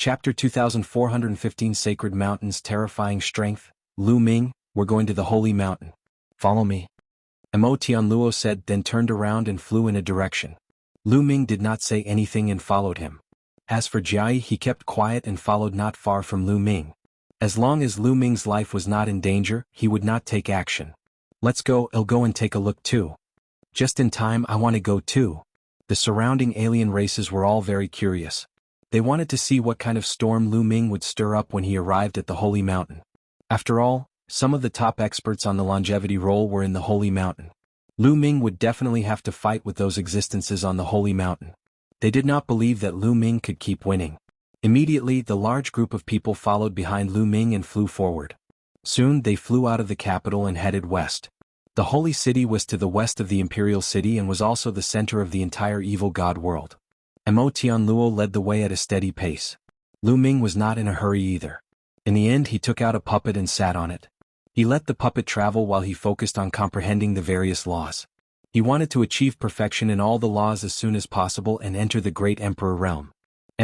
Chapter 2415 Sacred Mountains Terrifying Strength. Lu Ming, we're going to the Holy Mountain. Follow me. Mo Tianluo said, then turned around and flew in a direction. Lu Ming did not say anything and followed him. As for Jiai, he kept quiet and followed not far from Lu Ming. As long as Lu Ming's life was not in danger, he would not take action. Let's go, I'll go and take a look too. Just in time, I want to go too. The surrounding alien races were all very curious. They wanted to see what kind of storm Lu Ming would stir up when he arrived at the Holy Mountain. After all, some of the top experts on the longevity roll were in the Holy Mountain. Lu Ming would definitely have to fight with those existences on the Holy Mountain. They did not believe that Lu Ming could keep winning. Immediately, the large group of people followed behind Lu Ming and flew forward. Soon they flew out of the capital and headed west. The Holy City was to the west of the Imperial City and was also the center of the entire evil god world. Mo Tianluo led the way at a steady pace. Lu Ming was not in a hurry either. In the end, he took out a puppet and sat on it. He let the puppet travel while he focused on comprehending the various laws. He wanted to achieve perfection in all the laws as soon as possible and enter the Great Emperor realm.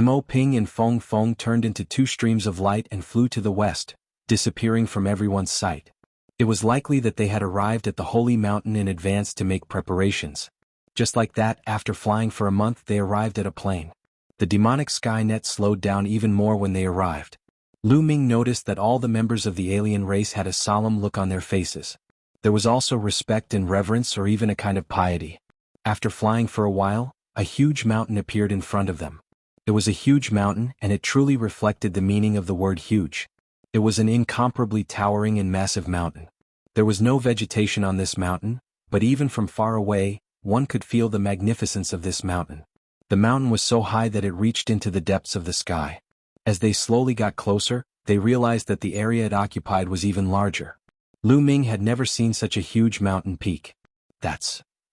Mo Ping and Feng Feng turned into two streams of light and flew to the west, disappearing from everyone's sight. It was likely that they had arrived at the Holy Mountain in advance to make preparations. Just like that, after flying for a month, they arrived at a plain. The demonic Skynet slowed down even more when they arrived. Lu Ming noticed that all the members of the alien race had a solemn look on their faces. There was also respect and reverence, or even a kind of piety. After flying for a while, a huge mountain appeared in front of them. It was a huge mountain, and it truly reflected the meaning of the word huge. It was an incomparably towering and massive mountain. There was no vegetation on this mountain, but even from far away, one could feel the magnificence of this mountain. The mountain was so high that it reached into the depths of the sky. As they slowly got closer, they realized that the area it occupied was even larger. Lu Ming had never seen such a huge mountain peak.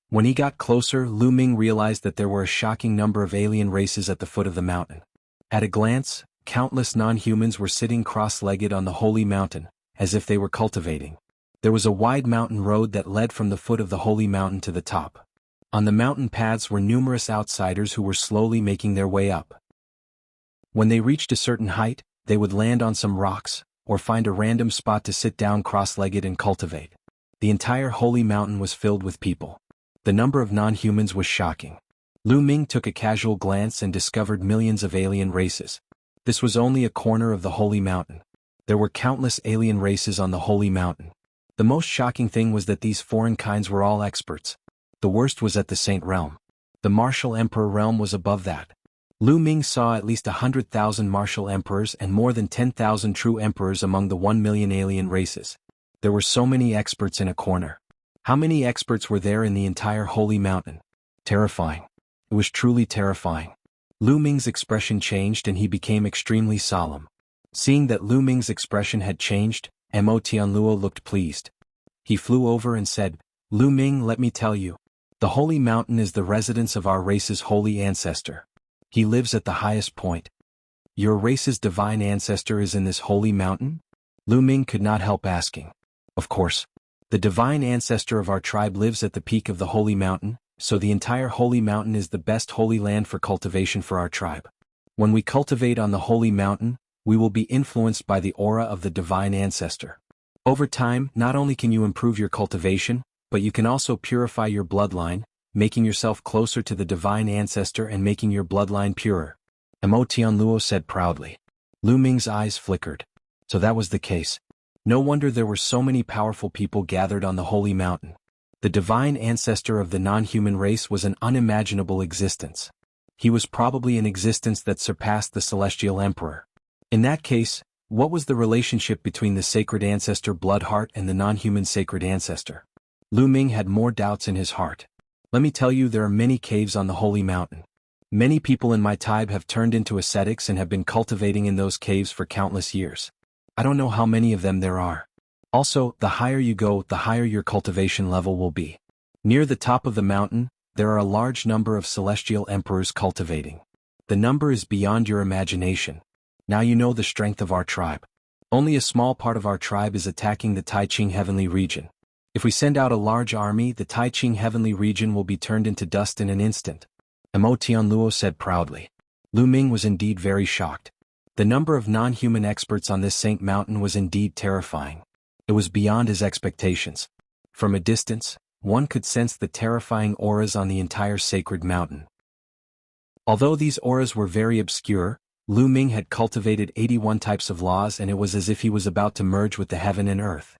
When he got closer, Lu Ming realized that there were a shocking number of alien races at the foot of the mountain. At a glance, countless non-humans were sitting cross-legged on the Holy Mountain, as if they were cultivating. There was a wide mountain road that led from the foot of the Holy Mountain to the top. On the mountain paths were numerous outsiders who were slowly making their way up. When they reached a certain height, they would land on some rocks, or find a random spot to sit down cross-legged and cultivate. The entire Holy Mountain was filled with people. The number of non-humans was shocking. Lu Ming took a casual glance and discovered millions of alien races. This was only a corner of the Holy Mountain. There were countless alien races on the Holy Mountain. The most shocking thing was that these foreign kinds were all experts. The worst was at the Saint Realm. The Martial Emperor realm was above that. Lu Ming saw at least 100,000 martial emperors and more than 10,000 true emperors among the 1 million alien races. There were so many experts in a corner. How many experts were there in the entire Holy Mountain? Terrifying. It was truly terrifying. Lu Ming's expression changed and he became extremely solemn. Seeing that Lu Ming's expression had changed, Mo Tianluo looked pleased. He flew over and said, Lu Ming, let me tell you. The Holy Mountain is the residence of our race's holy ancestor. He lives at the highest point. Your race's divine ancestor is in this Holy Mountain? Lu Ming could not help asking. Of course. The divine ancestor of our tribe lives at the peak of the Holy Mountain, so the entire Holy Mountain is the best holy land for cultivation for our tribe. When we cultivate on the Holy Mountain, we will be influenced by the aura of the divine ancestor. Over time, not only can you improve your cultivation, but you can also purify your bloodline, making yourself closer to the divine ancestor and making your bloodline purer. Mo Tianluo said proudly. Lu Ming's eyes flickered. So that was the case. No wonder there were so many powerful people gathered on the Holy Mountain. The divine ancestor of the non-human race was an unimaginable existence. He was probably an existence that surpassed the celestial emperor. In that case, what was the relationship between the sacred ancestor Bloodheart and the non-human sacred ancestor? Lu Ming had more doubts in his heart. Let me tell you, there are many caves on the Holy Mountain. Many people in my tribe have turned into ascetics and have been cultivating in those caves for countless years. I don't know how many of them there are. Also, the higher you go, the higher your cultivation level will be. Near the top of the mountain, there are a large number of celestial emperors cultivating. The number is beyond your imagination. Now you know the strength of our tribe. Only a small part of our tribe is attacking the Taiqing heavenly region. If we send out a large army, the Taiqing heavenly region will be turned into dust in an instant. Mo Tianluo said proudly. Lu Ming was indeed very shocked. The number of non-human experts on this Saint Mountain was indeed terrifying. It was beyond his expectations. From a distance, one could sense the terrifying auras on the entire sacred mountain. Although these auras were very obscure, Lu Ming had cultivated 81 types of laws, and it was as if he was about to merge with the heaven and earth.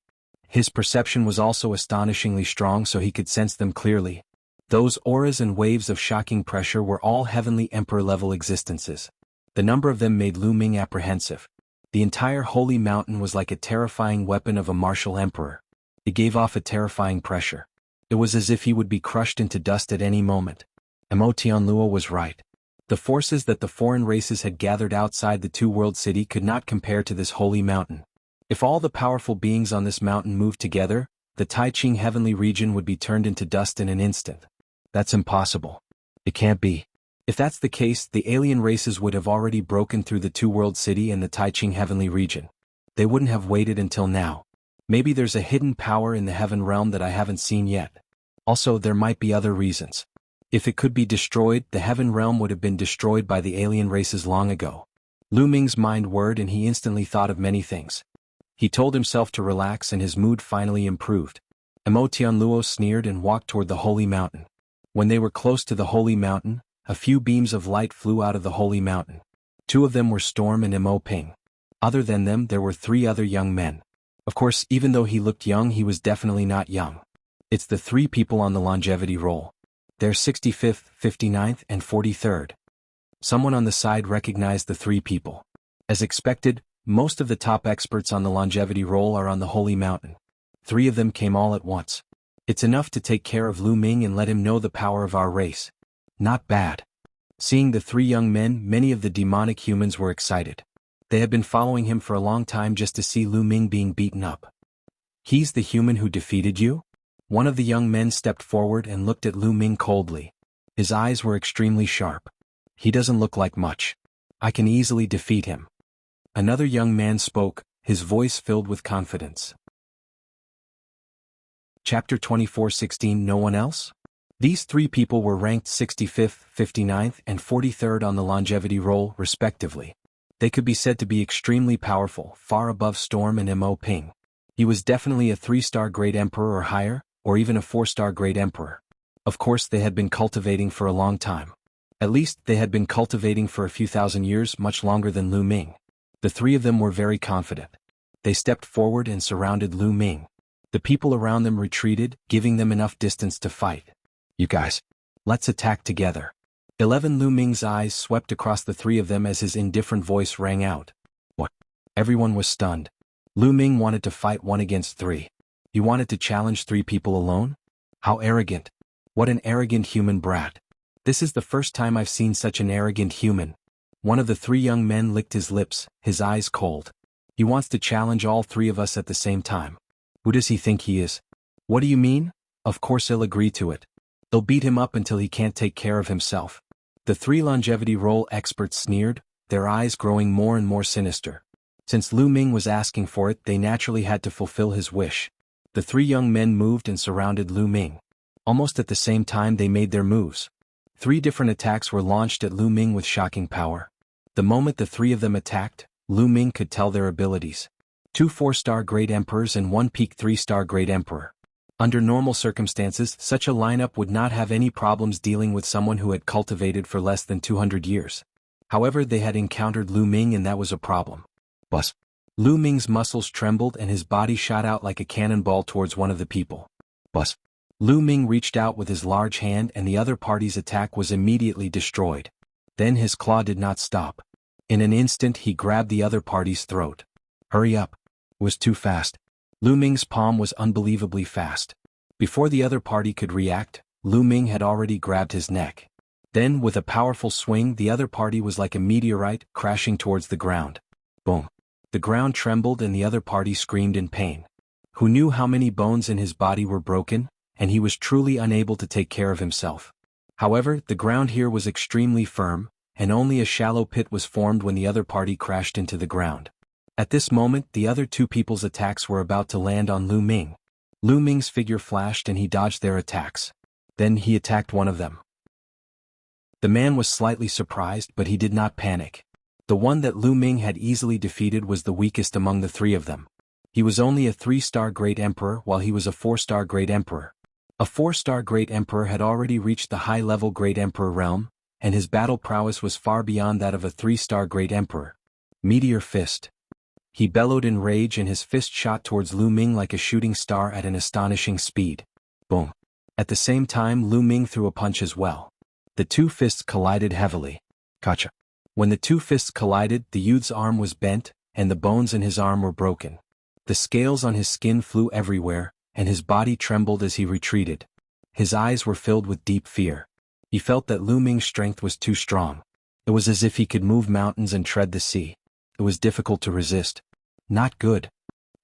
His perception was also astonishingly strong, so he could sense them clearly. Those auras and waves of shocking pressure were all heavenly emperor-level existences. The number of them made Lu Ming apprehensive. The entire holy mountain was like a terrifying weapon of a martial emperor. It gave off a terrifying pressure. It was as if he would be crushed into dust at any moment. Luo was right. The forces that the foreign races had gathered outside the two-world city could not compare to this holy mountain. If all the powerful beings on this mountain moved together, the Taiching heavenly region would be turned into dust in an instant. That's impossible. It can't be. If that's the case, the alien races would have already broken through the two-world city and the Taiching heavenly region. They wouldn't have waited until now. Maybe there's a hidden power in the heaven realm that I haven't seen yet. Also, there might be other reasons. If it could be destroyed, the heaven realm would have been destroyed by the alien races long ago. Lu Ming's mind whirred and he instantly thought of many things. He told himself to relax and his mood finally improved. Luo sneered and walked toward the holy mountain. When they were close to the holy mountain, a few beams of light flew out of the holy mountain. Two of them were Storm and Ping. Other than them, there were three other young men. Of course, even though he looked young, he was definitely not young. It's the three people on the longevity roll. They're 65th, 59th, and 43rd. Someone on the side recognized the three people. As expected, most of the top experts on the longevity roll are on the holy mountain. Three of them came all at once. It's enough to take care of Lu Ming and let him know the power of our race. Not bad. Seeing the three young men, many of the demonic humans were excited. They had been following him for a long time just to see Lu Ming being beaten up. He's the human who defeated you? One of the young men stepped forward and looked at Lu Ming coldly. His eyes were extremely sharp. He doesn't look like much. I can easily defeat him. Another young man spoke, his voice filled with confidence. Chapter 24:16 No one else? These three people were ranked 65th, 59th, and 43rd on the longevity roll, respectively. They could be said to be extremely powerful, far above Storm and Ping. He was definitely a 3-star grade emperor or higher, or even a 4-star grade emperor. Of course, they had been cultivating for a long time. At least, they had been cultivating for a few thousand years, much longer than Lu Ming. The three of them were very confident. They stepped forward and surrounded Lu Ming. The people around them retreated, giving them enough distance to fight. You guys, let's attack together. 11 Lu Ming's eyes swept across the three of them as his indifferent voice rang out. What? Everyone was stunned. Lu Ming wanted to fight 1 against 3. He wanted to challenge 3 people alone? How arrogant. What an arrogant human brat. This is the first time I've seen such an arrogant human. One of the 3 young men licked his lips, his eyes cold. He wants to challenge all 3 of us at the same time. Who does he think he is? What do you mean? Of course he'll agree to it. They'll beat him up until he can't take care of himself. The 3 longevity roll experts sneered, their eyes growing more and more sinister. Since Lu Ming was asking for it, they naturally had to fulfill his wish. The 3 young men moved and surrounded Lu Ming. Almost at the same time they made their moves. 3 different attacks were launched at Lu Ming with shocking power. The moment the 3 of them attacked, Lu Ming could tell their abilities. 2 4-star grade emperors and 1 peak 3-star grade emperor. Under normal circumstances, such a lineup would not have any problems dealing with someone who had cultivated for less than 200 years. However, they had encountered Lu Ming and that was a problem. Buzz. Lu Ming's muscles trembled and his body shot out like a cannonball towards one of the people. Buzz. Lu Ming reached out with his large hand and the other party's attack was immediately destroyed. Then his claw did not stop. In an instant he grabbed the other party's throat. Hurry up. It was too fast. Lu Ming's palm was unbelievably fast. Before the other party could react, Lu Ming had already grabbed his neck. Then, with a powerful swing, the other party was like a meteorite, crashing towards the ground. Boom. The ground trembled and the other party screamed in pain. Who knew how many bones in his body were broken, and he was truly unable to take care of himself. However, the ground here was extremely firm, and only a shallow pit was formed when the other party crashed into the ground. At this moment, the other 2 people's attacks were about to land on Lu Ming. Lu Ming's figure flashed and he dodged their attacks. Then he attacked one of them. The man was slightly surprised, but he did not panic. The one that Lu Ming had easily defeated was the weakest among the three of them. He was only a 3-star Great Emperor while he was a 4-star Great Emperor. A 4-star Great Emperor had already reached the high-level Great Emperor realm, and his battle prowess was far beyond that of a 3-star Great Emperor. Meteor Fist. He bellowed in rage and his fist shot towards Lu Ming like a shooting star at an astonishing speed. Boom. At the same time Lu Ming threw a punch as well. The two fists collided heavily. Gotcha. When the two fists collided, the youth's arm was bent, and the bones in his arm were broken. The scales on his skin flew everywhere, and his body trembled as he retreated. His eyes were filled with deep fear. He felt that Lu Ming's strength was too strong. It was as if he could move mountains and tread the sea. It was difficult to resist. Not good.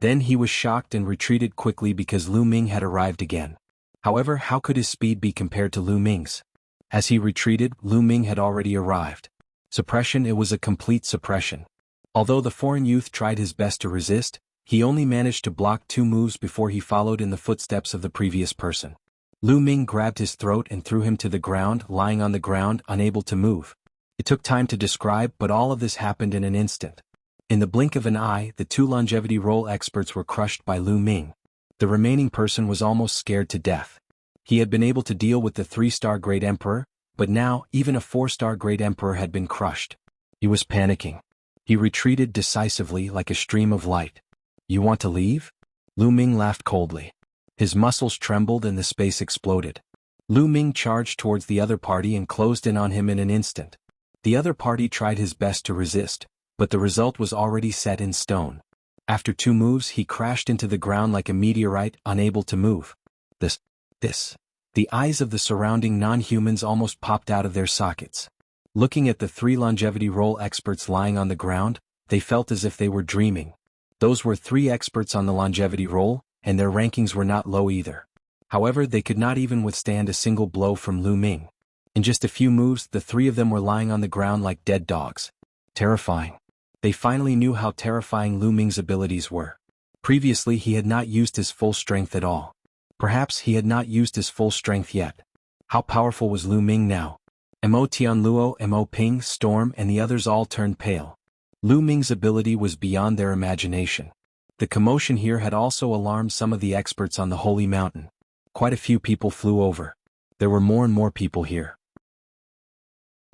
Then he was shocked and retreated quickly because Lu Ming had arrived again. However, how could his speed be compared to Lu Ming's? As he retreated, Lu Ming had already arrived. Suppression. It was a complete suppression. Although the foreign youth tried his best to resist, he only managed to block 2 moves before he followed in the footsteps of the previous person. Lu Ming grabbed his throat and threw him to the ground, lying on the ground, unable to move. It took time to describe, but all of this happened in an instant. In the blink of an eye, the 2 longevity roll experts were crushed by Lu Ming. The remaining person was almost scared to death. He had been able to deal with the 3-star Great Emperor, but now, even a 4-star Great Emperor had been crushed. He was panicking. He retreated decisively like a stream of light. You want to leave? Lu Ming laughed coldly. His muscles trembled and the space exploded. Lu Ming charged towards the other party and closed in on him in an instant. The other party tried his best to resist, but the result was already set in stone. After 2 moves he crashed into the ground like a meteorite, unable to move. This. The eyes of the surrounding non-humans almost popped out of their sockets. Looking at the 3 longevity roll experts lying on the ground, they felt as if they were dreaming. Those were 3 experts on the longevity roll, and their rankings were not low either. However, they could not even withstand a single blow from Lu Ming. In just a few moves, the 3 of them were lying on the ground like dead dogs. Terrifying. They finally knew how terrifying Lu Ming's abilities were. Previously he had not used his full strength at all. Perhaps he had not used his full strength yet. How powerful was Lu Ming now? Mo Tianluo, Mo Ping, Storm, and the others all turned pale. Lu Ming's ability was beyond their imagination. The commotion here had also alarmed some of the experts on the Holy Mountain. Quite a few people flew over. There were more and more people here.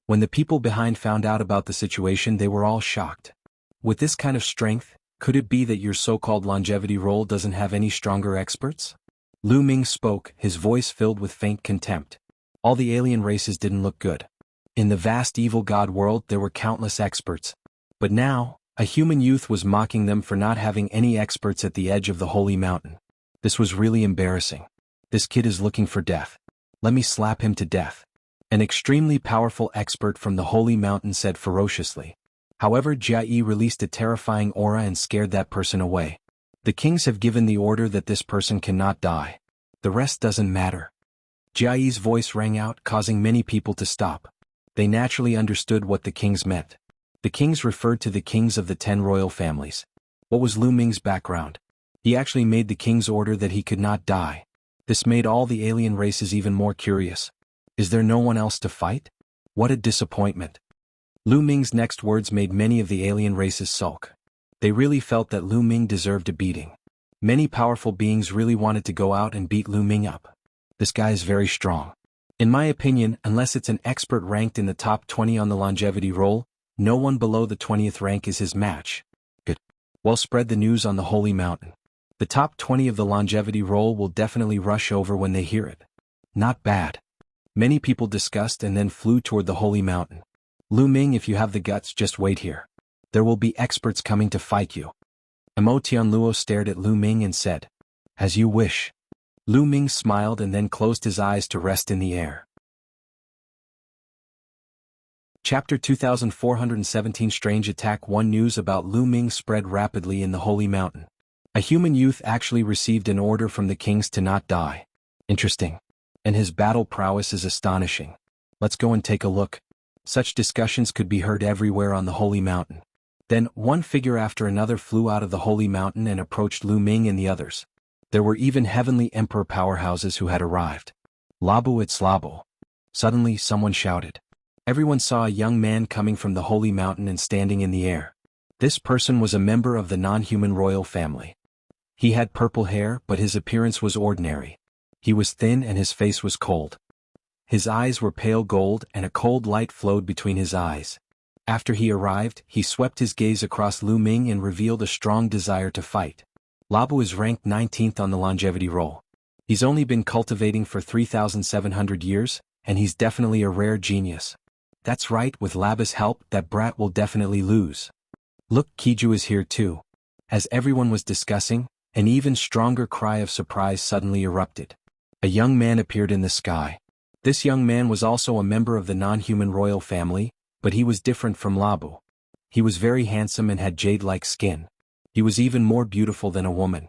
When the people behind found out about the situation, they were all shocked. With this kind of strength, could it be that your so-called longevity roll doesn't have any stronger experts? Lu Ming spoke, his voice filled with faint contempt. All the alien races didn't look good. In the vast evil god world there were countless experts. But now, a human youth was mocking them for not having any experts at the edge of the Holy Mountain. This was really embarrassing. This kid is looking for death. Let me slap him to death. An extremely powerful expert from the Holy Mountain said ferociously. However, Jianghu released a terrifying aura and scared that person away. The kings have given the order that this person cannot die. The rest doesn't matter. Jianghu's voice rang out, causing many people to stop. They naturally understood what the kings meant. The kings referred to the kings of the 10 royal families. What was Lu Ming's background? He actually made the king's order that he could not die. This made all the alien races even more curious. Is there no one else to fight? What a disappointment. Lu Ming's next words made many of the alien races sulk. They really felt that Lu Ming deserved a beating. Many powerful beings really wanted to go out and beat Lu Ming up. This guy is very strong. In my opinion, unless it's an expert ranked in the top 20 on the longevity roll, no one below the 20th rank is his match. Good. Well, spread the news on the Holy Mountain. The top 20 of the longevity roll will definitely rush over when they hear it. Not bad. Many people discussed and then flew toward the Holy Mountain. Lu Ming, if you have the guts, just wait here. There will be experts coming to fight you. Mo Tianluo stared at Lu Ming and said, As you wish. Lu Ming smiled and then closed his eyes to rest in the air. Chapter 2417 Strange Attack 1 News about Lu Ming spread rapidly in the Holy Mountain. A human youth actually received an order from the kings to not die. Interesting. And his battle prowess is astonishing. Let's go and take a look. Such discussions could be heard everywhere on the Holy Mountain. Then, one figure after another flew out of the Holy Mountain and approached Lu Ming and the others. There were even heavenly emperor powerhouses who had arrived. Labu it's Labu. Suddenly, someone shouted. Everyone saw a young man coming from the holy mountain and standing in the air. This person was a member of the non-human royal family. He had purple hair, but his appearance was ordinary. He was thin and his face was cold. His eyes were pale gold and a cold light flowed between his eyes. After he arrived, he swept his gaze across Lu Ming and revealed a strong desire to fight. Labu is ranked 19th on the longevity roll. He's only been cultivating for 3,700 years, and he's definitely a rare genius. That's right, with Labu's help, that brat will definitely lose. Look, Kiju is here too. As everyone was discussing, an even stronger cry of surprise suddenly erupted. A young man appeared in the sky. This young man was also a member of the non-human royal family, but he was different from Labu. He was very handsome and had jade-like skin. He was even more beautiful than a woman.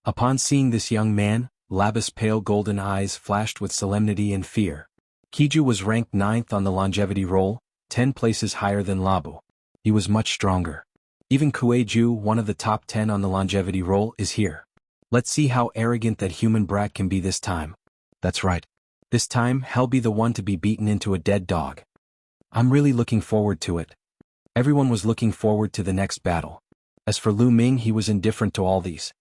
Upon seeing this young man, Labu's pale golden eyes flashed with solemnity and fear. Kiju was ranked 9th on the longevity roll, 10 places higher than Labu. He was much stronger. Even Kueju, one of the top 10 on the longevity roll, is here. Let's see how arrogant that human brat can be this time. That's right. This time, he'll be the one to be beaten into a dead dog. I'm really looking forward to it. Everyone was looking forward to the next battle. As for Lu Ming, he was indifferent to all these.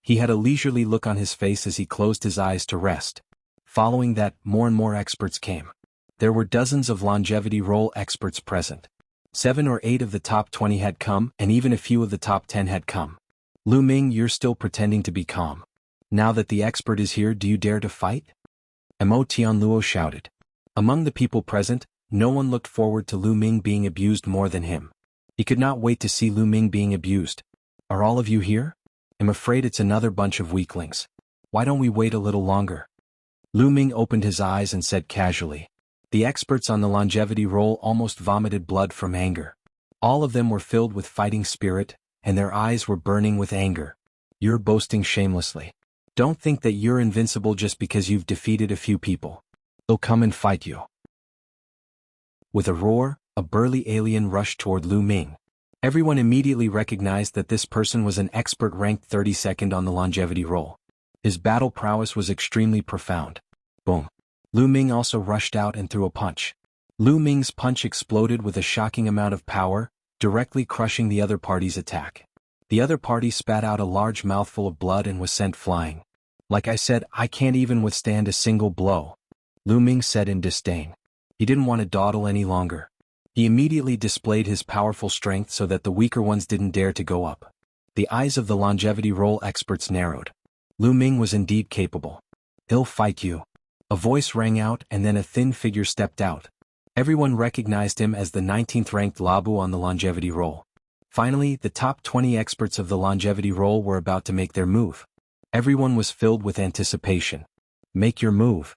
He had a leisurely look on his face as he closed his eyes to rest. Following that, more and more experts came. There were dozens of longevity roll experts present. 7 or 8 of the top 20 had come, and even a few of the top 10 had come. Lu Ming, you're still pretending to be calm. Now that the expert is here, do you dare to fight? Mo Tianluo shouted. Among the people present, no one looked forward to Lu Ming being abused more than him. He could not wait to see Lu Ming being abused. Are all of you here? I'm afraid it's another bunch of weaklings. Why don't we wait a little longer? Lu Ming opened his eyes and said casually. The experts on the longevity roll almost vomited blood from anger. All of them were filled with fighting spirit, and their eyes were burning with anger. You're boasting shamelessly. Don't think that you're invincible just because you've defeated a few people. They'll come and fight you. With a roar, a burly alien rushed toward Lu Ming. Everyone immediately recognized that this person was an expert ranked 32nd on the longevity roll. His battle prowess was extremely profound. Boom. Lu Ming also rushed out and threw a punch. Lu Ming's punch exploded with a shocking amount of power, directly crushing the other party's attack. The other party spat out a large mouthful of blood and was sent flying. Like I said, I can't even withstand a single blow. Lu Ming said in disdain. He didn't want to dawdle any longer. He immediately displayed his powerful strength so that the weaker ones didn't dare to go up. The eyes of the longevity roll experts narrowed. Lu Ming was indeed capable. He'll fight you. A voice rang out and then a thin figure stepped out. Everyone recognized him as the 19th ranked Labu on the longevity roll. Finally, the top 20 experts of the longevity roll were about to make their move. Everyone was filled with anticipation. Make your move,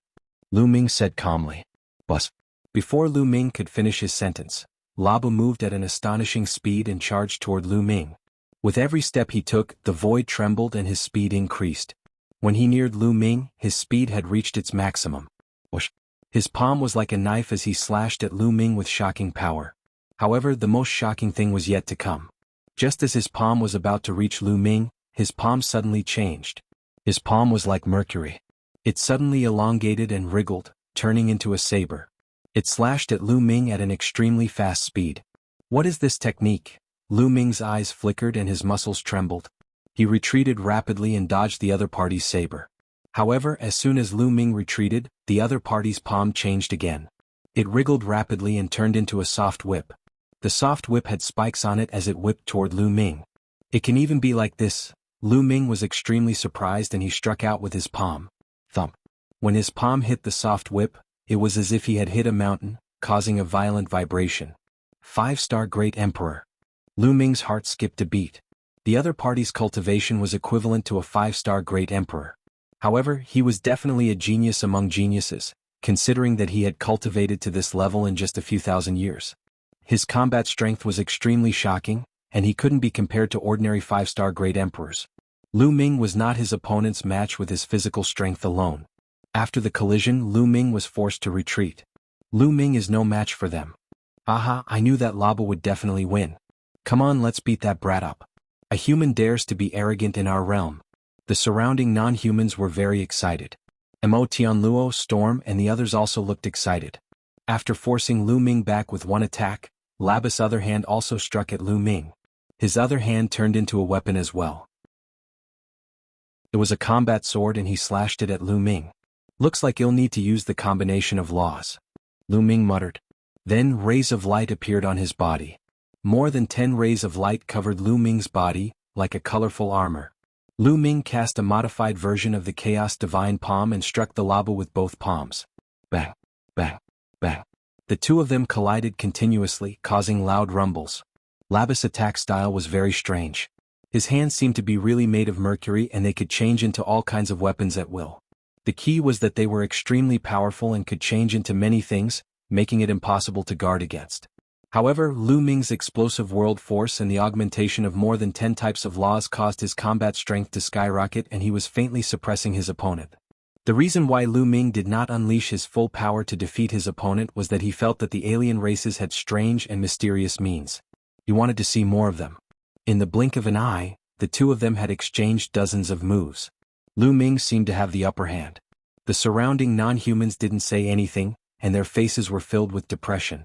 Lu Ming said calmly. Bus. Before Lu Ming could finish his sentence, Labu moved at an astonishing speed and charged toward Lu Ming. With every step he took, the void trembled and his speed increased. When he neared Lu Ming, his speed had reached its maximum. Whoosh. His palm was like a knife as he slashed at Lu Ming with shocking power. However, the most shocking thing was yet to come. Just as his palm was about to reach Lu Ming, his palm suddenly changed. His palm was like mercury. It suddenly elongated and wriggled, turning into a saber. It slashed at Lu Ming at an extremely fast speed. What is this technique? Lu Ming's eyes flickered and his muscles trembled. He retreated rapidly and dodged the other party's saber. However, as soon as Lu Ming retreated, the other party's palm changed again. It wriggled rapidly and turned into a soft whip. The soft whip had spikes on it as it whipped toward Lu Ming. It can even be like this. Lu Ming was extremely surprised and he struck out with his palm. Thump. When his palm hit the soft whip, it was as if he had hit a mountain, causing a violent vibration. 5-star Great Emperor. Lu Ming's heart skipped a beat. The other party's cultivation was equivalent to a 5-star Great Emperor. However, he was definitely a genius among geniuses, considering that he had cultivated to this level in just a few thousand years. His combat strength was extremely shocking, and he couldn't be compared to ordinary 5-star Great Emperors. Lu Ming was not his opponent's match with his physical strength alone. After the collision, Lu Ming was forced to retreat. Lu Ming is no match for them. Aha, I knew that Labu would definitely win. Come on, let's beat that brat up. A human dares to be arrogant in our realm. The surrounding non-humans were very excited. Mo Tianluo, Storm, and the others also looked excited. After forcing Lu Ming back with one attack, Labus' other hand also struck at Lu Ming. His other hand turned into a weapon as well. It was a combat sword and he slashed it at Lu Ming. Looks like you'll need to use the combination of laws, Lu Ming muttered. Then rays of light appeared on his body. More than 10 rays of light covered Lu Ming's body, like a colorful armor. Lu Ming cast a modified version of the Chaos Divine Palm and struck the Labu with both palms. Bang, bang, bang. The two of them collided continuously, causing loud rumbles. Labus' attack style was very strange. His hands seemed to be really made of mercury and they could change into all kinds of weapons at will. The key was that they were extremely powerful and could change into many things, making it impossible to guard against. However, Lu Ming's explosive world force and the augmentation of more than 10 types of laws caused his combat strength to skyrocket and he was faintly suppressing his opponent. The reason why Lu Ming did not unleash his full power to defeat his opponent was that he felt that the alien races had strange and mysterious means. He wanted to see more of them. In the blink of an eye, the two of them had exchanged dozens of moves. Lu Ming seemed to have the upper hand. The surrounding non-humans didn't say anything, and their faces were filled with depression.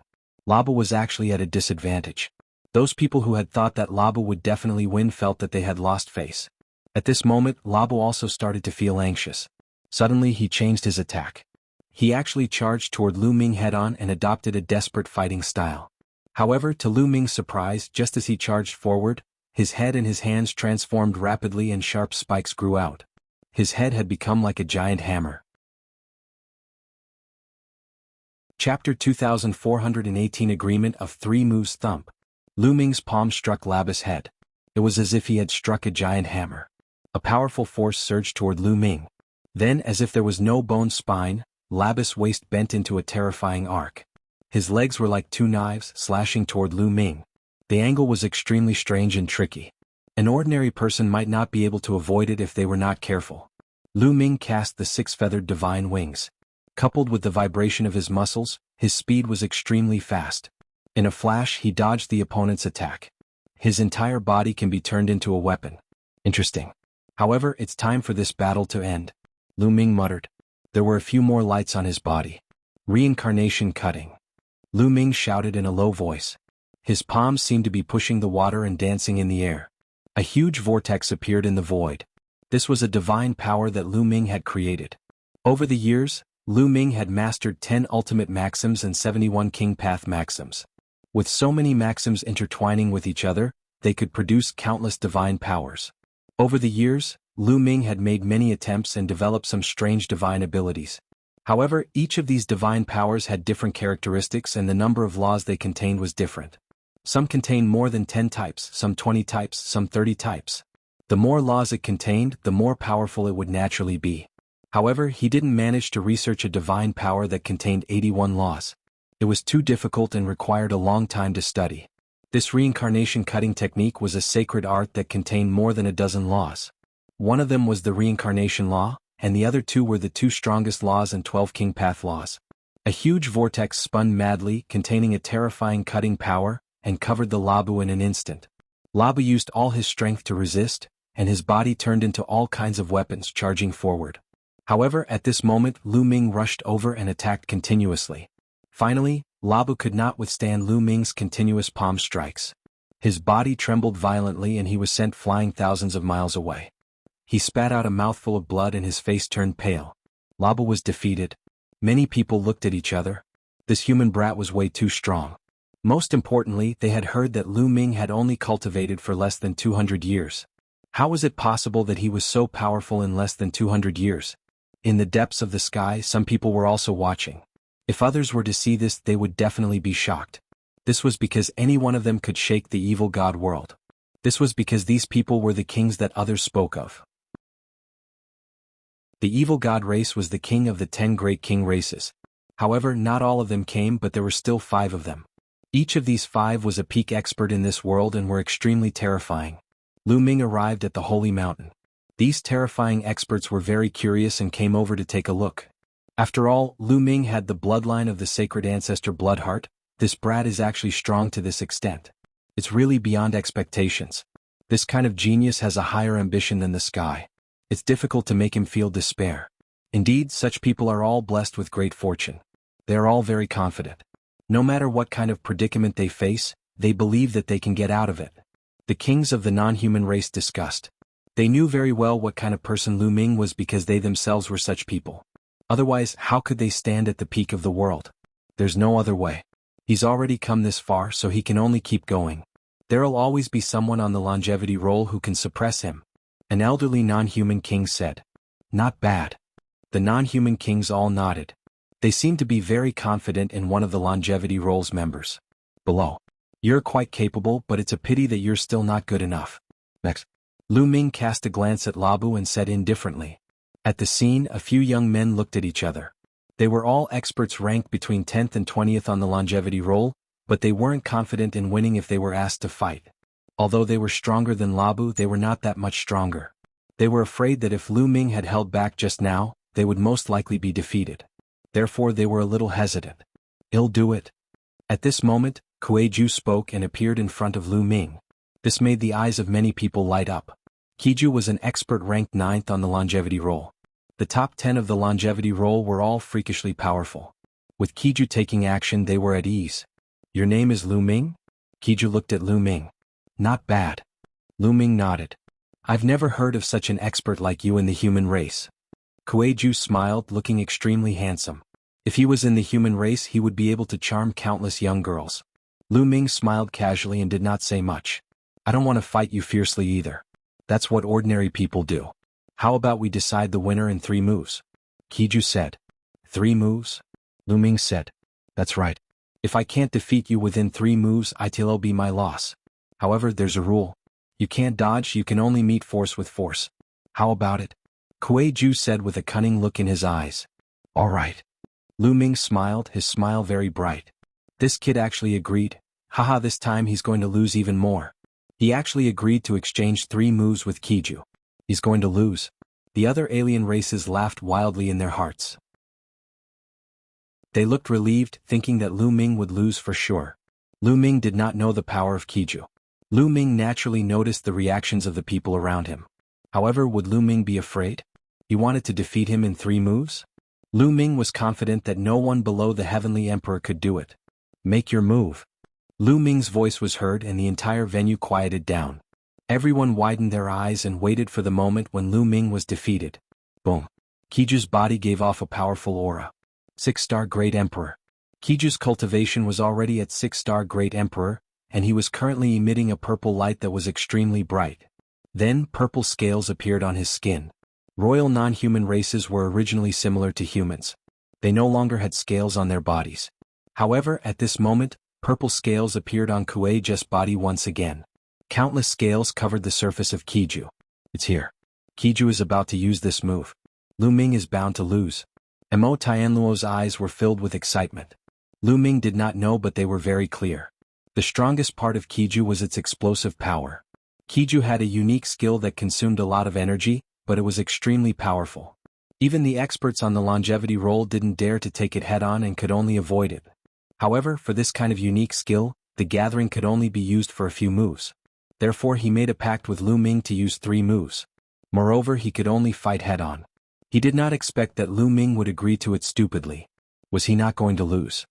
Labu was actually at a disadvantage. Those people who had thought that Labu would definitely win felt that they had lost face. At this moment, Labu also started to feel anxious. Suddenly he changed his attack. He actually charged toward Lu Ming head-on and adopted a desperate fighting style. However, to Lu Ming's surprise, just as he charged forward, his head and his hands transformed rapidly and sharp spikes grew out. His head had become like a giant hammer. Chapter 2418 Agreement of 3 Moves Thump. Lu Ming's palm struck Labus' head. It was as if he had struck a giant hammer. A powerful force surged toward Lu Ming. Then, as if there was no bone spine, Labus' waist bent into a terrifying arc. His legs were like 2 knives slashing toward Lu Ming. The angle was extremely strange and tricky. An ordinary person might not be able to avoid it if they were not careful. Lu Ming cast the 6-feathered divine wings. Coupled with the vibration of his muscles, his speed was extremely fast. In a flash, he dodged the opponent's attack. His entire body can be turned into a weapon. Interesting. However, it's time for this battle to end, Lu Ming muttered. There were a few more lights on his body. Reincarnation cutting. Lu Ming shouted in a low voice. His palms seemed to be pushing the water and dancing in the air. A huge vortex appeared in the void. This was a divine power that Lu Ming had created. Over the years, Lu Ming had mastered 10 ultimate maxims and 71 king path maxims. With so many maxims intertwining with each other, they could produce countless divine powers. Over the years, Lu Ming had made many attempts and developed some strange divine abilities. However, each of these divine powers had different characteristics and the number of laws they contained was different. Some contained more than 10 types, some 20 types, some 30 types. The more laws it contained, the more powerful it would naturally be. However, he didn't manage to research a divine power that contained 81 laws. It was too difficult and required a long time to study. This reincarnation cutting technique was a sacred art that contained more than a dozen laws. One of them was the reincarnation law, and the other 2 were the 2 strongest laws and 12 king path laws. A huge vortex spun madly, containing a terrifying cutting power, and covered the Labu in an instant. Labu used all his strength to resist, and his body turned into all kinds of weapons charging forward. However, at this moment, Lu Ming rushed over and attacked continuously. Finally, Labu could not withstand Lu Ming's continuous palm strikes. His body trembled violently and he was sent flying thousands of miles away. He spat out a mouthful of blood and his face turned pale. Labu was defeated. Many people looked at each other. This human brat was way too strong. Most importantly, they had heard that Lu Ming had only cultivated for less than 200 years. How was it possible that he was so powerful in less than 200 years? In the depths of the sky, some people were also watching. If others were to see this, they would definitely be shocked. This was because any one of them could shake the evil god world. This was because these people were the kings that others spoke of. The evil god race was the king of the 10 great king races. However, not all of them came, but there were still 5 of them. Each of these 5 was a peak expert in this world and were extremely terrifying. Lu Ming arrived at the holy mountain. These terrifying experts were very curious and came over to take a look. After all, Lu Ming had the bloodline of the sacred ancestor Bloodheart. This brat is actually strong to this extent. It's really beyond expectations. This kind of genius has a higher ambition than the sky. It's difficult to make him feel despair. Indeed, such people are all blessed with great fortune. They are all very confident. No matter what kind of predicament they face, they believe that they can get out of it. The kings of the non-human race discussed. They knew very well what kind of person Lu Ming was because they themselves were such people. Otherwise, how could they stand at the peak of the world? There's no other way. He's already come this far, so he can only keep going. There'll always be someone on the longevity roll who can suppress him. An elderly non-human king said. Not bad. The non-human kings all nodded. They seemed to be very confident in one of the longevity roll's members. Below. You're quite capable, but it's a pity that you're still not good enough. Next. Lu Ming cast a glance at Labu and said indifferently. At the scene, a few young men looked at each other. They were all experts ranked between 10th and 20th on the longevity roll, but they weren't confident in winning if they were asked to fight. Although they were stronger than Labu, they were not that much stronger. They were afraid that if Lu Ming had held back just now, they would most likely be defeated. Therefore they were a little hesitant. I'll do it. At this moment, Kuei-ju spoke and appeared in front of Lu Ming. This made the eyes of many people light up. Kiju was an expert ranked 9th on the longevity roll. The top 10 of the longevity roll were all freakishly powerful. With Kiju taking action, they were at ease. Your name is Lu Ming? Kiju looked at Lu Ming. Not bad. Lu Ming nodded. I've never heard of such an expert like you in the human race. Kuei-ju smiled, looking extremely handsome. If he was in the human race, he would be able to charm countless young girls. Lu Ming smiled casually and did not say much. I don't want to fight you fiercely either. That's what ordinary people do. How about we decide the winner in 3 moves? Kiju said. 3 moves? Lu Ming said. That's right. If I can't defeat you within 3 moves, it'll be my loss. However, there's a rule. You can't dodge, you can only meet force with force. How about it? Kuei-ju said with a cunning look in his eyes. All right. Lu Ming smiled, his smile very bright. This kid actually agreed. Haha, this time he's going to lose even more. He actually agreed to exchange 3 moves with Kiju. He's going to lose. The other alien races laughed wildly in their hearts. They looked relieved, thinking that Lu Ming would lose for sure. Lu Ming did not know the power of Kiju. Lu Ming naturally noticed the reactions of the people around him. However, would Lu Ming be afraid? He wanted to defeat him in 3 moves? Lu Ming was confident that no one below the Heavenly Emperor could do it. Make your move. Lu Ming's voice was heard and the entire venue quieted down. Everyone widened their eyes and waited for the moment when Lu Ming was defeated. Boom. Kiju's body gave off a powerful aura. 6-star Great Emperor. Kiju's cultivation was already at 6-star Great Emperor, and he was currently emitting a purple light that was extremely bright. Then, purple scales appeared on his skin. Royal non-human races were originally similar to humans. They no longer had scales on their bodies. However, at this moment, purple scales appeared on Kuei-ju's body once again. Countless scales covered the surface of Kiju. It's here. Kiju is about to use this move. Lu Ming is bound to lose. Mo Tianluo's eyes were filled with excitement. Lu Ming did not know, but they were very clear. The strongest part of Kiju was its explosive power. Kiju had a unique skill that consumed a lot of energy, but it was extremely powerful. Even the experts on the longevity roll didn't dare to take it head-on and could only avoid it. However, for this kind of unique skill, the gathering could only be used for a few moves. Therefore he made a pact with Lu Ming to use 3 moves. Moreover, he could only fight head-on. He did not expect that Lu Ming would agree to it stupidly. Was he not going to lose?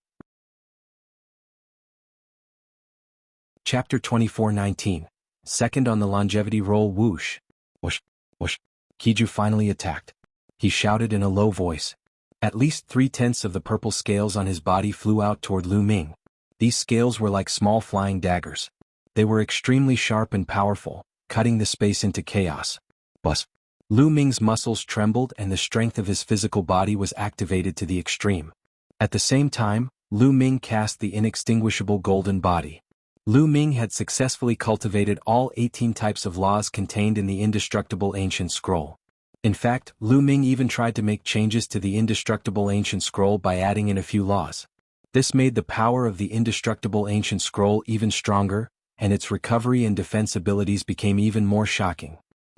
Chapter 24:19. Second on the longevity roll. Whoosh. Whoosh. Whoosh. Kiju finally attacked. He shouted in a low voice. At least 3/10 of the purple scales on his body flew out toward Lu Ming. These scales were like small flying daggers. They were extremely sharp and powerful, cutting the space into chaos. Buzz. Lu Ming's muscles trembled and the strength of his physical body was activated to the extreme. At the same time, Lu Ming cast the inextinguishable golden body. Lu Ming had successfully cultivated all 18 types of laws contained in the indestructible ancient scroll. In fact, Lu Ming even tried to make changes to the indestructible ancient scroll by adding in a few laws. This made the power of the indestructible ancient scroll even stronger, and its recovery and defense abilities became even more shocking.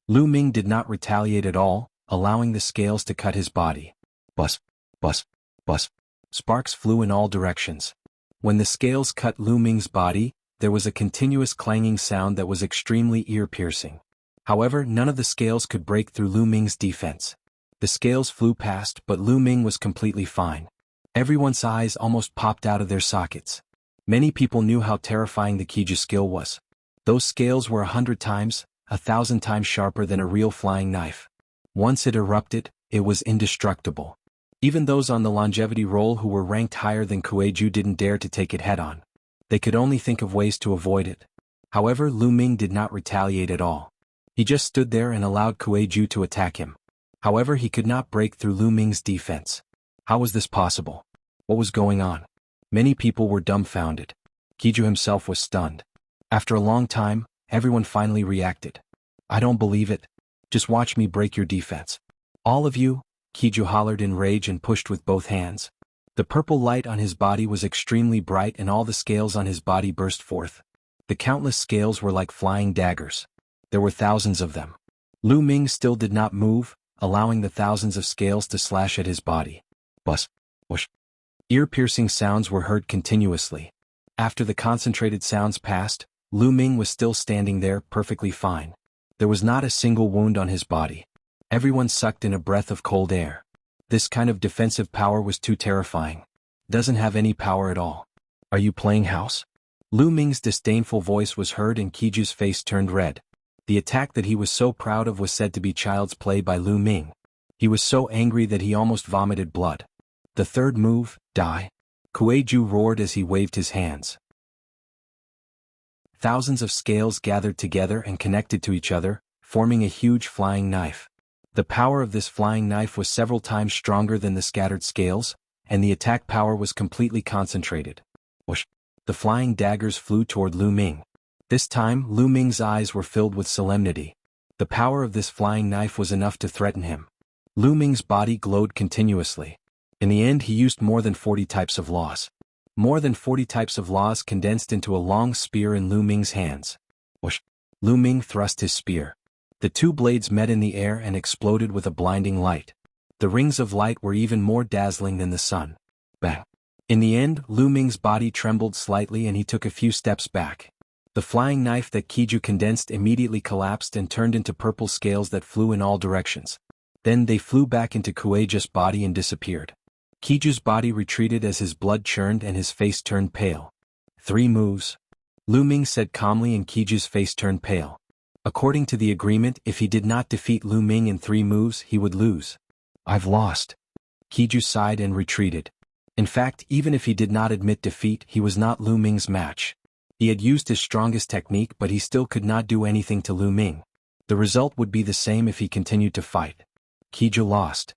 Lu Ming did not retaliate at all, allowing the scales to cut his body. Buzz, buzz, buzz. Sparks flew in all directions. When the scales cut Lu Ming's body, there was a continuous clanging sound that was extremely ear-piercing. However, none of the scales could break through Lu Ming's defense. The scales flew past, but Lu Ming was completely fine. Everyone's eyes almost popped out of their sockets. Many people knew how terrifying the Kiju skill was. Those scales were 100 times, 1,000 times sharper than a real flying knife. Once it erupted, it was indestructible. Even those on the longevity roll who were ranked higher than Kueju didn't dare to take it head-on. They could only think of ways to avoid it. However, Lu Ming did not retaliate at all. He just stood there and allowed Kueju to attack him. However, he could not break through Lu Ming's defense. How was this possible? What was going on? Many people were dumbfounded. Kiju himself was stunned. After a long time, everyone finally reacted. I don't believe it. Just watch me break your defense. All of you, Kiju hollered in rage and pushed with both hands. The purple light on his body was extremely bright and all the scales on his body burst forth. The countless scales were like flying daggers. There were thousands of them. Lu Ming still did not move, allowing the thousands of scales to slash at his body. Buzz. Whoosh. Ear-piercing sounds were heard continuously. After the concentrated sounds passed, Lu Ming was still standing there, perfectly fine. There was not a single wound on his body. Everyone sucked in a breath of cold air. This kind of defensive power was too terrifying. Doesn't have any power at all. Are you playing house? Lu Ming's disdainful voice was heard and Kiju's face turned red. The attack that he was so proud of was said to be child's play by Lu Ming. He was so angry that he almost vomited blood. The third move, die. Kueju roared as he waved his hands. Thousands of scales gathered together and connected to each other, forming a huge flying knife. The power of this flying knife was several times stronger than the scattered scales, and the attack power was completely concentrated. Whoosh! The flying daggers flew toward Lu Ming. This time, Lu Ming's eyes were filled with solemnity. The power of this flying knife was enough to threaten him. Lu Ming's body glowed continuously. In the end, he used more than 40 types of laws. More than 40 types of laws condensed into a long spear in Lu Ming's hands. Whoosh! Lu Ming thrust his spear. The two blades met in the air and exploded with a blinding light. The rings of light were even more dazzling than the sun. Bang! In the end, Lu Ming's body trembled slightly and he took a few steps back. The flying knife that Kiju condensed immediately collapsed and turned into purple scales that flew in all directions. Then they flew back into Kueju's body and disappeared. Kiju's body retreated as his blood churned and his face turned pale. 3 moves. Lu Ming said calmly and Kiju's face turned pale. According to the agreement, if he did not defeat Lu Ming in 3 moves, he would lose. I've lost. Kiju sighed and retreated. In fact, even if he did not admit defeat, he was not Lu Ming's match. He had used his strongest technique but he still could not do anything to Lu Ming. The result would be the same if he continued to fight. Kiju lost.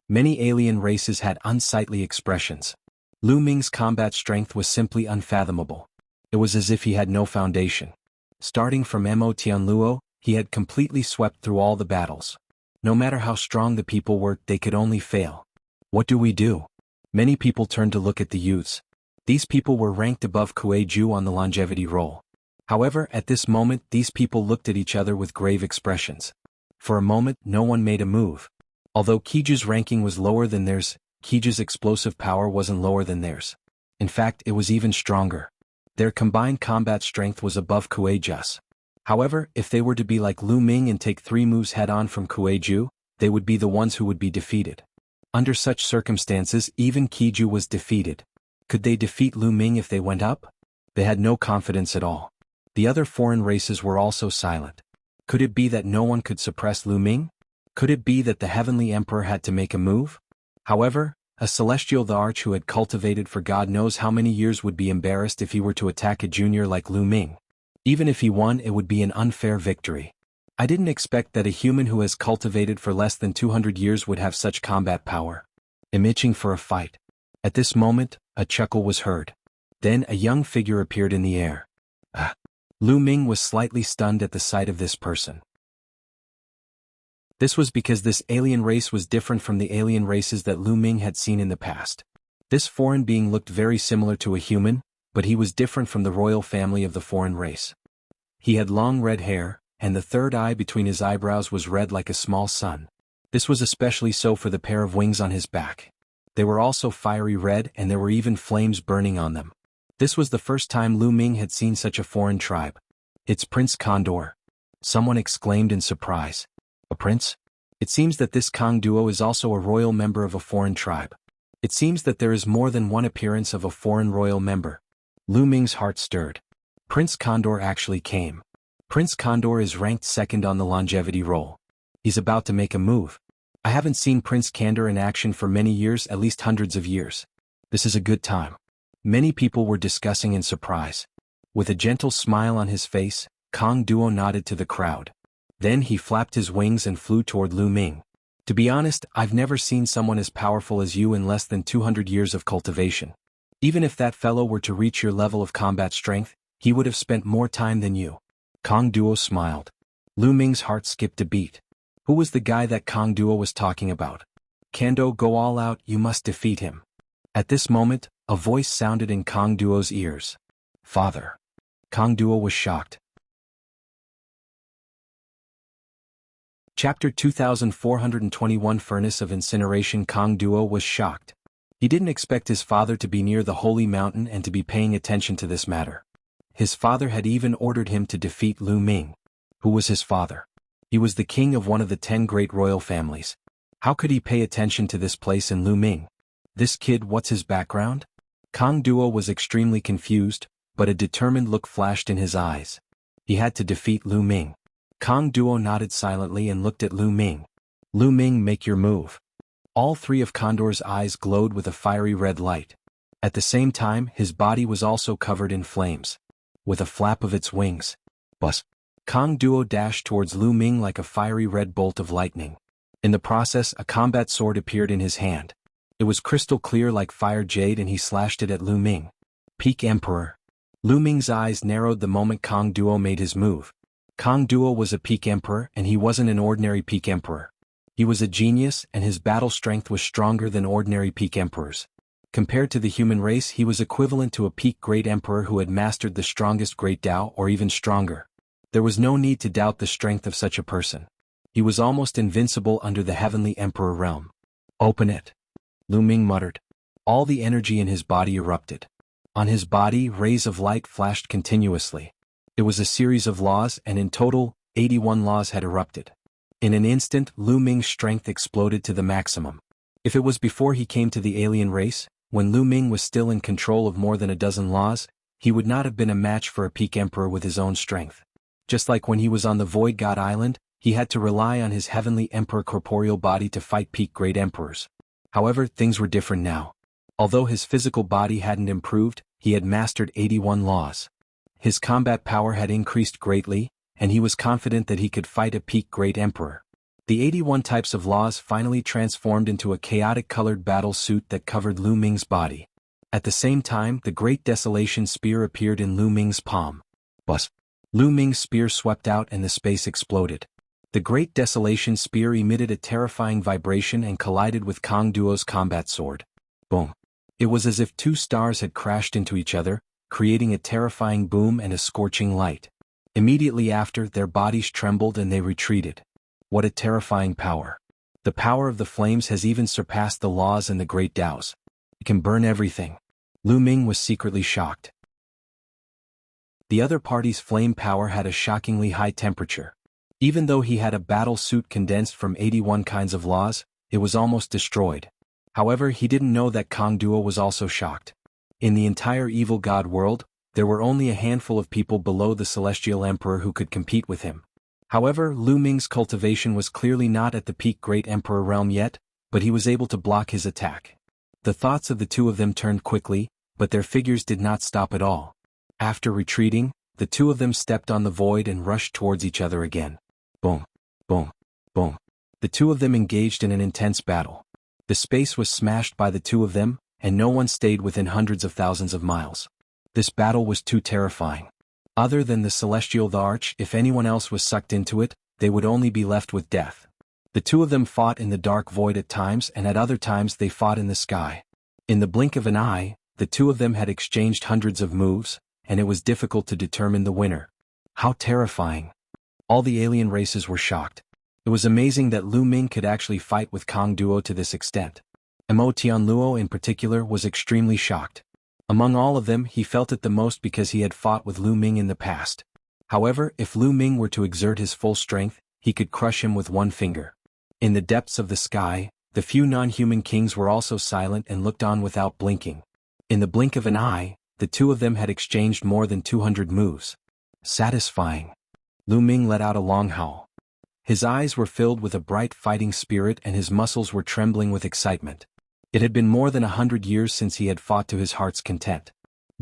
Many alien races had unsightly expressions. Lu Ming's combat strength was simply unfathomable. It was as if he had no foundation. Starting from Mo Tianluo, he had completely swept through all the battles. No matter how strong the people were, they could only fail. What do we do? Many people turned to look at the youths. These people were ranked above Kueju on the longevity roll. However, at this moment these people looked at each other with grave expressions. For a moment no one made a move. Although Kiju's ranking was lower than theirs, Kiju's explosive power wasn't lower than theirs. In fact, it was even stronger. Their combined combat strength was above Kueju's. However, if they were to be like Lu Ming and take 3 moves head-on from Kueju, they would be the ones who would be defeated. Under such circumstances, even Kiju was defeated. Could they defeat Lu Ming if they went up? They had no confidence at all. The other foreign races were also silent. Could it be that no one could suppress Lu Ming? Could it be that the Heavenly Emperor had to make a move? However, a celestial the Arch who had cultivated for God knows how many years would be embarrassed if he were to attack a junior like Lu Ming. Even if he won, it would be an unfair victory. I didn't expect that a human who has cultivated for less than 200 years would have such combat power. I'm itching for a fight. At this moment, a chuckle was heard. Then a young figure appeared in the air. Lu Ming was slightly stunned at the sight of this person. This was because this alien race was different from the alien races that Lu Ming had seen in the past. This foreign being looked very similar to a human, but he was different from the royal family of the foreign race. He had long red hair, and the third eye between his eyebrows was red like a small sun. This was especially so for the pair of wings on his back. They were also fiery red and there were even flames burning on them. This was the first time Lu Ming had seen such a foreign tribe. It's Prince Condor. Someone exclaimed in surprise. A prince? It seems that this Kang duo is also a royal member of a foreign tribe. It seems that there is more than one appearance of a foreign royal member. Lu Ming's heart stirred. Prince Condor actually came. Prince Condor is ranked second on the longevity roll. He's about to make a move. I haven't seen Prince Condor in action for many years, at least hundreds of years. This is a good time. Many people were discussing in surprise. With a gentle smile on his face, Kong Duo nodded to the crowd. Then he flapped his wings and flew toward Lu Ming. To be honest, I've never seen someone as powerful as you in less than 200 years of cultivation. Even if that fellow were to reach your level of combat strength, he would have spent more time than you. Kong Duo smiled. Lu Ming's heart skipped a beat. Who was the guy that Kong Duo was talking about? Kando, go all out, you must defeat him. At this moment, a voice sounded in Kong Duo's ears. Father. Kong Duo was shocked. Chapter 2421 Furnace of Incineration. Kong Duo was shocked. He didn't expect his father to be near the holy mountain and to be paying attention to this matter. His father had even ordered him to defeat Lu Ming. Who was his father? He was the king of one of the 10 great royal families. How could he pay attention to this place in Lu Ming? This kid, what's his background? Kong Duo was extremely confused, but a determined look flashed in his eyes. He had to defeat Lu Ming. Kong Duo nodded silently and looked at Lu Ming. Lu Ming, make your move. All three of Condor's eyes glowed with a fiery red light. At the same time, his body was also covered in flames. With a flap of its wings, buzz, Kong Duo dashed towards Lu Ming like a fiery red bolt of lightning. In the process, a combat sword appeared in his hand. It was crystal clear like fire jade and he slashed it at Lu Ming. Peak Emperor. Lu Ming's eyes narrowed the moment Kong Duo made his move. Kong Duo was a peak emperor and he wasn't an ordinary peak emperor. He was a genius and his battle strength was stronger than ordinary peak emperors. Compared to the human race, he was equivalent to a peak great emperor who had mastered the strongest great Tao or even stronger. There was no need to doubt the strength of such a person. He was almost invincible under the heavenly emperor realm. Open it. Lu Ming muttered. All the energy in his body erupted. On his body, rays of light flashed continuously. It was a series of laws and in total, 81 laws had erupted. In an instant, Lu Ming's strength exploded to the maximum. If it was before he came to the alien race, when Lu Ming was still in control of more than a dozen laws, he would not have been a match for a peak emperor with his own strength. Just like when he was on the Void God Island, he had to rely on his heavenly emperor corporeal body to fight peak great emperors. However, things were different now. Although his physical body hadn't improved, he had mastered 81 laws. His combat power had increased greatly, and he was confident that he could fight a peak great emperor. The 81 types of laws finally transformed into a chaotic colored battle suit that covered Lu Ming's body. At the same time, the Great Desolation Spear appeared in Lu Ming's palm. Buzz. Lu Ming's spear swept out and the space exploded. The Great Desolation Spear emitted a terrifying vibration and collided with Kong Duo's combat sword. Boom. It was as if two stars had crashed into each other, creating a terrifying boom and a scorching light. Immediately after, their bodies trembled and they retreated. What a terrifying power. The power of the flames has even surpassed the laws and the great Taos. It can burn everything. Lu Ming was secretly shocked. The other party's flame power had a shockingly high temperature. Even though he had a battle suit condensed from 81 kinds of laws, it was almost destroyed. However, he didn't know that Kong Duo was also shocked. In the entire evil god world, there were only a handful of people below the celestial emperor who could compete with him. However, Lu Ming's cultivation was clearly not at the peak great emperor realm yet, but he was able to block his attack. The thoughts of the two of them turned quickly, but their figures did not stop at all. After retreating, the two of them stepped on the void and rushed towards each other again. Boom, boom, boom. The two of them engaged in an intense battle. The space was smashed by the two of them, and no one stayed within hundreds of thousands of miles. This battle was too terrifying. Other than the celestial the Arch, if anyone else was sucked into it, they would only be left with death. The two of them fought in the dark void at times and at other times they fought in the sky. In the blink of an eye, the two of them had exchanged hundreds of moves, and it was difficult to determine the winner. How terrifying. All the alien races were shocked. It was amazing that Lu Ming could actually fight with Kong Duo to this extent. Mo Tianluo in particular was extremely shocked. Among all of them, he felt it the most because he had fought with Lu Ming in the past. However, if Lu Ming were to exert his full strength, he could crush him with one finger. In the depths of the sky, The few non-human kings were also silent and looked on without blinking. In the blink of an eye, the two of them had exchanged more than 200 moves. Satisfying. Lu Ming let out a long howl. His eyes were filled with a bright fighting spirit and his muscles were trembling with excitement. It had been more than 100 years since he had fought to his heart's content.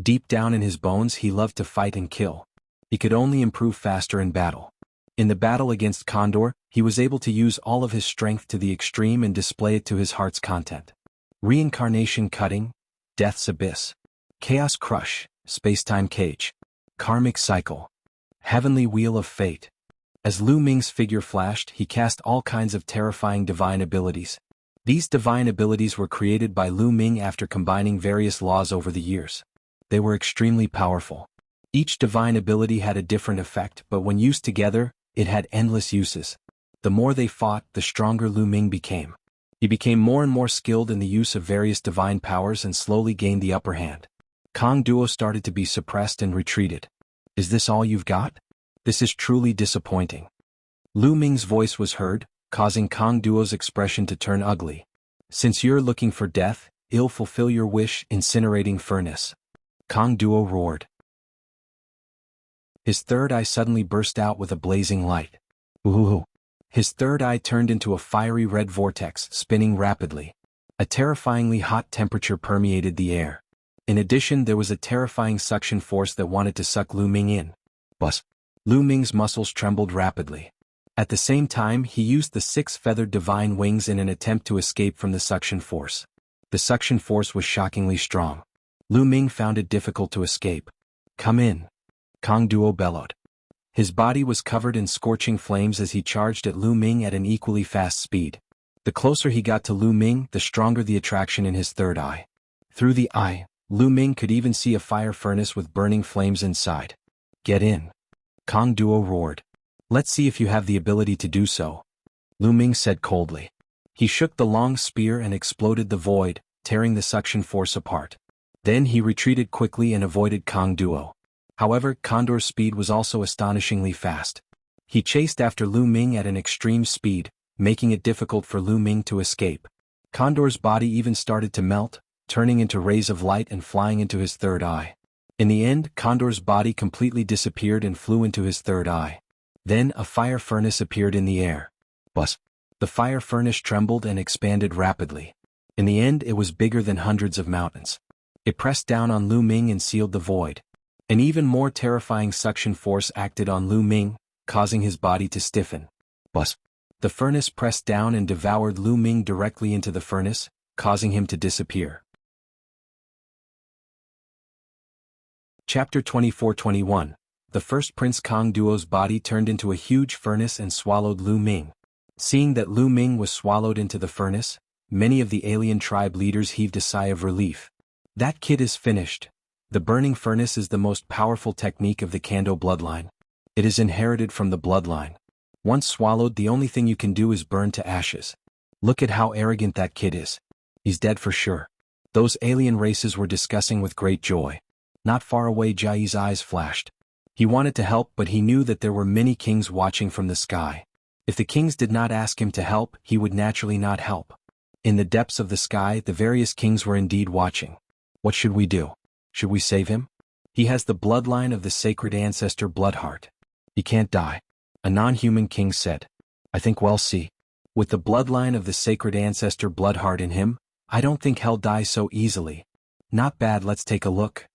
Deep down in his bones he loved to fight and kill. He could only improve faster in battle. In the battle against Condor, he was able to use all of his strength to the extreme and display it to his heart's content. Reincarnation cutting, Death's abyss, Chaos crush, Space-time cage, Karmic cycle, Heavenly wheel of fate. As Lu Ming's figure flashed, he cast all kinds of terrifying divine abilities. These divine abilities were created by Lu Ming after combining various laws over the years. They were extremely powerful. Each divine ability had a different effect, but when used together, it had endless uses. The more they fought, the stronger Lu Ming became. He became more and more skilled in the use of various divine powers and slowly gained the upper hand. Kong Duo started to be suppressed and retreated. Is this all you've got? This is truly disappointing. Lu Ming's voice was heard, causing Kong Duo's expression to turn ugly. Since you're looking for death, I'll fulfill your wish, incinerating furnace. Kong Duo roared. His third eye suddenly burst out with a blazing light. Ooh! His third eye turned into a fiery red vortex, spinning rapidly. A terrifyingly hot temperature permeated the air. In addition, there was a terrifying suction force that wanted to suck Lu Ming in. Buzz! Lu Ming's muscles trembled rapidly. At the same time, he used the 6-feathered divine wings in an attempt to escape from the suction force. The suction force was shockingly strong. Lu Ming found it difficult to escape. Come in! Kong Duo bellowed. His body was covered in scorching flames as he charged at Lu Ming at an equally fast speed. The closer he got to Lu Ming, the stronger the attraction in his third eye. Through the eye, Lu Ming could even see a fire furnace with burning flames inside. Get in! Kong Duo roared. Let's see if you have the ability to do so. Lu Ming said coldly. He shook the long spear and exploded the void, tearing the suction force apart. Then he retreated quickly and avoided Kong Duo. However, Condor's speed was also astonishingly fast. He chased after Lu Ming at an extreme speed, making it difficult for Lu Ming to escape. Condor's body even started to melt, turning into rays of light and flying into his third eye. In the end, Condor's body completely disappeared and flew into his third eye. Then a fire furnace appeared in the air. Buzz! The fire furnace trembled and expanded rapidly. In the end, it was bigger than hundreds of mountains. It pressed down on Lu Ming and sealed the void. An even more terrifying suction force acted on Lu Ming, causing his body to stiffen. Buzz! The furnace pressed down and devoured Lu Ming directly into the furnace, causing him to disappear. Chapter 24-21. The first Prince Kong Duo's body turned into a huge furnace and swallowed Lu Ming. Seeing that Lu Ming was swallowed into the furnace, many of the alien tribe leaders heaved a sigh of relief. That kid is finished. The burning furnace is the most powerful technique of the Kando bloodline. It is inherited from the bloodline. Once swallowed, the only thing you can do is burn to ashes. Look at how arrogant that kid is. He's dead for sure. Those alien races were discussing with great joy. Not far away, Jiayi's eyes flashed. He wanted to help, but he knew that there were many kings watching from the sky. If the kings did not ask him to help, he would naturally not help. In the depths of the sky, the various kings were indeed watching. What should we do? Should we save him? He has the bloodline of the sacred ancestor Bloodheart. He can't die. A non-human king said. I think we'll see. With the bloodline of the sacred ancestor Bloodheart in him, I don't think he'll die so easily. Not bad, let's take a look.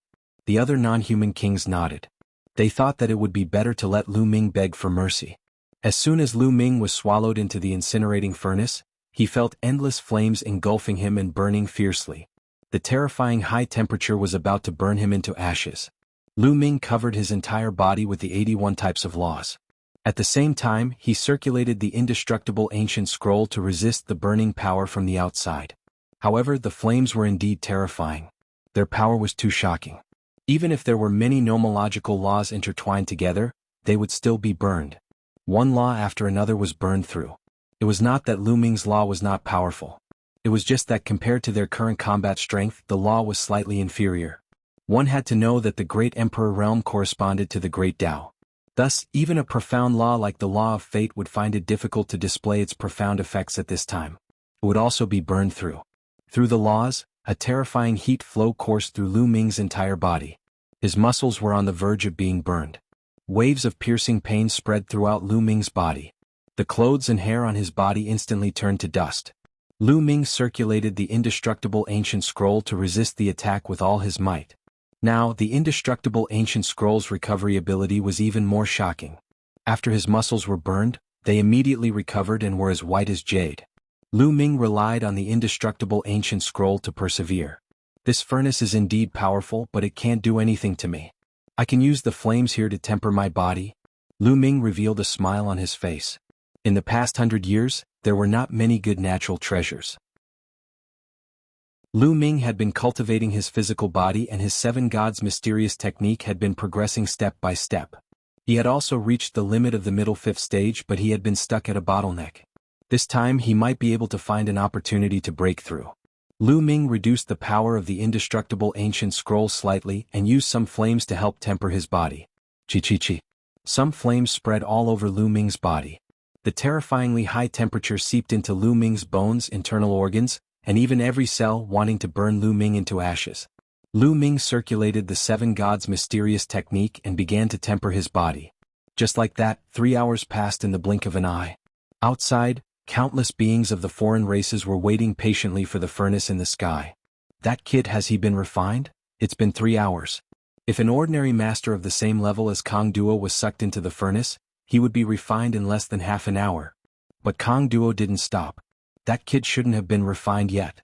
The other non-human kings nodded. They thought that it would be better to let Lu Ming beg for mercy. As soon as Lu Ming was swallowed into the incinerating furnace, he felt endless flames engulfing him and burning fiercely. The terrifying high temperature was about to burn him into ashes. Lu Ming covered his entire body with the 81 types of laws. At the same time, he circulated the indestructible ancient scroll to resist the burning power from the outside. However, the flames were indeed terrifying. Their power was too shocking. Even if there were many nomological laws intertwined together, they would still be burned. One law after another was burned through. It was not that Lu Ming's law was not powerful. It was just that compared to their current combat strength, the law was slightly inferior. One had to know that the Great Emperor realm corresponded to the Great Tao. Thus, even a profound law like the law of fate would find it difficult to display its profound effects at this time. it would also be burned through. Through the laws, a terrifying heat flow coursed through Lu Ming's entire body. His muscles were on the verge of being burned. Waves of piercing pain spread throughout Lu Ming's body. The clothes and hair on his body instantly turned to dust. Lu Ming circulated the indestructible ancient scroll to resist the attack with all his might. Now, the indestructible ancient scroll's recovery ability was even more shocking. After his muscles were burned, they immediately recovered and were as white as jade. Lu Ming relied on the indestructible ancient scroll to persevere. This furnace is indeed powerful, but it can't do anything to me. I can use the flames here to temper my body. Lu Ming revealed a smile on his face. In the past 100 years, there were not many good natural treasures. Lu Ming had been cultivating his physical body, and his seven gods' mysterious technique had been progressing step by step. He had also reached the limit of the middle fifth stage, but he had been stuck at a bottleneck. This time he might be able to find an opportunity to break through. Lu Ming reduced the power of the indestructible ancient scroll slightly and used some flames to help temper his body. Chi. Some flames spread all over Lu Ming's body. The terrifyingly high temperature seeped into Lu Ming's bones, internal organs, and even every cell, wanting to burn Lu Ming into ashes. Lu Ming circulated the seven gods' mysterious technique and began to temper his body. Just like that, 3 hours passed in the blink of an eye. Outside, countless beings of the foreign races were waiting patiently for the furnace in the sky. That kid, has he been refined? It's been 3 hours. If an ordinary master of the same level as Kong Duo was sucked into the furnace, he would be refined in less than half an hour. But Kong Duo didn't stop. That kid shouldn't have been refined yet.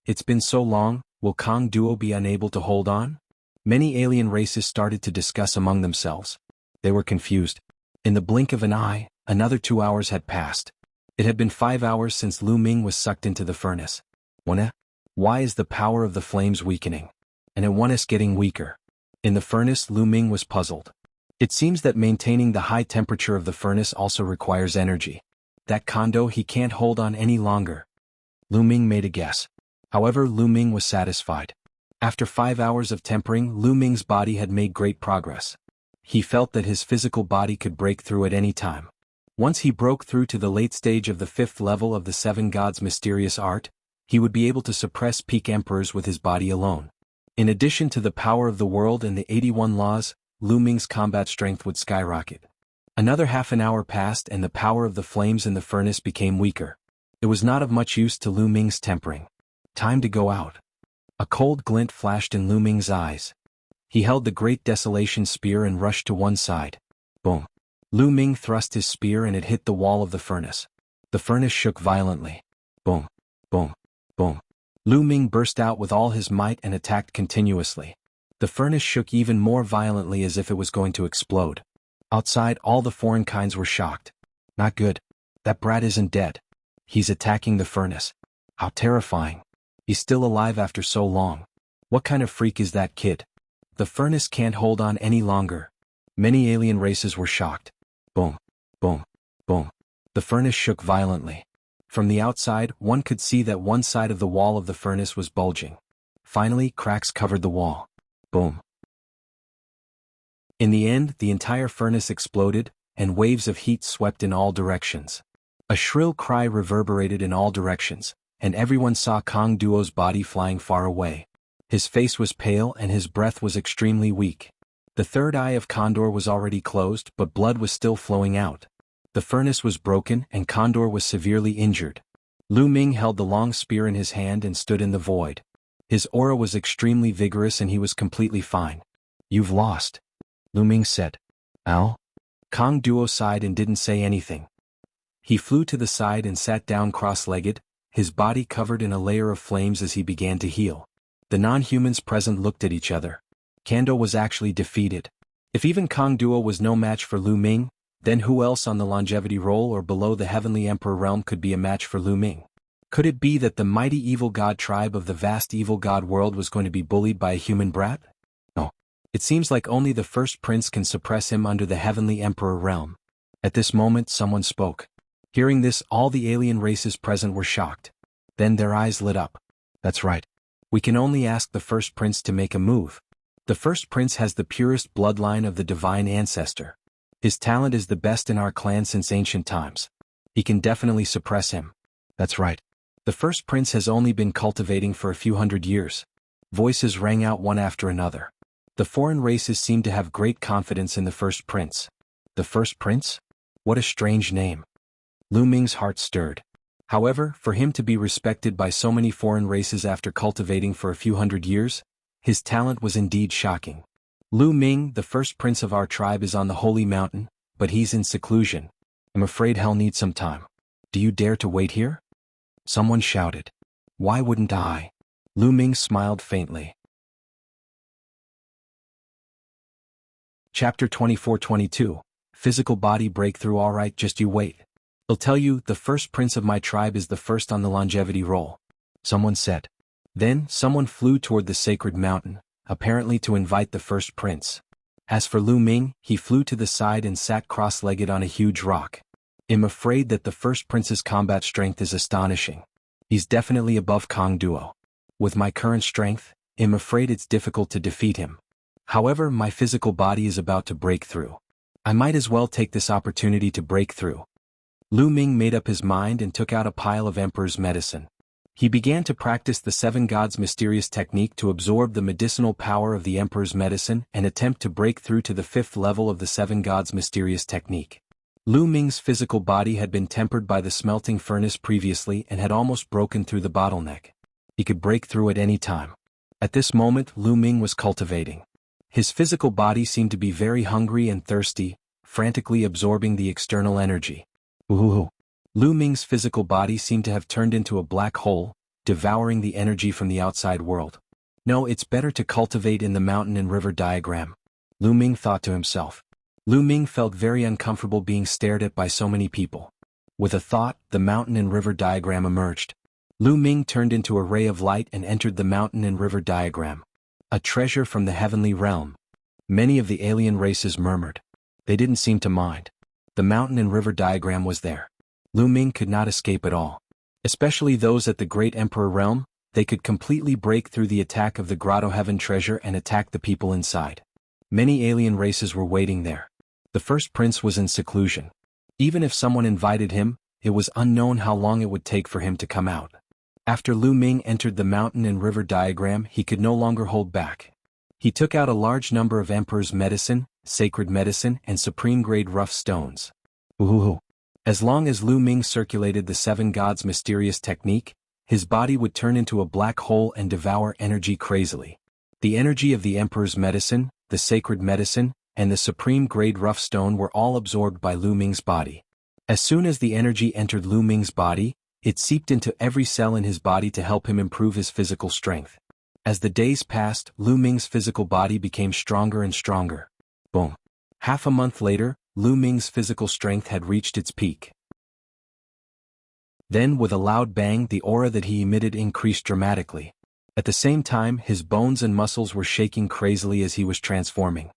It's been so long, will Kong Duo be unable to hold on? Many alien races started to discuss among themselves. They were confused. In the blink of an eye, another 2 hours had passed. It had been 5 hours since Lu Ming was sucked into the furnace. Why is the power of the flames weakening? And it was getting weaker. In the furnace, Lu Ming was puzzled. It seems that maintaining the high temperature of the furnace also requires energy. That Kondo, he can't hold on any longer. Lu Ming made a guess. However, Lu Ming was satisfied. After 5 hours of tempering, Lu Ming's body had made great progress. He felt that his physical body could break through at any time. Once he broke through to the late stage of the 5th level of the seven gods' mysterious art, he would be able to suppress peak emperors with his body alone. In addition to the power of the world and the 81 laws, Lu Ming's combat strength would skyrocket. Another half an hour passed and the power of the flames in the furnace became weaker. It was not of much use to Lu Ming's tempering. Time to go out. A cold glint flashed in Lu Ming's eyes. He held the Great Desolation Spear and rushed to one side. Boom. Lu Ming thrust his spear and it hit the wall of the furnace. The furnace shook violently. Boom. Boom. Boom. Lu Ming burst out with all his might and attacked continuously. The furnace shook even more violently, as if it was going to explode. Outside, all the foreign kinds were shocked. Not good. That brat isn't dead. He's attacking the furnace. How terrifying. He's still alive after so long. What kind of freak is that kid? The furnace can't hold on any longer. Many alien races were shocked. Boom. Boom. Boom. The furnace shook violently. From the outside, one could see that one side of the wall of the furnace was bulging. Finally, cracks covered the wall. Boom. In the end, the entire furnace exploded, and waves of heat swept in all directions. A shrill cry reverberated in all directions, and everyone saw Kong Duo's body flying far away. His face was pale and his breath was extremely weak. The third eye of Condor was already closed, but blood was still flowing out. The furnace was broken and Condor was severely injured. Lu Ming held the long spear in his hand and stood in the void. His aura was extremely vigorous and he was completely fine. You've lost, Lu Ming said. Ow? Kong Duo sighed and didn't say anything. He flew to the side and sat down cross-legged, his body covered in a layer of flames as he began to heal. The non-humans present looked at each other. Kando was actually defeated. If even Kong Duo was no match for Lu Ming, then who else on the longevity roll or below the Heavenly Emperor realm could be a match for Lu Ming? Could it be that the mighty evil god tribe of the vast evil god world was going to be bullied by a human brat? No. It seems like only the first prince can suppress him under the Heavenly Emperor realm. At this moment someone spoke. Hearing this, all the alien races present were shocked. Then their eyes lit up. That's right. We can only ask the first prince to make a move. The first prince has the purest bloodline of the divine ancestor. His talent is the best in our clan since ancient times. He can definitely suppress him. That's right. The first prince has only been cultivating for a few hundred years. Voices rang out one after another. The foreign races seemed to have great confidence in the first prince. The first prince? What a strange name. Lu Ming's heart stirred. However, for him to be respected by so many foreign races after cultivating for a few hundred years, his talent was indeed shocking. Lu Ming, the first prince of our tribe, is on the holy mountain, but he's in seclusion. I'm afraid he'll need some time. Do you dare to wait here? Someone shouted. Why wouldn't I? Lu Ming smiled faintly. Chapter 24-22. Physical body breakthrough. Alright, just you wait. I'll tell you, the first prince of my tribe is the first on the longevity roll. Someone said. Then, someone flew toward the sacred mountain, apparently to invite the first prince. As for Lu Ming, he flew to the side and sat cross-legged on a huge rock. I'm afraid that the first prince's combat strength is astonishing. He's definitely above Kong Duo. With my current strength, I'm afraid it's difficult to defeat him. However, my physical body is about to break through. I might as well take this opportunity to break through. Lu Ming made up his mind and took out a pile of Emperor's medicine. He began to practice the Seven Gods' mysterious technique to absorb the medicinal power of the Emperor's medicine and attempt to break through to the 5th level of the Seven Gods' mysterious technique. Lu Ming's physical body had been tempered by the smelting furnace previously and had almost broken through the bottleneck. He could break through at any time. At this moment, Lu Ming was cultivating. His physical body seemed to be very hungry and thirsty, frantically absorbing the external energy. Ooh! Lu Ming's physical body seemed to have turned into a black hole, devouring the energy from the outside world. No, it's better to cultivate in the mountain and river diagram. Lu Ming thought to himself. Lu Ming felt very uncomfortable being stared at by so many people. With a thought, the mountain and river diagram emerged. Lu Ming turned into a ray of light and entered the mountain and river diagram. A treasure from the heavenly realm. Many of the alien races murmured. They didn't seem to mind. The mountain and river diagram was there. Lu Ming could not escape at all. Especially those at the Great Emperor realm, they could completely break through the attack of the Grotto Heaven treasure and attack the people inside. Many alien races were waiting there. The first prince was in seclusion. Even if someone invited him, it was unknown how long it would take for him to come out. After Lu Ming entered the mountain and river diagram, he could no longer hold back. He took out a large number of Emperor's medicine, sacred medicine, and supreme-grade rough stones. Ooh! As long as Lu Ming circulated the Seven Gods' mysterious technique, his body would turn into a black hole and devour energy crazily. The energy of the Emperor's medicine, the sacred medicine, and the supreme-grade rough stone were all absorbed by Lu Ming's body. As soon as the energy entered Lu Ming's body, it seeped into every cell in his body to help him improve his physical strength. As the days passed, Lu Ming's physical body became stronger and stronger. Boom. Half a month later, Lu Ming's physical strength had reached its peak. Then, with a loud bang, the aura that he emitted increased dramatically. At the same time, his bones and muscles were shaking crazily as he was transforming.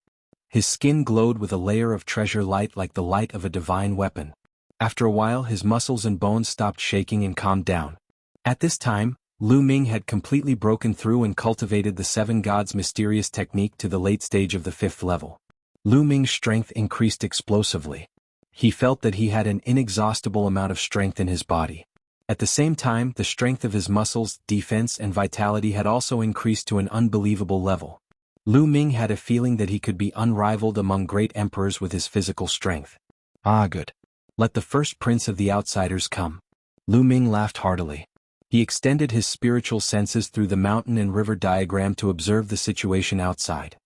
His skin glowed with a layer of treasure light like the light of a divine weapon. After a while, his muscles and bones stopped shaking and calmed down. At this time, Lu Ming had completely broken through and cultivated the Seven Gods' mysterious technique to the late stage of the 5th level. Lu Ming's strength increased explosively. He felt that he had an inexhaustible amount of strength in his body. At the same time, the strength of his muscles, defense, and vitality had also increased to an unbelievable level. Lu Ming had a feeling that he could be unrivaled among great emperors with his physical strength. Ah, good. Let the first prince of the outsiders come. Lu Ming laughed heartily. He extended his spiritual senses through the mountain and river diagram to observe the situation outside.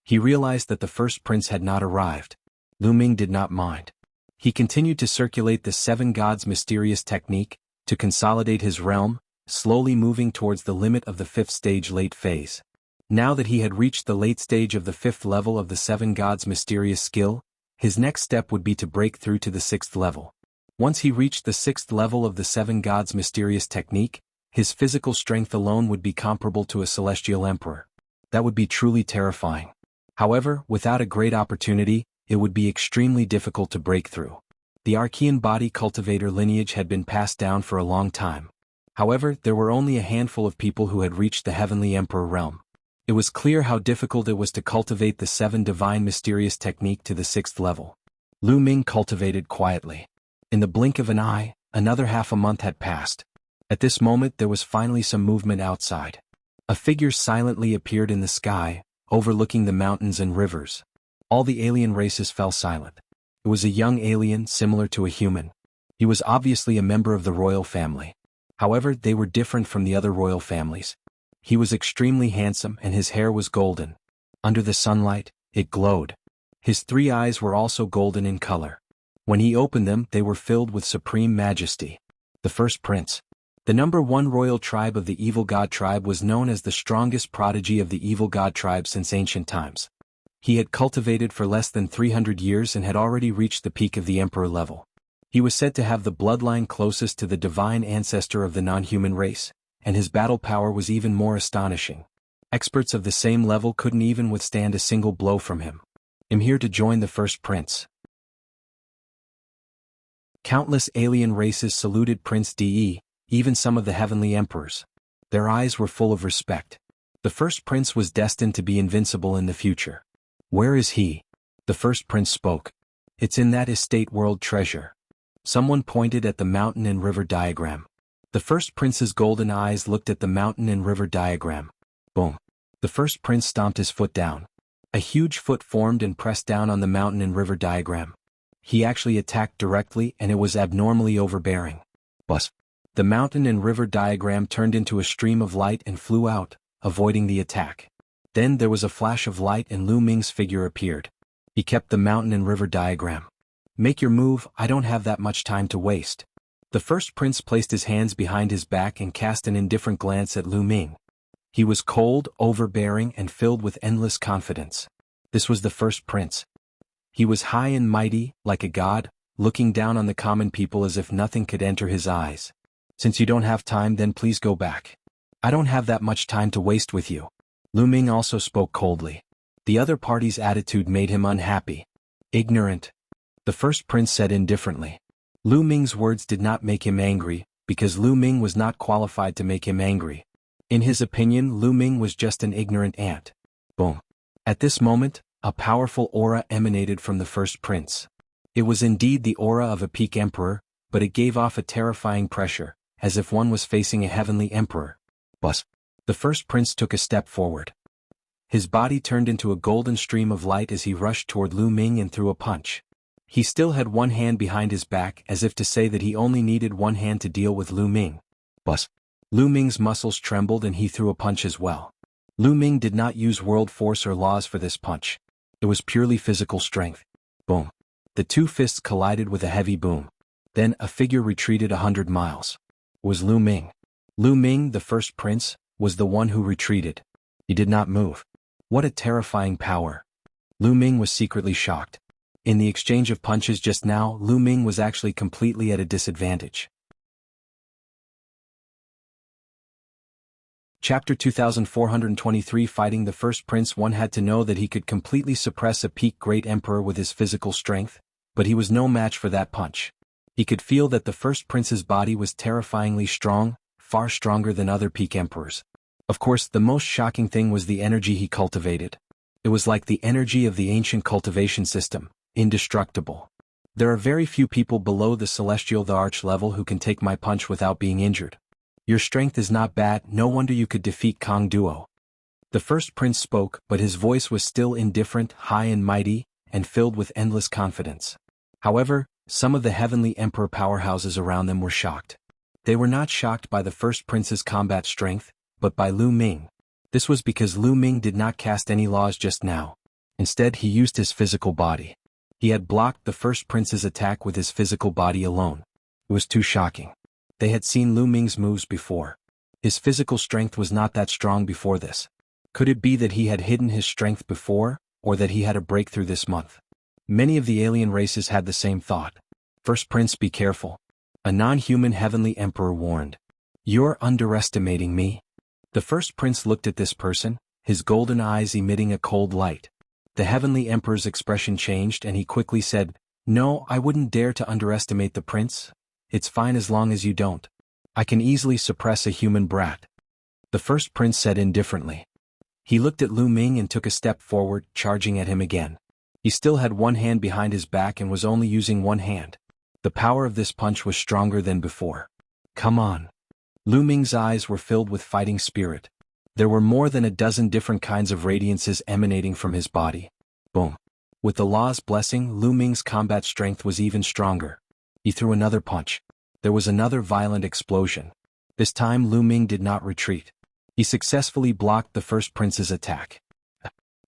He realized that the first prince had not arrived. Lu Ming did not mind. He continued to circulate the Seven Gods' mysterious technique, to consolidate his realm, slowly moving towards the limit of the 5th stage late phase. Now that he had reached the late stage of the 5th level of the Seven Gods' mysterious skill, his next step would be to break through to the 6th level. Once he reached the 6th level of the Seven Gods' mysterious technique, his physical strength alone would be comparable to a celestial emperor. That would be truly terrifying. However, without a great opportunity, it would be extremely difficult to break through. The Archean body cultivator lineage had been passed down for a long time. However, there were only a handful of people who had reached the Heavenly Emperor realm. It was clear how difficult it was to cultivate the 7 divine mysterious technique to the 6th level. Lu Ming cultivated quietly. In the blink of an eye, another half a month had passed. At this moment there was finally some movement outside. A figure silently appeared in the sky, overlooking the mountains and rivers. All the alien races fell silent. It was a young alien similar to a human. He was obviously a member of the royal family. However, they were different from the other royal families. He was extremely handsome and his hair was golden. Under the sunlight, it glowed. His 3 eyes were also golden in color. When he opened them, they were filled with supreme majesty. The first prince. The number 1 royal tribe of the evil god tribe was known as the strongest prodigy of the evil god tribe since ancient times. He had cultivated for less than 300 years and had already reached the peak of the emperor level. He was said to have the bloodline closest to the divine ancestor of the non-human race, and his battle power was even more astonishing. Experts of the same level couldn't even withstand a single blow from him. I'm here to join the first prince. Countless alien races saluted Prince De, even some of the heavenly emperors. Their eyes were full of respect. The first prince was destined to be invincible in the future. Where is he? The first prince spoke. It's in that estate world treasure. Someone pointed at the mountain and river diagram. The first prince's golden eyes looked at the mountain and river diagram. Boom. The first prince stomped his foot down. A huge foot formed and pressed down on the mountain and river diagram. He actually attacked directly and it was abnormally overbearing. Bus. The mountain and river diagram turned into a stream of light and flew out, avoiding the attack. Then there was a flash of light and Lu Ming's figure appeared. He kept the mountain and river diagram. Make your move, I don't have that much time to waste. The first prince placed his hands behind his back and cast an indifferent glance at Lu Ming. He was cold, overbearing and filled with endless confidence. This was the first prince. He was high and mighty, like a god, looking down on the common people as if nothing could enter his eyes. Since you don't have time, then please go back. I don't have that much time to waste with you. Lu Ming also spoke coldly. The other party's attitude made him unhappy. Ignorant. The first prince said indifferently. Lu Ming's words did not make him angry, because Lu Ming was not qualified to make him angry. In his opinion, Lu Ming was just an ignorant ant. Boom. At this moment, a powerful aura emanated from the first prince. It was indeed the aura of a peak emperor, but it gave off a terrifying pressure, as if one was facing a heavenly emperor. Bus. The first prince took a step forward. His body turned into a golden stream of light as he rushed toward Lu Ming and threw a punch. He still had one hand behind his back as if to say that he only needed one hand to deal with Lu Ming. Bus. Lu Ming's muscles trembled and he threw a punch as well. Lu Ming did not use world force or laws for this punch. It was purely physical strength. Boom. The 2 fists collided with a heavy boom. Then a figure retreated 100 miles. It was Lu Ming. Lu Ming, the first prince, was the one who retreated. He did not move. What a terrifying power. Lu Ming was secretly shocked. In the exchange of punches just now, Lu Ming was actually completely at a disadvantage. Chapter 2423 Fighting the First Prince. One had to know that he could completely suppress a peak great emperor with his physical strength, but he was no match for that punch. He could feel that the first prince's body was terrifyingly strong, far stronger than other peak emperors. Of course, the most shocking thing was the energy he cultivated. It was like the energy of the ancient cultivation system, indestructible. There are very few people below the celestial the arch level who can take my punch without being injured. Your strength is not bad, no wonder you could defeat Kong Duo. The first prince spoke, but his voice was still indifferent, high and mighty, and filled with endless confidence. However, some of the heavenly emperor powerhouses around them were shocked. They were not shocked by the first prince's combat strength, but by Lu Ming. This was because Lu Ming did not cast any laws just now. Instead, he used his physical body. He had blocked the first prince's attack with his physical body alone. It was too shocking. They had seen Lu Ming's moves before. His physical strength was not that strong before this. Could it be that he had hidden his strength before, or that he had a breakthrough this month? Many of the alien races had the same thought. First prince, be careful. A non-human heavenly emperor warned. You're underestimating me. The first prince looked at this person, his golden eyes emitting a cold light. The heavenly emperor's expression changed and he quickly said, No, I wouldn't dare to underestimate the prince. It's fine as long as you don't. I can easily suppress a human brat. The first prince said indifferently. He looked at Lu Ming and took a step forward, charging at him again. He still had one hand behind his back and was only using one hand. The power of this punch was stronger than before. Come on. Lu Ming's eyes were filled with fighting spirit. There were more than a dozen different kinds of radiances emanating from his body. Boom. With the law's blessing, Lu Ming's combat strength was even stronger. He threw another punch. There was another violent explosion. This time Lu Ming did not retreat. He successfully blocked the first prince's attack.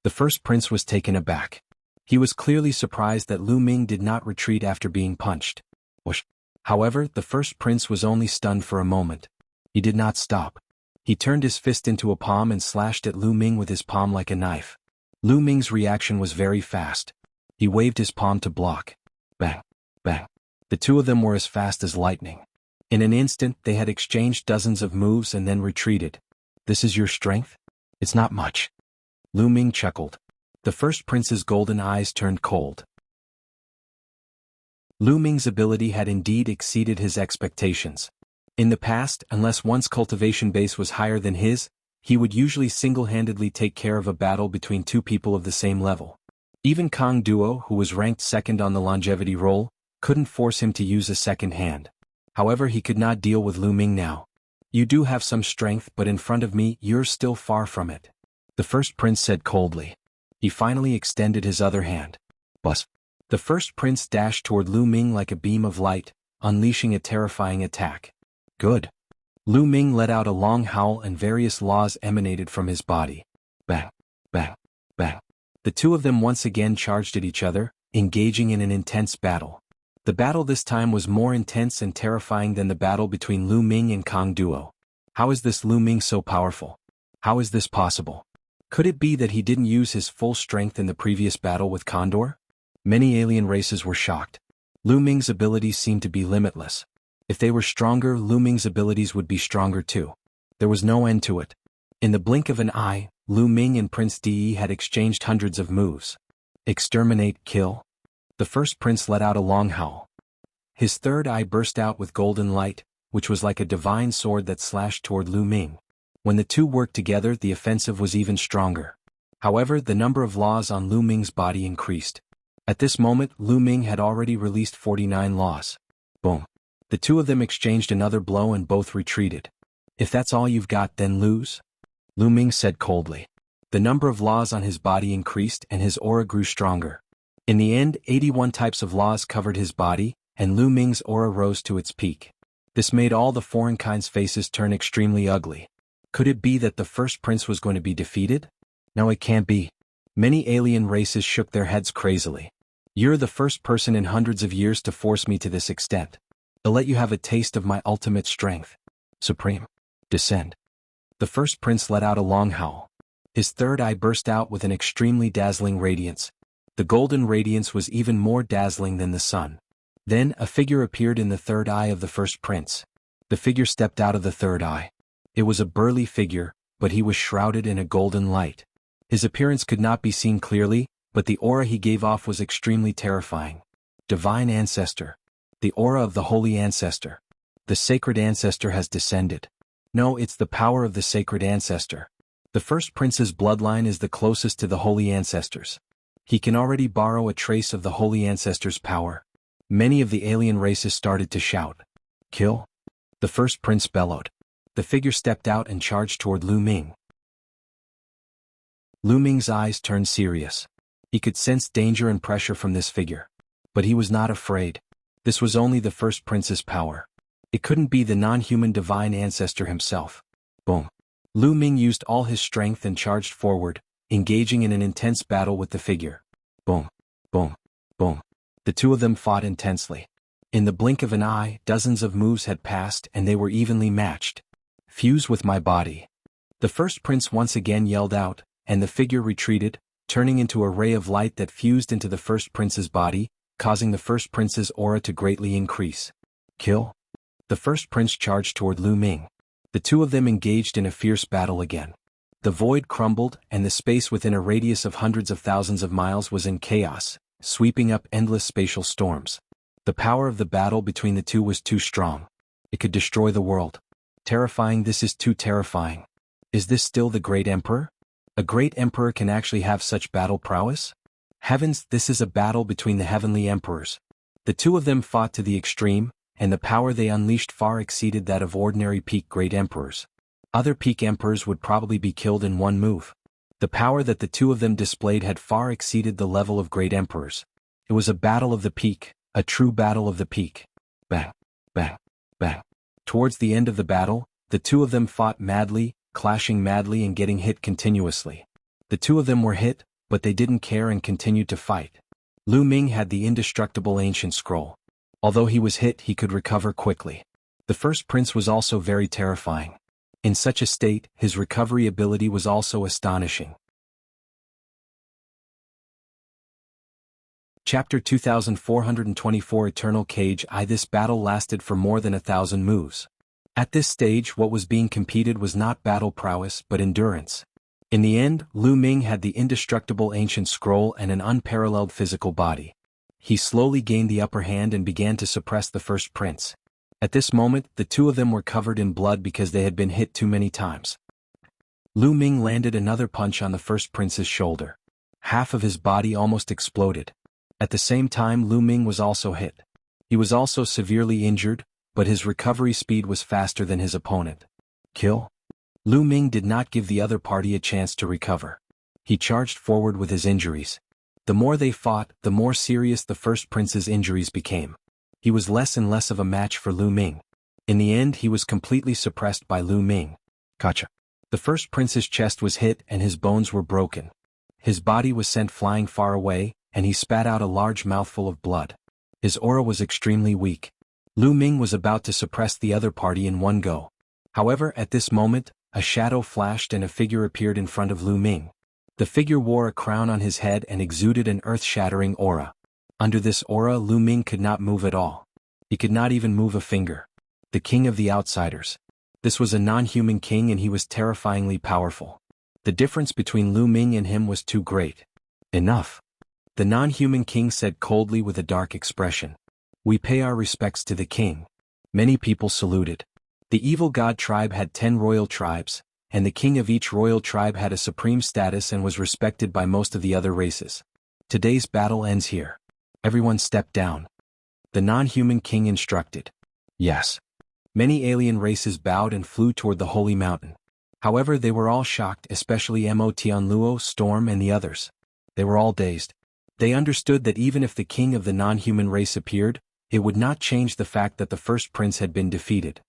The first prince was taken aback. He was clearly surprised that Lu Ming did not retreat after being punched. Whoosh. However, the first prince was only stunned for a moment. He did not stop. He turned his fist into a palm and slashed at Lu Ming with his palm like a knife. Lu Ming's reaction was very fast. He waved his palm to block. Bang, bang. The two of them were as fast as lightning. In an instant, they had exchanged dozens of moves and then retreated. This is your strength? It's not much. Lu Ming chuckled. The first prince's golden eyes turned cold. Lu Ming's ability had indeed exceeded his expectations. In the past, unless one's cultivation base was higher than his, he would usually single-handedly take care of a battle between two people of the same level. Even Kang Duo, who was ranked second on the longevity roll, couldn't force him to use a second hand. However, he could not deal with Lu Ming now. You do have some strength, but in front of me, you're still far from it. The first prince said coldly. He finally extended his other hand. Buzz. The first prince dashed toward Lu Ming like a beam of light, unleashing a terrifying attack. Good. Lu Ming let out a long howl and various laws emanated from his body. Bang, bang, bang. The two of them once again charged at each other, engaging in an intense battle. The battle this time was more intense and terrifying than the battle between Lu Ming and Kang Duo. How is this Lu Ming so powerful? How is this possible? Could it be that he didn't use his full strength in the previous battle with Condor? Many alien races were shocked. Lu Ming's abilities seemed to be limitless. If they were stronger, Lu Ming's abilities would be stronger too. There was no end to it. In the blink of an eye, Lu Ming and Prince Di had exchanged hundreds of moves. Exterminate, kill. The first prince let out a long howl. His third eye burst out with golden light, which was like a divine sword that slashed toward Lu Ming. When the two worked together, the offensive was even stronger. However, the number of laws on Lu Ming's body increased. At this moment, Lu Ming had already released 49 laws. Boom. The two of them exchanged another blow and both retreated. If that's all you've got, then lose? Lu Ming said coldly. The number of laws on his body increased and his aura grew stronger. In the end, 81 types of laws covered his body, and Lu Ming's aura rose to its peak. This made all the foreign kind's faces turn extremely ugly. Could it be that the first prince was going to be defeated? No, it can't be. Many alien races shook their heads crazily. You're the first person in hundreds of years to force me to this extent. I'll let you have a taste of my ultimate strength. Supreme. Descend. The first prince let out a long howl. His third eye burst out with an extremely dazzling radiance. The golden radiance was even more dazzling than the sun. Then, a figure appeared in the third eye of the first prince. The figure stepped out of the third eye. It was a burly figure, but he was shrouded in a golden light. His appearance could not be seen clearly, but the aura he gave off was extremely terrifying. Divine Ancestor. The aura of the Holy Ancestor. The Sacred Ancestor has descended. No, it's the power of the Sacred Ancestor. The first prince's bloodline is the closest to the Holy Ancestors. He can already borrow a trace of the Holy Ancestor's power. Many of the alien races started to shout. Kill? The first prince bellowed. The figure stepped out and charged toward Lu Ming. Lu Ming's eyes turned serious. He could sense danger and pressure from this figure. But he was not afraid. This was only the first prince's power. It couldn't be the non-human divine ancestor himself. Boom. Lu Ming used all his strength and charged forward, engaging in an intense battle with the figure. Boom. Boom. Boom. The two of them fought intensely. In the blink of an eye, dozens of moves had passed and they were evenly matched. Fuse with my body. The first prince once again yelled out, and the figure retreated, turning into a ray of light that fused into the first prince's body, causing the first prince's aura to greatly increase. Kill? The first prince charged toward Lu Ming. The two of them engaged in a fierce battle again. The void crumbled, and the space within a radius of hundreds of thousands of miles was in chaos, sweeping up endless spatial storms. The power of the battle between the two was too strong. It could destroy the world. Terrifying, this is too terrifying. Is this still the great emperor? A great emperor can actually have such battle prowess? Heavens, this is a battle between the heavenly emperors. The two of them fought to the extreme, and the power they unleashed far exceeded that of ordinary peak great emperors. Other peak emperors would probably be killed in one move. The power that the two of them displayed had far exceeded the level of great emperors. It was a battle of the peak, a true battle of the peak. Bang, bang, bang. Towards the end of the battle, the two of them fought madly, clashing madly and getting hit continuously. The two of them were hit, but they didn't care and continued to fight. Lu Ming had the indestructible ancient scroll. Although he was hit, he could recover quickly. The first prince was also very terrifying. In such a state, his recovery ability was also astonishing. Chapter 2424 Eternal Cage I This battle lasted for more than 1,000 moves. At this stage, what was being competed was not battle prowess but endurance. In the end, Lu Ming had the indestructible ancient scroll and an unparalleled physical body. He slowly gained the upper hand and began to suppress the first prince. At this moment, the two of them were covered in blood because they had been hit too many times. Lu Ming landed another punch on the first prince's shoulder. Half of his body almost exploded. At the same time, Lu Ming was also hit. He was also severely injured, but his recovery speed was faster than his opponent. Kill? Lu Ming did not give the other party a chance to recover. He charged forward with his injuries. The more they fought, the more serious the first prince's injuries became. He was less and less of a match for Lu Ming. In the end, he was completely suppressed by Lu Ming. Gotcha. The first prince's chest was hit and his bones were broken. His body was sent flying far away, and he spat out a large mouthful of blood. His aura was extremely weak. Lu Ming was about to suppress the other party in one go. However, at this moment, a shadow flashed and a figure appeared in front of Lu Ming. The figure wore a crown on his head and exuded an earth-shattering aura. Under this aura, Lu Ming could not move at all. He could not even move a finger. The king of the outsiders. This was a non-human king and he was terrifyingly powerful. The difference between Lu Ming and him was too great. Enough. The non-human king said coldly with a dark expression. We pay our respects to the king. Many people saluted. The evil god tribe had 10 royal tribes, and the king of each royal tribe had a supreme status and was respected by most of the other races. Today's battle ends here. Everyone step down. The non-human king instructed. Yes. Many alien races bowed and flew toward the holy mountain. However, they were all shocked, especially Tianluo, Storm and the others. They were all dazed. They understood that even if the king of the non-human race appeared, it would not change the fact that the first prince had been defeated.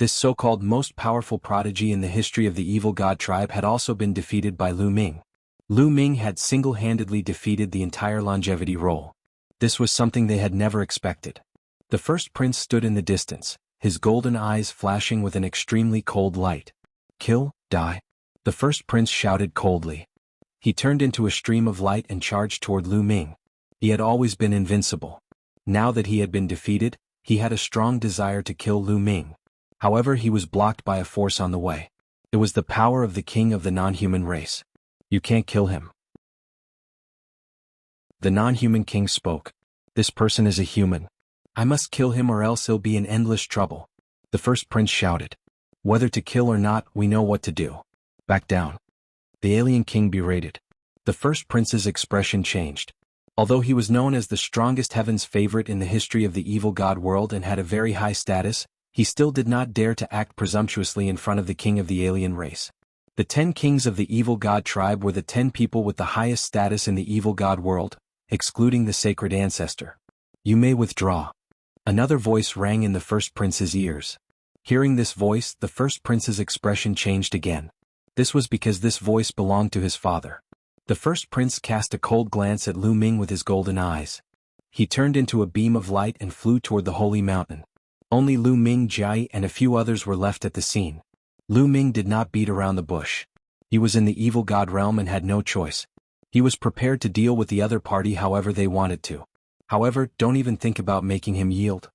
This so-called most powerful prodigy in the history of the evil god tribe had also been defeated by Lu Ming. Lu Ming had single-handedly defeated the entire longevity role. This was something they had never expected. The first prince stood in the distance, his golden eyes flashing with an extremely cold light. Kill, die? The first prince shouted coldly. He turned into a stream of light and charged toward Lu Ming. He had always been invincible. Now that he had been defeated, he had a strong desire to kill Lu Ming. However, he was blocked by a force on the way. It was the power of the king of the non-human race. You can't kill him. The non-human king spoke. This person is a human. I must kill him or else he'll be in endless trouble. The first prince shouted. Whether to kill or not, we know what to do. Back down. The alien king berated. The first prince's expression changed. Although he was known as the strongest heaven's favorite in the history of the evil god world and had a very high status, he still did not dare to act presumptuously in front of the king of the alien race. The 10 kings of the evil god tribe were the 10 people with the highest status in the evil god world, excluding the sacred ancestor. You may withdraw. Another voice rang in the first prince's ears. Hearing this voice, the first prince's expression changed again. This was because this voice belonged to his father. The first prince cast a cold glance at Lu Ming with his golden eyes. He turned into a beam of light and flew toward the holy mountain. Only Lu Ming, Jai and a few others were left at the scene. Lu Ming did not beat around the bush. He was in the evil god realm and had no choice. He was prepared to deal with the other party however they wanted to. However, don't even think about making him yield.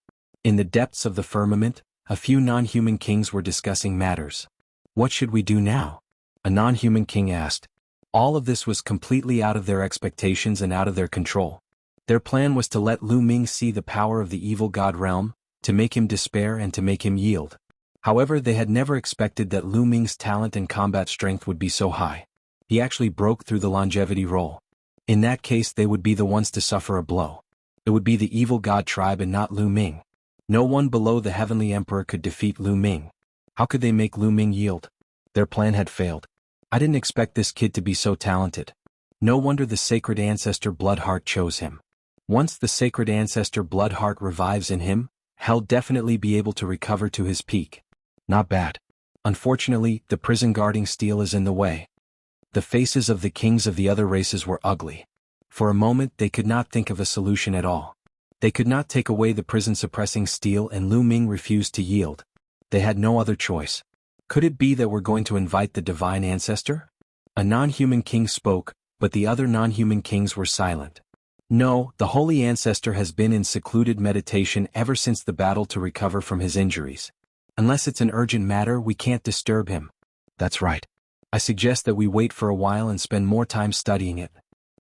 In the depths of the firmament, a few non-human kings were discussing matters. What should we do now? A non-human king asked. All of this was completely out of their expectations and out of their control. Their plan was to let Lu Ming see the power of the evil god realm, to make him despair and to make him yield. However, they had never expected that Lu Ming's talent and combat strength would be so high. He actually broke through the longevity role. In that case, they would be the ones to suffer a blow. It would be the evil god tribe and not Lu Ming. No one below the Heavenly Emperor could defeat Lu Ming. How could they make Lu Ming yield? Their plan had failed. I didn't expect this kid to be so talented. No wonder the sacred ancestor Bloodheart chose him. Once the sacred ancestor Bloodheart revives in him, he'll definitely be able to recover to his peak. Not bad. Unfortunately, the prison guarding steel is in the way. The faces of the kings of the other races were ugly. For a moment they could not think of a solution at all. They could not take away the prison-suppressing steel and Lu Ming refused to yield. They had no other choice. Could it be that we're going to invite the divine ancestor? A non-human king spoke, but the other non-human kings were silent. No, the holy ancestor has been in secluded meditation ever since the battle to recover from his injuries. Unless it's an urgent matter, we can't disturb him. That's right. I suggest that we wait for a while and spend more time studying it.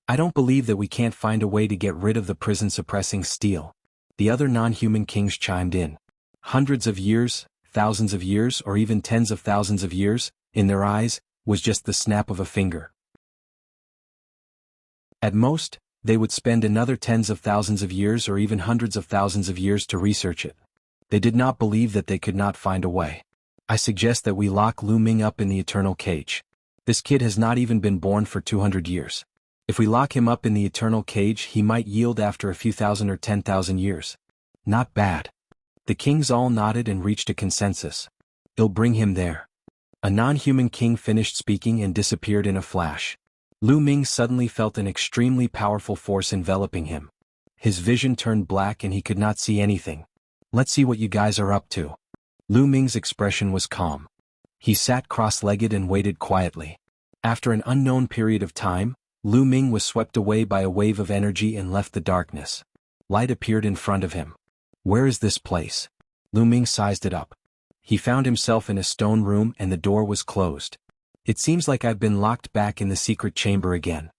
I don't believe that we can't find a way to get rid of the prison-suppressing steel. The other non-human kings chimed in. Hundreds of years, thousands of years, or even tens of thousands of years, in their eyes, was just the snap of a finger. At most, they would spend another tens of thousands of years or even hundreds of thousands of years to research it. They did not believe that they could not find a way. I suggest that we lock Lu Ming up in the eternal cage. This kid has not even been born for 200 years. If we lock him up in the eternal cage, he might yield after a few thousand or 10,000 years. Not bad. The kings all nodded and reached a consensus. They'll bring him there. A non-human king finished speaking and disappeared in a flash. Lu Ming suddenly felt an extremely powerful force enveloping him. His vision turned black and he could not see anything. Let's see what you guys are up to. Lu Ming's expression was calm. He sat cross-legged and waited quietly. After an unknown period of time, Lu Ming was swept away by a wave of energy and left the darkness. Light appeared in front of him. Where is this place? Lu Ming sized it up. He found himself in a stone room and the door was closed. It seems like I've been locked back in the secret chamber again.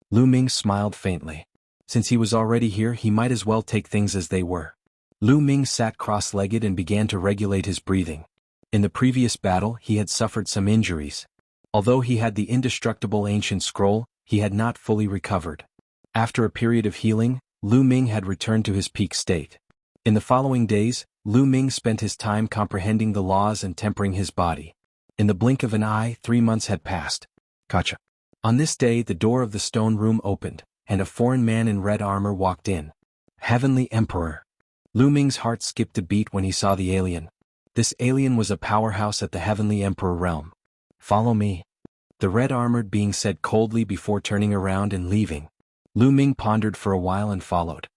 Lu Ming smiled faintly. Since he was already here, he might as well take things as they were. Lu Ming sat cross-legged and began to regulate his breathing. In the previous battle, he had suffered some injuries. Although he had the indestructible ancient scroll, he had not fully recovered. After a period of healing, Lu Ming had returned to his peak state. In the following days, Lu Ming spent his time comprehending the laws and tempering his body. In the blink of an eye, 3 months had passed. Gotcha. On this day, the door of the stone room opened, and a foreign man in red armor walked in. Heavenly Emperor. Lu Ming's heart skipped a beat when he saw the alien. This alien was a powerhouse at the Heavenly Emperor realm. Follow me. The red-armored being said coldly before turning around and leaving. Lu Ming pondered for a while and followed.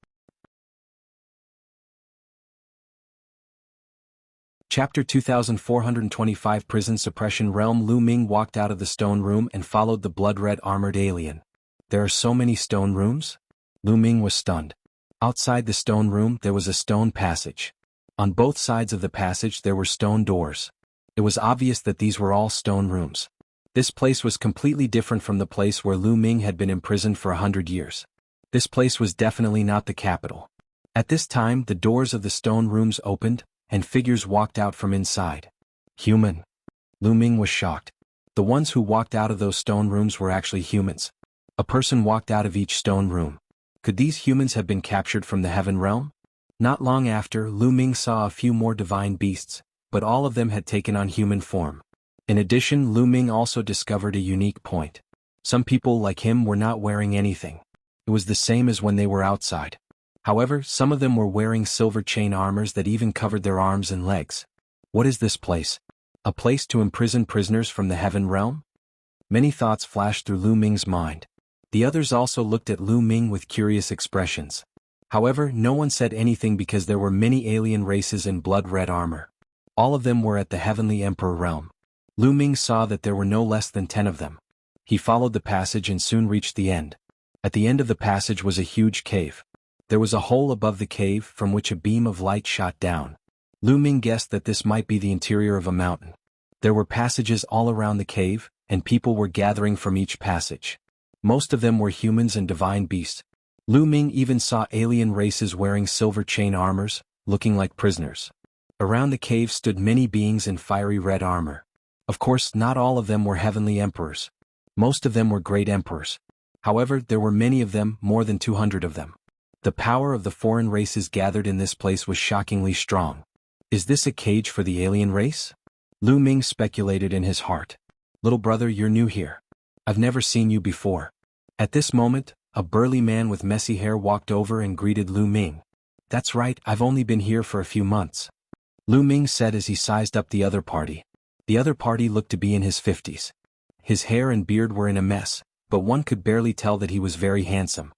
Chapter 2425 Prison Suppression Realm. Lu Ming walked out of the stone room and followed the blood-red armored alien. There are so many stone rooms? Lu Ming was stunned. Outside the stone room there was a stone passage. On both sides of the passage there were stone doors. It was obvious that these were all stone rooms. This place was completely different from the place where Lu Ming had been imprisoned for 100 years. This place was definitely not the capital. At this time the doors of the stone rooms opened, and figures walked out from inside. Human. Lu Ming was shocked. The ones who walked out of those stone rooms were actually humans. A person walked out of each stone room. Could these humans have been captured from the heaven realm? Not long after, Lu Ming saw a few more divine beasts, but all of them had taken on human form. In addition, Lu Ming also discovered a unique point. Some people like him were not wearing anything. It was the same as when they were outside. However, some of them were wearing silver chain armors that even covered their arms and legs. What is this place? A place to imprison prisoners from the heaven realm? Many thoughts flashed through Lu Ming's mind. The others also looked at Lu Ming with curious expressions. However, no one said anything because there were many alien races in blood-red armor. All of them were at the Heavenly Emperor realm. Lu Ming saw that there were no less than 10 of them. He followed the passage and soon reached the end. At the end of the passage was a huge cave. There was a hole above the cave from which a beam of light shot down. Lu Ming guessed that this might be the interior of a mountain. There were passages all around the cave, and people were gathering from each passage. Most of them were humans and divine beasts. Lu Ming even saw alien races wearing silver chain armors, looking like prisoners. Around the cave stood many beings in fiery red armor. Of course, not all of them were heavenly emperors. Most of them were great emperors. However, there were many of them, more than 200 of them. The power of the foreign races gathered in this place was shockingly strong. Is this a cage for the alien race? Lu Ming speculated in his heart. Little brother, you're new here. I've never seen you before. At this moment, a burly man with messy hair walked over and greeted Lu Ming. That's right, I've only been here for a few months. Lu Ming said as he sized up the other party. The other party looked to be in his 50s. His hair and beard were in a mess, but one could barely tell that he was very handsome.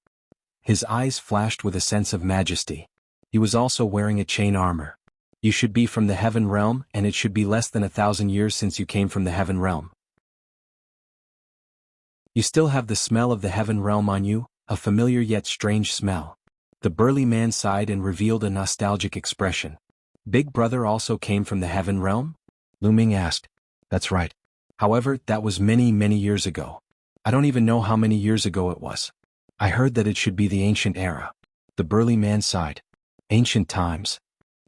His eyes flashed with a sense of majesty. He was also wearing a chain armor. You should be from the heaven realm, and it should be less than 1,000 years since you came from the heaven realm. You still have the smell of the heaven realm on you, a familiar yet strange smell. The burly man sighed and revealed a nostalgic expression. Big brother also came from the heaven realm? Lu Ming asked. That's right. However, that was many, many years ago. I don't even know how many years ago it was. I heard that it should be the ancient era. The burly man sighed. Ancient times.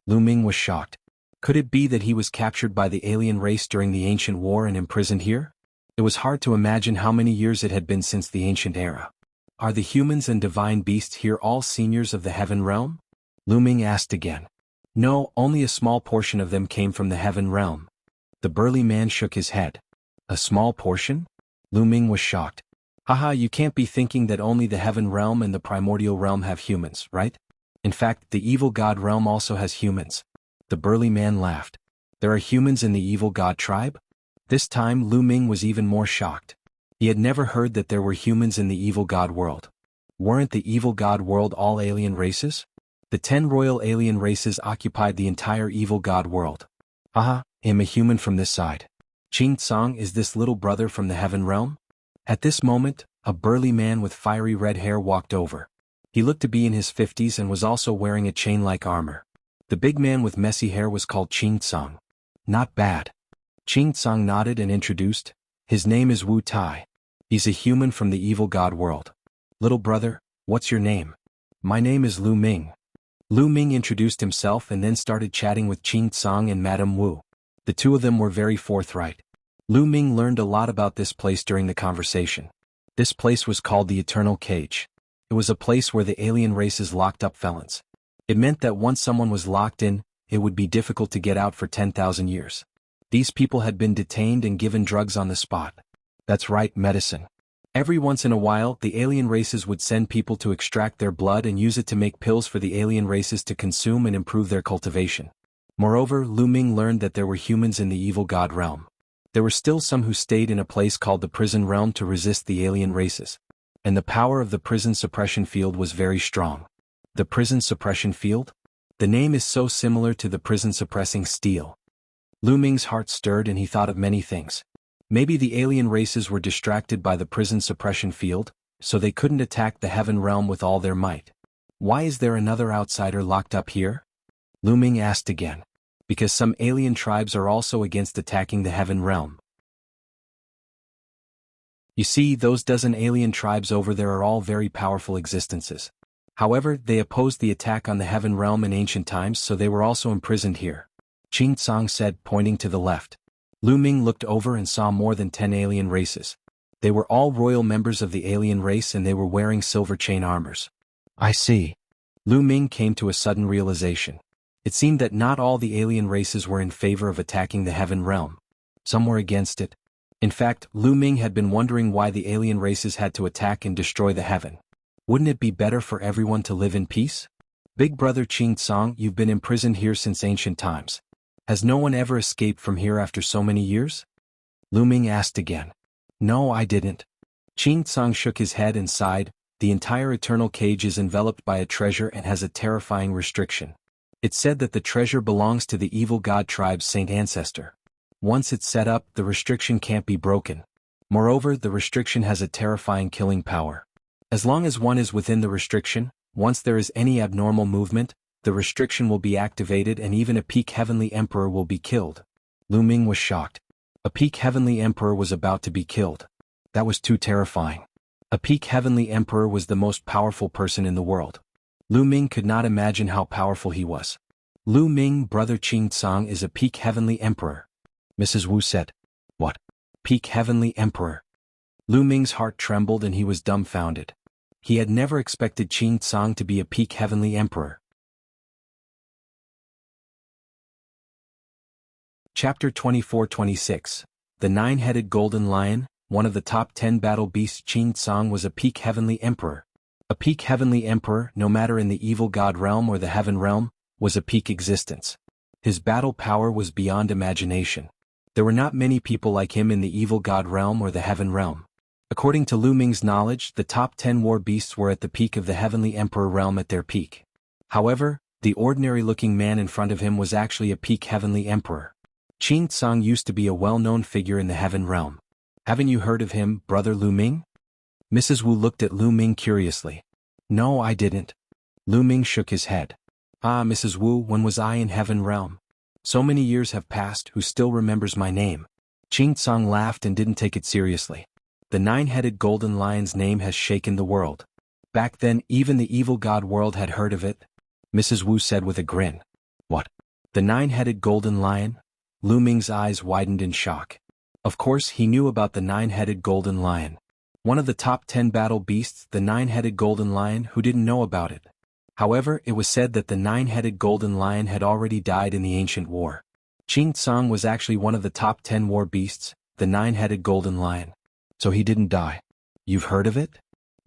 Lu Ming was shocked. Could it be that he was captured by the alien race during the ancient war and imprisoned here? It was hard to imagine how many years it had been since the ancient era. Are the humans and divine beasts here all seniors of the heaven realm? Lu Ming asked again. No, only a small portion of them came from the heaven realm. The burly man shook his head. A small portion? Lu Ming was shocked. Haha, you can't be thinking that only the heaven realm and the primordial realm have humans, right? In fact, the evil god realm also has humans. The burly man laughed. There are humans in the evil god tribe? This time Lu Ming was even more shocked. He had never heard that there were humans in the evil god world. Weren't the evil god world all alien races? The 10 royal alien races occupied the entire evil god world. Haha, I'm a human from this side. Qing Tsang is this little brother from the heaven realm? At this moment, a burly man with fiery red hair walked over. He looked to be in his 50s and was also wearing a chain-like armor. The big man with messy hair was called Qing Tsang. Not bad. Qing Tsang nodded and introduced. His name is Wu Tai. He's a human from the evil god world. Little brother, what's your name? My name is Lu Ming. Lu Ming introduced himself and then started chatting with Qing Tsang and Madame Wu. The two of them were very forthright. Lu Ming learned a lot about this place during the conversation. This place was called the Eternal Cage. It was a place where the alien races locked up felons. It meant that once someone was locked in, it would be difficult to get out for 10,000 years. These people had been detained and given drugs on the spot. That's right, medicine. Every once in a while, the alien races would send people to extract their blood and use it to make pills for the alien races to consume and improve their cultivation. Moreover, Lu Ming learned that there were humans in the evil god realm. There were still some who stayed in a place called the prison realm to resist the alien races. And the power of the prison suppression field was very strong. The prison suppression field? The name is so similar to the prison suppressing steel. Lu Ming's heart stirred and he thought of many things. Maybe the alien races were distracted by the prison suppression field, so they couldn't attack the heaven realm with all their might. Why is there another outsider locked up here? Lu Ming asked again. Because some alien tribes are also against attacking the heaven realm. You see, those dozen alien tribes over there are all very powerful existences. However, they opposed the attack on the heaven realm in ancient times, so they were also imprisoned here. Qing Tsang said, pointing to the left. Lu Ming looked over and saw more than 10 alien races. They were all royal members of the alien race and they were wearing silver chain armors. I see. Lu Ming came to a sudden realization. It seemed that not all the alien races were in favor of attacking the heaven realm. Some were against it. In fact, Lu Ming had been wondering why the alien races had to attack and destroy the heaven. Wouldn't it be better for everyone to live in peace? Big brother Qing Tsang, you've been imprisoned here since ancient times. Has no one ever escaped from here after so many years? Lu Ming asked again. No, I didn't. Qing Tsang shook his head and sighed. The entire eternal cage is enveloped by a treasure and has a terrifying restriction. It's said that the treasure belongs to the evil god tribe's saint ancestor. Once it's set up, the restriction can't be broken. Moreover, the restriction has a terrifying killing power. As long as one is within the restriction, once there is any abnormal movement, the restriction will be activated and even a peak heavenly emperor will be killed. Lu Ming was shocked. A peak heavenly emperor was about to be killed. That was too terrifying. A peak heavenly emperor was the most powerful person in the world. Lu Ming could not imagine how powerful he was. Lu Ming, brother Qing Tsang, is a peak heavenly emperor. Mrs. Wu said. What? Peak heavenly emperor? Lu Ming's heart trembled and he was dumbfounded. He had never expected Qin Tsang to be a peak heavenly emperor. Chapter 24-26. The Nine-Headed Golden Lion, one of the top 10 battle beasts. Qin Tsang was a peak heavenly emperor. A peak heavenly emperor, no matter in the evil god realm or the heaven realm, was a peak existence. His battle power was beyond imagination. There were not many people like him in the evil god realm or the heaven realm. According to Lu Ming's knowledge, the top 10 war beasts were at the peak of the heavenly emperor realm at their peak. However, the ordinary-looking man in front of him was actually a peak heavenly emperor. Qin Tsang used to be a well-known figure in the heaven realm. Haven't you heard of him, brother Lu Ming? Mrs. Wu looked at Lu Ming curiously. No, I didn't. Lu Ming shook his head. Ah, Mrs. Wu, when was I in heaven realm? So many years have passed, who still remembers my name? Qin Tsang laughed and didn't take it seriously. The nine-headed golden lion's name has shaken the world. Back then, even the evil god world had heard of it. Mrs. Wu said with a grin. What? The nine-headed golden lion? Lu Ming's eyes widened in shock. Of course, he knew about the nine-headed golden lion. One of the top 10 battle beasts, the nine-headed golden lion, who didn't know about it. However, it was said that the nine-headed golden lion had already died in the ancient war. Qin Tsang was actually one of the top 10 war beasts, the nine-headed golden lion. So he didn't die. You've heard of it?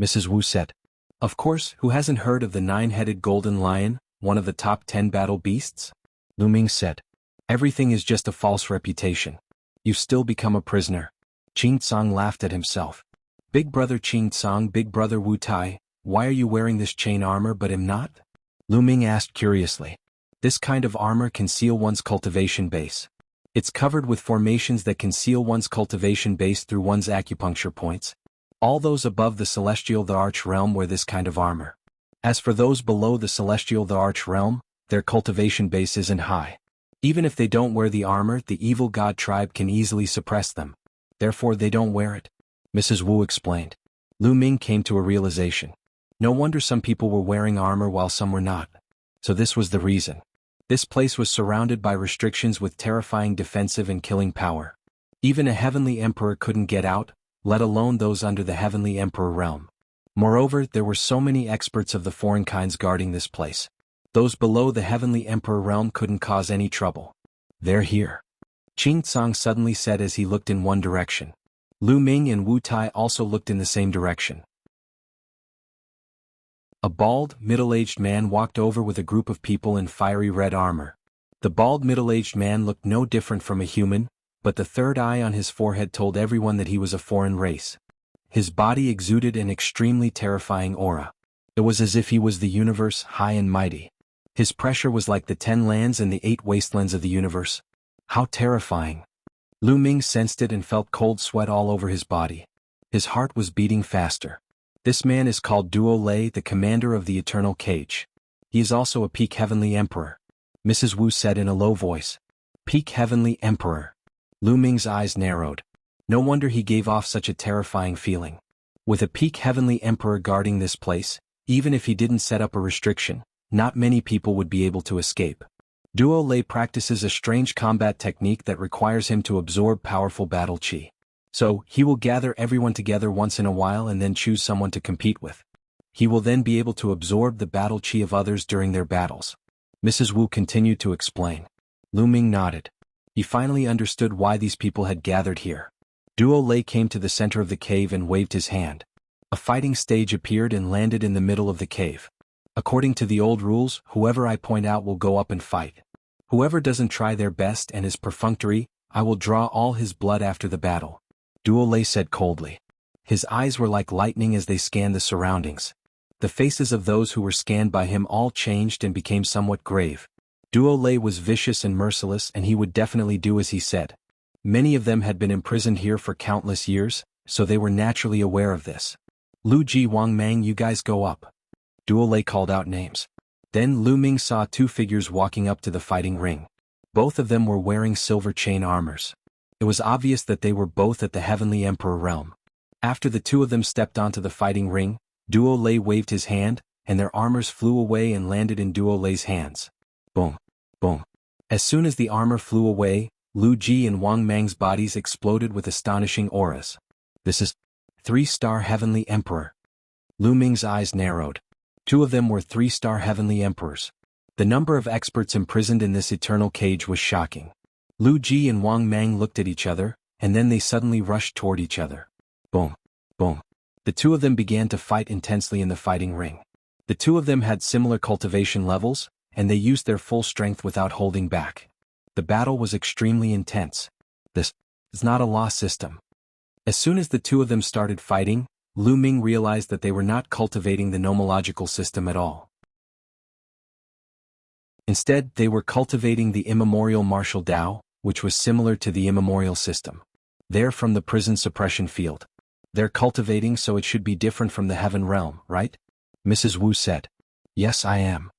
Mrs. Wu said. Of course, who hasn't heard of the nine-headed golden lion, one of the top 10 battle beasts? Lu Ming said. Everything is just a false reputation. You've still become a prisoner. Qin Tsang laughed at himself. Big brother Qin Tsang, big brother Wu Tai, why are you wearing this chain armor but am not? Lu Ming asked curiously. This kind of armor can seal one's cultivation base. It's covered with formations that can seal one's cultivation base through one's acupuncture points. All those above the celestial the arch realm wear this kind of armor. As for those below the celestial the arch realm, their cultivation base isn't high. Even if they don't wear the armor, the evil god tribe can easily suppress them. Therefore they don't wear it. Mrs. Wu explained. Lu Ming came to a realization. No wonder some people were wearing armor while some were not. So this was the reason. This place was surrounded by restrictions with terrifying defensive and killing power. Even a heavenly emperor couldn't get out, let alone those under the heavenly emperor realm. Moreover, there were so many experts of the foreign kinds guarding this place. Those below the heavenly emperor realm couldn't cause any trouble. They're here. Qin Tsang suddenly said as he looked in one direction. Lu Ming and Wu Tai also looked in the same direction. A bald, middle-aged man walked over with a group of people in fiery red armor. The bald middle-aged man looked no different from a human, but the third eye on his forehead told everyone that he was a foreign race. His body exuded an extremely terrifying aura. It was as if he was the universe, high and mighty. His pressure was like the 10 lands and the 8 wastelands of the universe. How terrifying. Lu Ming sensed it and felt cold sweat all over his body. His heart was beating faster. This man is called Duo Lei, the commander of the Eternal Cage. He is also a peak heavenly emperor. Mrs. Wu said in a low voice. Peak heavenly emperor. Lu Ming's eyes narrowed. No wonder he gave off such a terrifying feeling. With a peak heavenly emperor guarding this place, even if he didn't set up a restriction, not many people would be able to escape. Duo Lei practices a strange combat technique that requires him to absorb powerful battle chi. So, he will gather everyone together once in a while and then choose someone to compete with. He will then be able to absorb the battle chi of others during their battles. Mrs. Wu continued to explain. Lu Ming nodded. He finally understood why these people had gathered here. Duo Lei came to the center of the cave and waved his hand. A fighting stage appeared and landed in the middle of the cave. According to the old rules, whoever I point out will go up and fight. Whoever doesn't try their best and is perfunctory, I will draw all his blood after the battle. Duo Lei said coldly. His eyes were like lightning as they scanned the surroundings. The faces of those who were scanned by him all changed and became somewhat grave. Duo Lei was vicious and merciless and he would definitely do as he said. Many of them had been imprisoned here for countless years, so they were naturally aware of this. Lu Ji Wang Mang, you guys go up. Duo Lei called out names. Then Lu Ming saw 2 figures walking up to the fighting ring. Both of them were wearing silver chain armors. It was obvious that they were both at the heavenly emperor realm. After the 2 of them stepped onto the fighting ring, Duo Lei waved his hand, and their armors flew away and landed in Duo Lei's hands. Boom, boom. As soon as the armor flew away, Lu Ji and Wang Mang's bodies exploded with astonishing auras. This is 3-star heavenly emperor. Lu Ming's eyes narrowed. Two of them were 3-star heavenly emperors. The number of experts imprisoned in this eternal cage was shocking. Lu Ji and Wang Mang looked at each other, and then they suddenly rushed toward each other. Boom. Boom. The two of them began to fight intensely in the fighting ring. The two of them had similar cultivation levels, and they used their full strength without holding back. The battle was extremely intense. This is not a law system. As soon as the two of them started fighting, Lu Ming realized that they were not cultivating the nomological system at all. Instead, they were cultivating the immemorial martial Tao, which was similar to the immemorial system. They're from the prison suppression field. They're cultivating, so it should be different from the heaven realm, right? Mrs. Wu said. Yes, I am.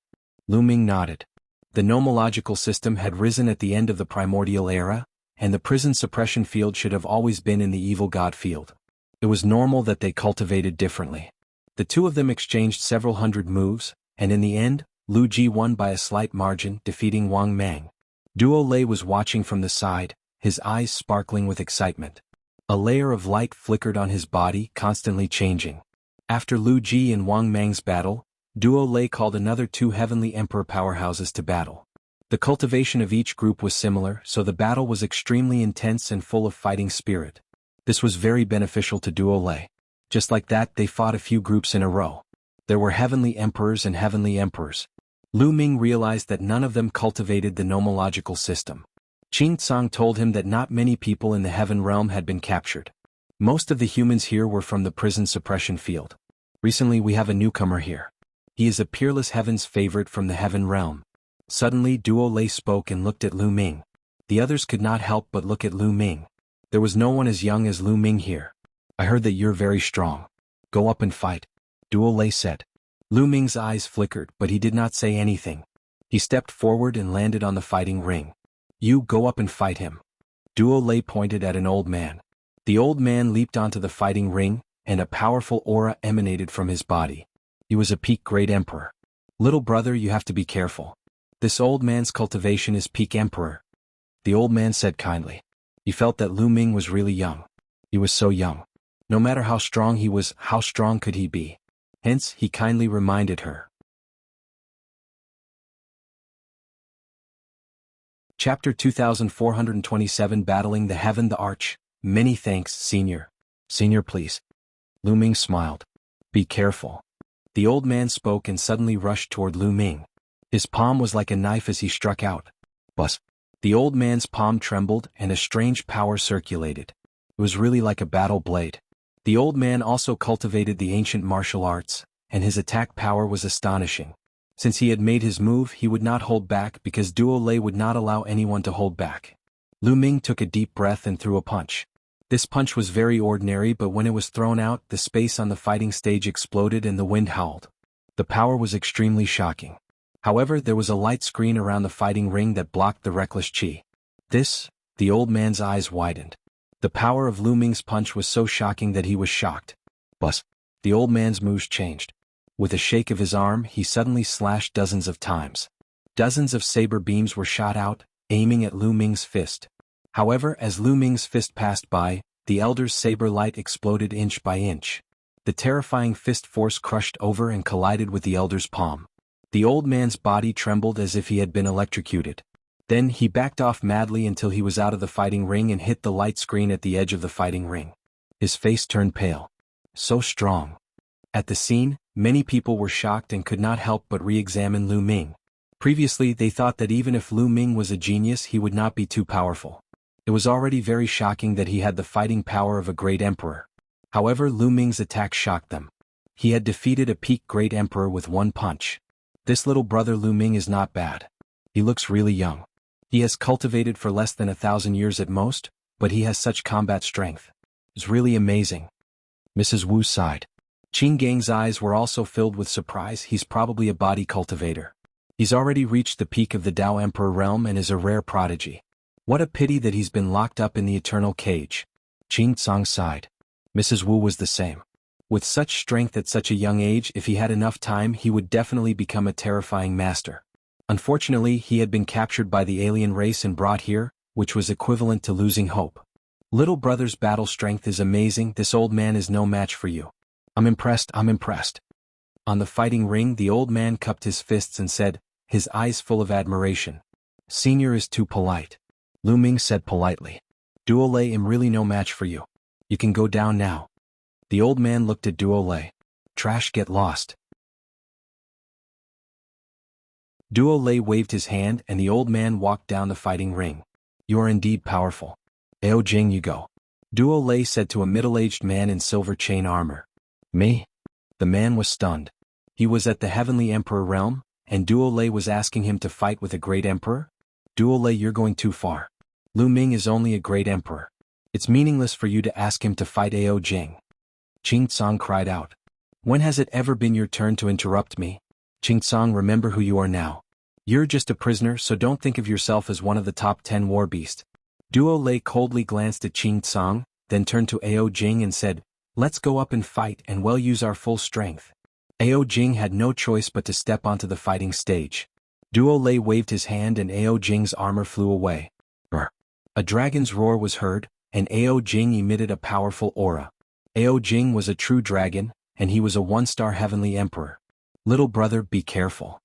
Lu Ming nodded. The nomological system had risen at the end of the primordial era, and the prison suppression field should have always been in the evil god field. It was normal that they cultivated differently. The two of them exchanged several hundred moves, and in the end, Lu Ji won by a slight margin, defeating Wang Mang. Duo Lei was watching from the side, his eyes sparkling with excitement. A layer of light flickered on his body, constantly changing. After Lu Ji and Wang Mang's battle, Duo Lei called another two heavenly emperor powerhouses to battle. The cultivation of each group was similar, so the battle was extremely intense and full of fighting spirit. This was very beneficial to Duo Lei. Just like that, they fought a few groups in a row. There were heavenly emperors and heavenly emperors. Lu Ming realized that none of them cultivated the nomological system. Qing Tsang told him that not many people in the heaven realm had been captured. Most of the humans here were from the prison suppression field. Recently we have a newcomer here. He is a peerless heaven's favorite from the heaven realm. Suddenly Duo Lei spoke and looked at Lu Ming. The others could not help but look at Lu Ming. There was no one as young as Lu Ming here. I heard that you're very strong. Go up and fight, Duo Lei said. Lu Ming's eyes flickered, but he did not say anything. He stepped forward and landed on the fighting ring. You go up and fight him. Duo Lei pointed at an old man. The old man leaped onto the fighting ring, and a powerful aura emanated from his body. He was a peak great emperor. Little brother, you have to be careful. This old man's cultivation is peak emperor. The old man said kindly. He felt that Lu Ming was really young. He was so young. No matter how strong he was, how strong could he be? Hence, he kindly reminded her. Chapter 2427 Battling the Heaven the Arch. Many thanks, Senior. Senior, please. Lu Ming smiled. Be careful. The old man spoke and suddenly rushed toward Lu Ming. His palm was like a knife as he struck out. Buzz. The old man's palm trembled and a strange power circulated. It was really like a battle blade. The old man also cultivated the ancient martial arts, and his attack power was astonishing. Since he had made his move, he would not hold back because Duo Lei would not allow anyone to hold back. Lu Ming took a deep breath and threw a punch. This punch was very ordinary, but when it was thrown out, the space on the fighting stage exploded and the wind howled. The power was extremely shocking. However, there was a light screen around the fighting ring that blocked the reckless chi. The old man's eyes widened. The power of Lu Ming's punch was so shocking that he was shocked. Buzz. The old man's moves changed. With a shake of his arm, he suddenly slashed dozens of times. Dozens of saber beams were shot out, aiming at Lu Ming's fist. However, as Lu Ming's fist passed by, the elder's saber light exploded inch by inch. The terrifying fist force crushed over and collided with the elder's palm. The old man's body trembled as if he had been electrocuted. Then he backed off madly until he was out of the fighting ring and hit the light screen at the edge of the fighting ring. His face turned pale. So strong. At the scene, many people were shocked and could not help but re-examine Lu Ming. Previously, they thought that even if Lu Ming was a genius, he would not be too powerful. It was already very shocking that he had the fighting power of a great emperor. However, Lu Ming's attack shocked them. He had defeated a peak great emperor with one punch. This little brother Lu Ming is not bad. He looks really young. He has cultivated for less than 1,000 years at most, but he has such combat strength. It's really amazing. Mrs. Wu sighed. Qing Gang's eyes were also filled with surprise. He's probably a body cultivator. He's already reached the peak of the Tao Emperor realm and is a rare prodigy. What a pity that he's been locked up in the eternal cage. Qing Tsang sighed. Mrs. Wu was the same. With such strength at such a young age, if he had enough time, he would definitely become a terrifying master. Unfortunately, he had been captured by the alien race and brought here, which was equivalent to losing hope. Little brother's battle strength is amazing. This old man is no match for you. I'm impressed, I'm impressed. On the fighting ring, the old man cupped his fists and said, his eyes full of admiration. Senior is too polite. Lu Ming said politely. Duo Lei am really no match for you. You can go down now. The old man looked at Duo Lei. Trash, get lost. Duo Lei waved his hand and the old man walked down the fighting ring. You are indeed powerful. Ao Jing, you go. Duo Lei said to a middle-aged man in silver chain armor. Me? The man was stunned. He was at the Heavenly Emperor realm, and Duo Lei was asking him to fight with a great emperor? Duo Lei, you're going too far. Lu Ming is only a great emperor. It's meaningless for you to ask him to fight Ao Jing. Qing Tsang cried out. When has it ever been your turn to interrupt me? Qing Tsang, remember who you are now. You're just a prisoner, so don't think of yourself as one of the top 10 war beasts. Duo Lei coldly glanced at Qing Tsang, then turned to Ao Jing and said, let's go up and fight and well use our full strength. Ao Jing had no choice but to step onto the fighting stage. Duo Lei waved his hand and Ao Jing's armor flew away. A dragon's roar was heard, and Ao Jing emitted a powerful aura. Ao Jing was a true dragon, and he was a one-star heavenly emperor. Little brother, be careful.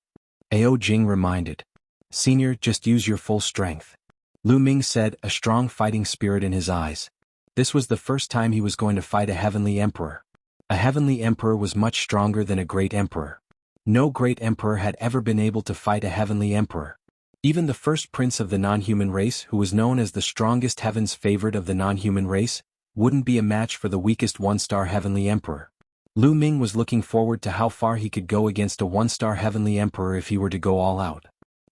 Ao Jing reminded. Senior, just use your full strength. Lu Ming said, a strong fighting spirit in his eyes. This was the first time he was going to fight a heavenly emperor. A heavenly emperor was much stronger than a great emperor. No great emperor had ever been able to fight a heavenly emperor. Even the first prince of the non-human race, who was known as the strongest heaven's favorite of the non-human race, wouldn't be a match for the weakest one-star heavenly emperor. Lu Ming was looking forward to how far he could go against a one-star heavenly emperor if he were to go all out.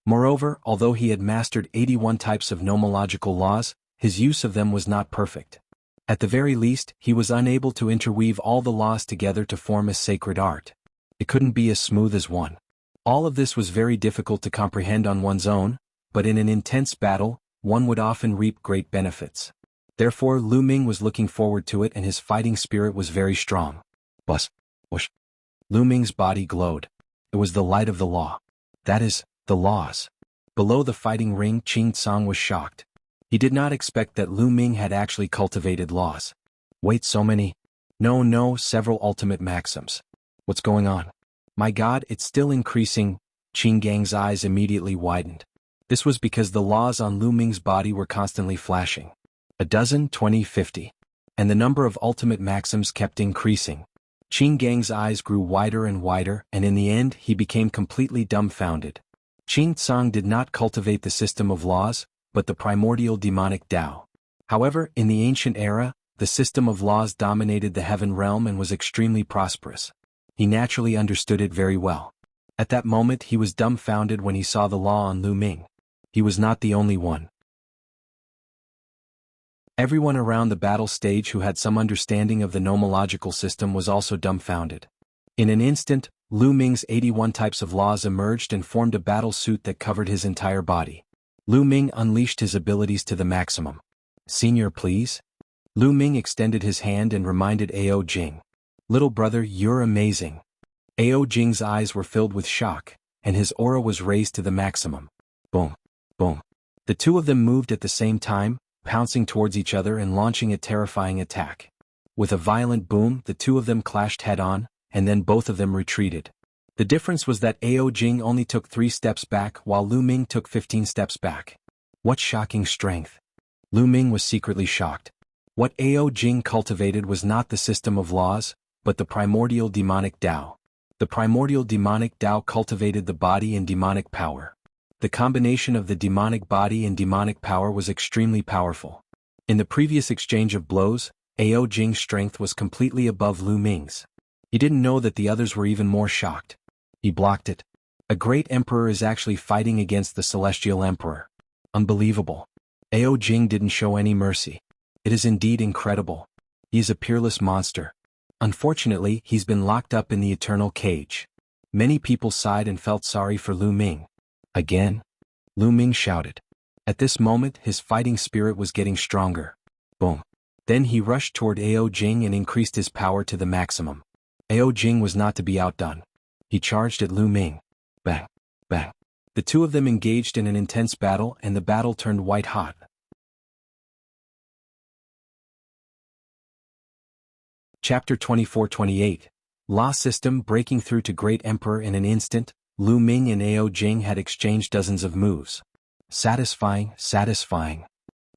Moreover, although he had mastered 81 types of nomological laws, his use of them was not perfect. At the very least, he was unable to interweave all the laws together to form a sacred art. It couldn't be as smooth as one. All of this was very difficult to comprehend on one's own, but in an intense battle, one would often reap great benefits. Therefore, Lu Ming was looking forward to it and his fighting spirit was very strong. Bus. Whoosh. Lu Ming's body glowed. It was the light of the law. That is, the laws. Below the fighting ring, Qing Tsang was shocked. He did not expect that Lu Ming had actually cultivated laws. Wait, so many? No, several ultimate maxims. What's going on? My God, it's still increasing. Qing Gang's eyes immediately widened. This was because the laws on Lu Ming's body were constantly flashing. A dozen, 20, 50. And the number of ultimate maxims kept increasing. Qing Gang's eyes grew wider and wider, and in the end he became completely dumbfounded. Qing Tsang did not cultivate the system of laws, but the primordial demonic Tao. However, in the ancient era, the system of laws dominated the heaven realm and was extremely prosperous. He naturally understood it very well. At that moment he was dumbfounded when he saw the law on Lu Ming. He was not the only one. Everyone around the battle stage who had some understanding of the nomological system was also dumbfounded. In an instant, Lu Ming's 81 types of laws emerged and formed a battle suit that covered his entire body. Lu Ming unleashed his abilities to the maximum. Senior, please? Lu Ming extended his hand and reminded Ao Jing. Little brother, you're amazing. Ao Jing's eyes were filled with shock, and his aura was raised to the maximum. Boom. Boom. The two of them moved at the same time, pouncing towards each other and launching a terrifying attack. With a violent boom, the two of them clashed head-on, and then both of them retreated. The difference was that Ao Jing only took 3 steps back while Lu Ming took 15 steps back. What shocking strength! Lu Ming was secretly shocked. What Ao Jing cultivated was not the system of laws, but the primordial demonic Tao. The primordial demonic Tao cultivated the body and demonic power. The combination of the demonic body and demonic power was extremely powerful. In the previous exchange of blows, Ao Jing's strength was completely above Lu Ming's. He didn't know that the others were even more shocked. He blocked it. A great emperor is actually fighting against the celestial emperor. Unbelievable. Ao Jing didn't show any mercy. It is indeed incredible. He is a peerless monster. Unfortunately, he's been locked up in the eternal cage. Many people sighed and felt sorry for Lu Ming. Again? Lu Ming shouted. At this moment, his fighting spirit was getting stronger. Boom. Then he rushed toward Ao Jing and increased his power to the maximum. Ao Jing was not to be outdone. He charged at Lu Ming. Bang. Bang. The two of them engaged in an intense battle and the battle turned white hot. Chapter 24-28. Law System breaking through to Great Emperor in an instant. Lu Ming and Ao Jing had exchanged dozens of moves. Satisfying, satisfying.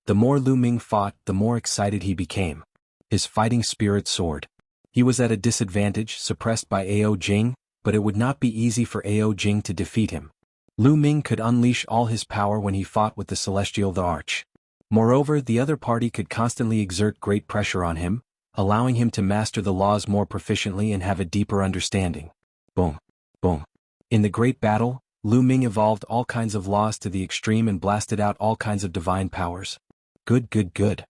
The more Lu Ming fought, the more excited he became. His fighting spirit soared. He was at a disadvantage, suppressed by Ao Jing, but it would not be easy for Ao Jing to defeat him. Lu Ming could unleash all his power when he fought with the Celestial the Arch. Moreover, the other party could constantly exert great pressure on him, allowing him to master the laws more proficiently and have a deeper understanding. Boom. Boom. In the great battle, Lu Ming evolved all kinds of laws to the extreme and blasted out all kinds of divine powers. Good, good, good.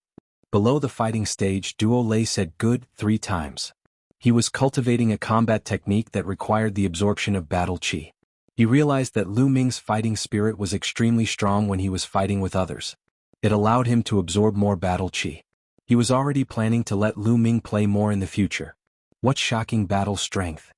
Below the fighting stage, Duo Lei said good 3 times. He was cultivating a combat technique that required the absorption of battle chi. He realized that Lu Ming's fighting spirit was extremely strong when he was fighting with others. It allowed him to absorb more battle chi. He was already planning to let Lu Ming play more in the future. What shocking battle strength.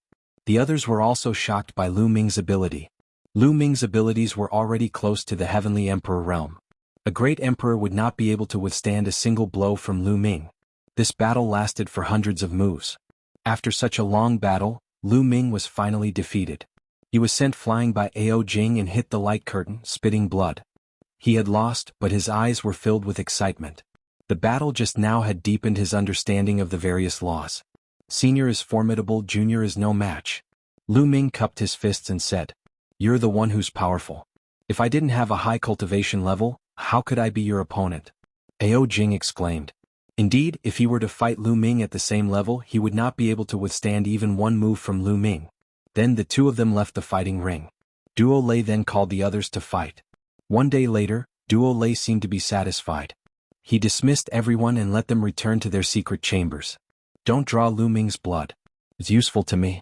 The others were also shocked by Lu Ming's ability. Lu Ming's abilities were already close to the Heavenly Emperor realm. A great emperor would not be able to withstand a single blow from Lu Ming. This battle lasted for hundreds of moves. After such a long battle, Lu Ming was finally defeated. He was sent flying by Ao Jing and hit the light curtain, spitting blood. He had lost, but his eyes were filled with excitement. The battle just now had deepened his understanding of the various laws. Senior is formidable, junior is no match. Lu Ming cupped his fists and said, "You're the one who's powerful. If I didn't have a high cultivation level, how could I be your opponent?" Ao Jing exclaimed. Indeed, if he were to fight Lu Ming at the same level, he would not be able to withstand even one move from Lu Ming. Then the two of them left the fighting ring. Duo Lei then called the others to fight. One day later, Duo Lei seemed to be satisfied. He dismissed everyone and let them return to their secret chambers. Don't draw Lu Ming's blood. It's useful to me.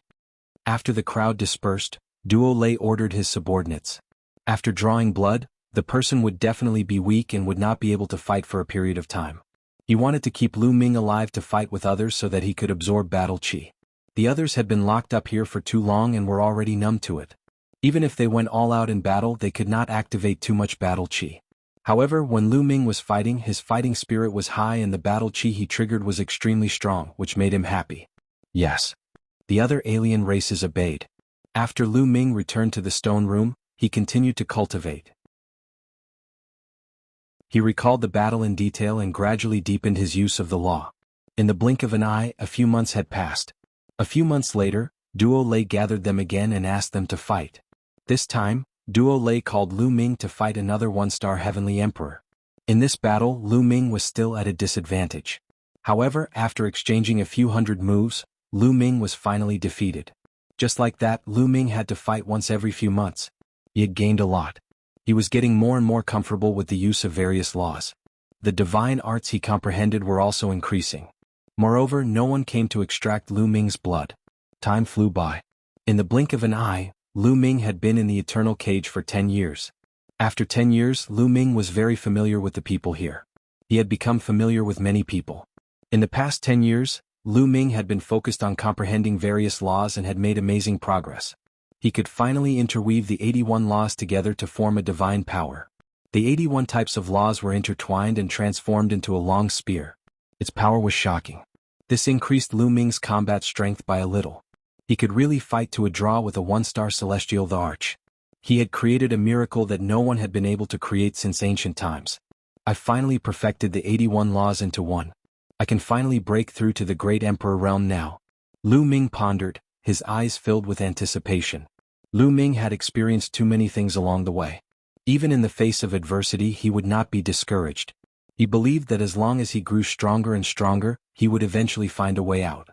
After the crowd dispersed, Duo Lei ordered his subordinates. After drawing blood, the person would definitely be weak and would not be able to fight for a period of time. He wanted to keep Lu Ming alive to fight with others so that he could absorb battle chi. The others had been locked up here for too long and were already numb to it. Even if they went all out in battle, they could not activate too much battle chi. However, when Lu Ming was fighting, his fighting spirit was high and the battle chi he triggered was extremely strong, which made him happy. Yes. The other alien races obeyed. After Lu Ming returned to the stone room, he continued to cultivate. He recalled the battle in detail and gradually deepened his use of the law. In the blink of an eye, a few months had passed. A few months later, Duo Lei gathered them again and asked them to fight. This time, Duo Lei called Lu Ming to fight another one-star Heavenly Emperor. In this battle, Lu Ming was still at a disadvantage. However, after exchanging a few hundred moves, Lu Ming was finally defeated. Just like that, Lu Ming had to fight once every few months. He had gained a lot. He was getting more and more comfortable with the use of various laws. The divine arts he comprehended were also increasing. Moreover, no one came to extract Lu Ming's blood. Time flew by. In the blink of an eye, Lu Ming had been in the eternal cage for 10 years. After 10 years, Lu Ming was very familiar with the people here. He had become familiar with many people. In the past 10 years, Lu Ming had been focused on comprehending various laws and had made amazing progress. He could finally interweave the 81 laws together to form a divine power. The 81 types of laws were intertwined and transformed into a long spear. Its power was shocking. This increased Lu Ming's combat strength by a little. He could really fight to a draw with a one-star Celestial the Arch. He had created a miracle that no one had been able to create since ancient times. I finally perfected the 81 laws into one. I can finally break through to the Great Emperor realm now. Lu Ming pondered, his eyes filled with anticipation. Lu Ming had experienced too many things along the way. Even in the face of adversity, he would not be discouraged. He believed that as long as he grew stronger and stronger, he would eventually find a way out.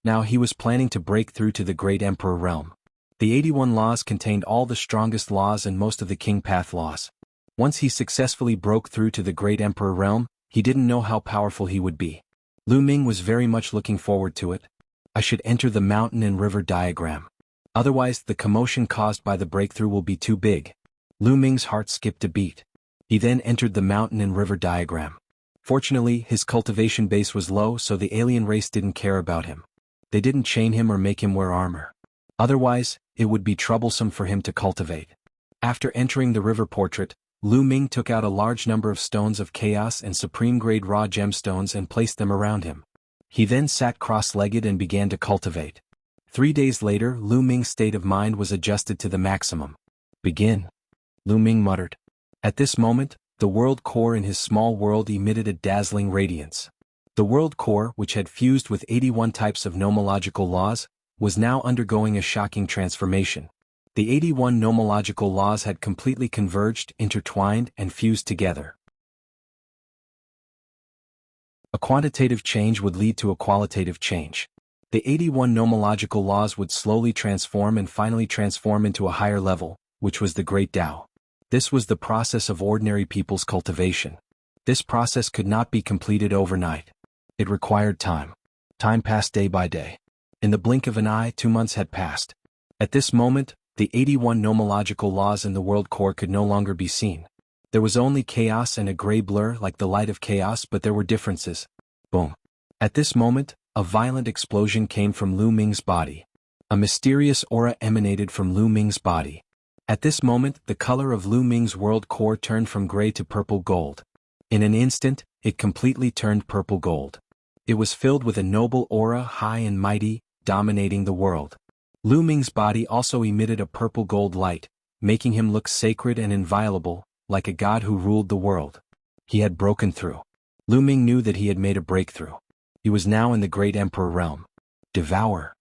Now he was planning to break through to the Great Emperor realm. The 81 laws contained all the strongest laws and most of the King Path laws. Once he successfully broke through to the Great Emperor realm, he didn't know how powerful he would be. Lu Ming was very much looking forward to it. I should enter the mountain and river diagram. Otherwise, the commotion caused by the breakthrough will be too big. Lu Ming's heart skipped a beat. He then entered the mountain and river diagram. Fortunately, his cultivation base was low, so the alien race didn't care about him. They didn't chain him or make him wear armor. Otherwise, it would be troublesome for him to cultivate. After entering the river portrait, Lu Ming took out a large number of stones of chaos and supreme-grade raw gemstones and placed them around him. He then sat cross-legged and began to cultivate. 3 days later, Lu Ming's state of mind was adjusted to the maximum. Begin, Lu Ming muttered. At this moment, the world core in his small world emitted a dazzling radiance. The world core, which had fused with 81 types of nomological laws, was now undergoing a shocking transformation. The 81 nomological laws had completely converged, intertwined, and fused together. A quantitative change would lead to a qualitative change. The 81 nomological laws would slowly transform and finally transform into a higher level, which was the Great Tao. This was the process of ordinary people's cultivation. This process could not be completed overnight. It required time. Time passed day by day. In the blink of an eye, 2 months had passed. At this moment, the 81 nomological laws in the world core could no longer be seen. There was only chaos and a gray blur like the light of chaos, but there were differences. Boom. At this moment, a violent explosion came from Lu Ming's body. A mysterious aura emanated from Lu Ming's body. At this moment, the color of Lu Ming's world core turned from gray to purple gold. In an instant, it completely turned purple gold. It was filled with a noble aura, high and mighty, dominating the world. Lu Ming's body also emitted a purple gold light, making him look sacred and inviolable, like a god who ruled the world. He had broken through. Lu Ming knew that he had made a breakthrough. He was now in the great emperor realm. Devour.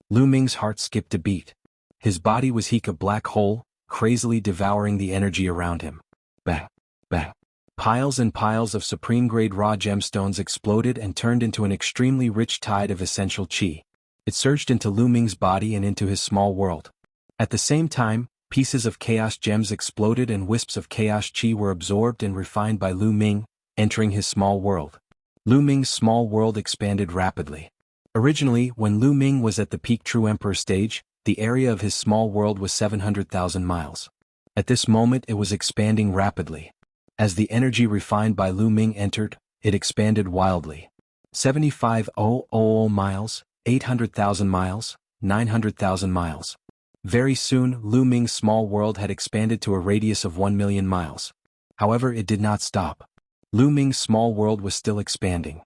Lu Ming's heart skipped a beat. His body was like a black hole, crazily devouring the energy around him. Bang, bang. Piles and piles of supreme-grade raw gemstones exploded and turned into an extremely rich tide of essential qi. It surged into Lu Ming's body and into his small world. At the same time, pieces of chaos gems exploded and wisps of chaos qi were absorbed and refined by Lu Ming, entering his small world. Lu Ming's small world expanded rapidly. Originally, when Lu Ming was at the peak true emperor stage, the area of his small world was 700,000 miles. At this moment it was expanding rapidly. As the energy refined by Lu Ming entered, it expanded wildly. 75,000 miles, 800,000 miles, 900,000 miles. Very soon, Lu Ming's small world had expanded to a radius of 1 million miles. However, it did not stop. Lu Ming's small world was still expanding.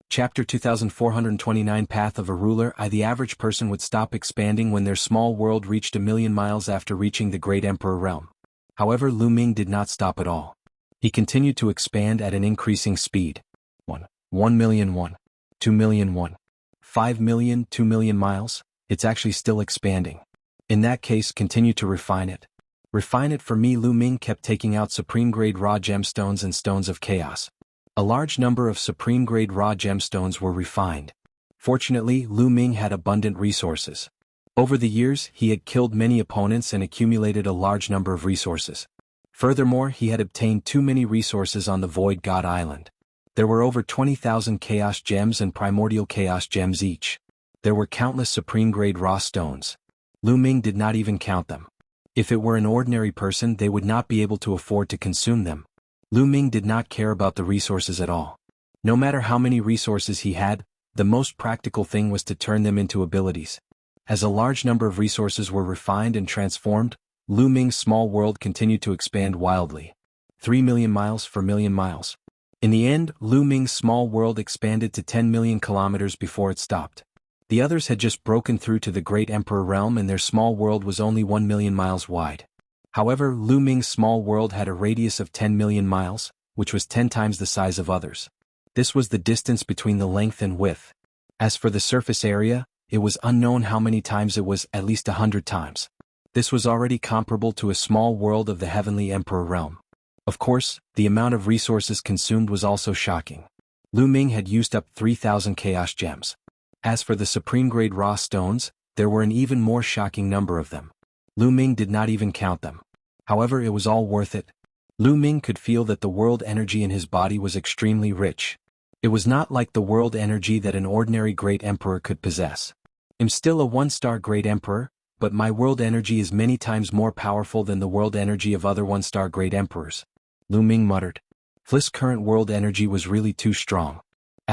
Chapter 2429 Path of a Ruler. The average person would stop expanding when their small world reached 1 million miles after reaching the great emperor realm. However, Lu Ming did not stop at all. He continued to expand at an increasing speed. 1 million, 2 million, 5 million, 2 million miles. It's actually still expanding. In that case, continue to refine it. Refine it for me. Lu Ming kept taking out supreme-grade raw gemstones and stones of chaos. A large number of supreme-grade raw gemstones were refined. Fortunately, Lu Ming had abundant resources. Over the years, he had killed many opponents and accumulated a large number of resources. Furthermore, he had obtained too many resources on the Void God Island. There were over 20,000 chaos gems and primordial chaos gems each. There were countless supreme-grade raw stones. Lu Ming did not even count them. If it were an ordinary person, they would not be able to afford to consume them. Lu Ming did not care about the resources at all. No matter how many resources he had, the most practical thing was to turn them into abilities. As a large number of resources were refined and transformed, Lu Ming's small world continued to expand wildly. 3 million miles for million miles. In the end, Lu Ming's small world expanded to 10 million kilometers before it stopped. The others had just broken through to the great emperor realm and their small world was only 1 million miles wide. However, Lu Ming's small world had a radius of 10 million miles, which was 10 times the size of others. This was the distance between the length and width. As for the surface area, it was unknown how many times it was, at least 100 times. This was already comparable to a small world of the heavenly emperor realm. Of course, the amount of resources consumed was also shocking. Lu Ming had used up 3,000 chaos gems. As for the supreme-grade raw stones, there were an even more shocking number of them. Lu Ming did not even count them. However, it was all worth it. Lu Ming could feel that the world energy in his body was extremely rich. It was not like the world energy that an ordinary great emperor could possess. I'm still a one-star great emperor, but my world energy is many times more powerful than the world energy of other one-star great emperors. Lu Ming muttered. Fliss' current world energy was really too strong.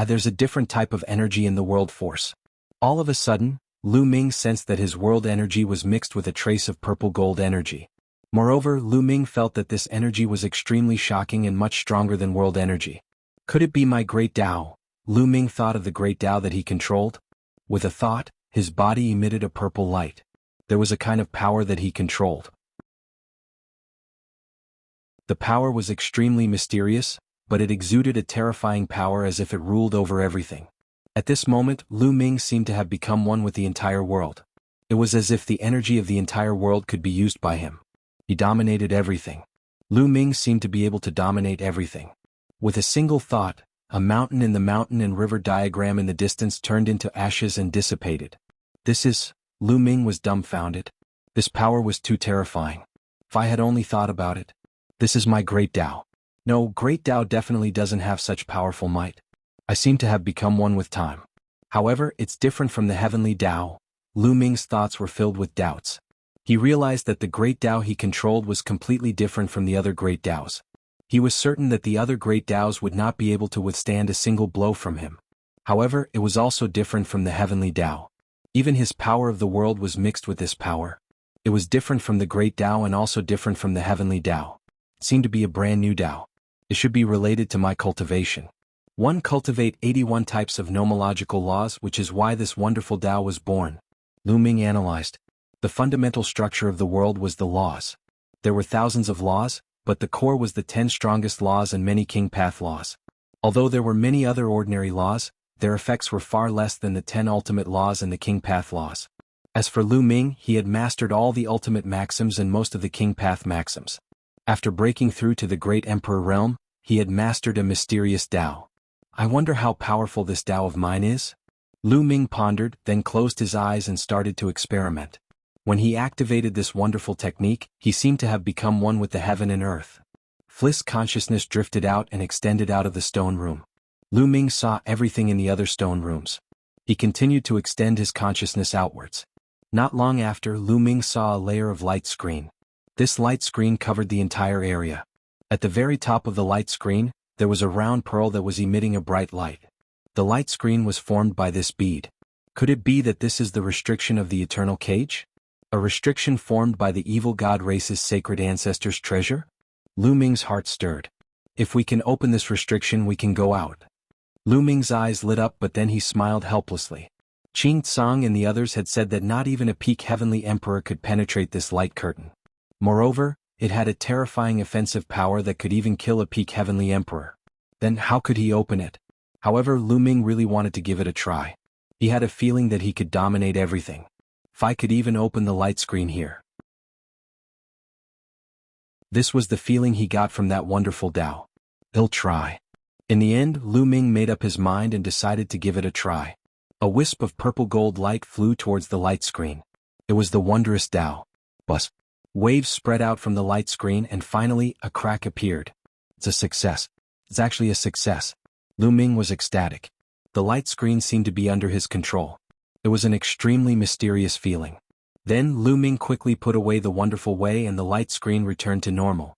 There's a different type of energy in the world force. All of a sudden, Lu Ming sensed that his world energy was mixed with a trace of purple gold energy. Moreover, Lu Ming felt that this energy was extremely shocking and much stronger than world energy. Could it be my great Tao? Lu Ming thought of the great Tao that he controlled. With a thought, his body emitted a purple light. There was a kind of power that he controlled. The power was extremely mysterious, but it exuded a terrifying power as if it ruled over everything. At this moment, Lu Ming seemed to have become one with the entire world. It was as if the energy of the entire world could be used by him. He dominated everything. Lu Ming seemed to be able to dominate everything. With a single thought, a mountain in the mountain and river diagram in the distance turned into ashes and dissipated. Lu Ming was dumbfounded. This power was too terrifying. If I had only thought about it. This is my great Tao. No, great Tao definitely doesn't have such powerful might. I seem to have become one with time. However, it's different from the heavenly Tao. Lu Ming's thoughts were filled with doubts. He realized that the great Tao he controlled was completely different from the other great Taos. He was certain that the other great Taos would not be able to withstand a single blow from him. However, it was also different from the heavenly Tao. Even his power of the world was mixed with this power. It was different from the great Tao and also different from the heavenly Tao. It seemed to be a brand new Tao. It should be related to my cultivation. 1. Cultivate 81 types of nomological laws, which is why this wonderful Tao was born. Lu Ming analyzed. The fundamental structure of the world was the laws. There were thousands of laws, but the core was the 10 strongest laws and many king path laws. Although there were many other ordinary laws, their effects were far less than the 10 ultimate laws and the king path laws. As for Lu Ming, he had mastered all the ultimate maxims and most of the king path maxims. After breaking through to the great emperor realm, he had mastered a mysterious Tao. I wonder how powerful this Tao of mine is? Lu Ming pondered, then closed his eyes and started to experiment. When he activated this wonderful technique, he seemed to have become one with the heaven and earth. Fliss consciousness drifted out and extended out of the stone room. Lu Ming saw everything in the other stone rooms. He continued to extend his consciousness outwards. Not long after, Lu Ming saw a layer of light screen. This light screen covered the entire area. At the very top of the light screen, there was a round pearl that was emitting a bright light. The light screen was formed by this bead. Could it be that this is the restriction of the eternal cage? A restriction formed by the evil god race's sacred ancestors' treasure? Lu Ming's heart stirred. If we can open this restriction, we can go out. Lu Ming's eyes lit up, but then he smiled helplessly. Qing Tsang and the others had said that not even a peak heavenly emperor could penetrate this light curtain. Moreover, it had a terrifying offensive power that could even kill a peak heavenly emperor. Then how could he open it? However, Lu Ming really wanted to give it a try. He had a feeling that he could dominate everything. If I could even open the light screen here. This was the feeling he got from that wonderful Tao. He'll try. In the end, Lu Ming made up his mind and decided to give it a try. A wisp of purple gold light flew towards the light screen. It was the wondrous Tao. Buzz. Waves spread out from the light screen and finally, a crack appeared. It's a success. It's actually a success. Lu Ming was ecstatic. The light screen seemed to be under his control. It was an extremely mysterious feeling. Then Lu Ming quickly put away the wonderful way and the light screen returned to normal.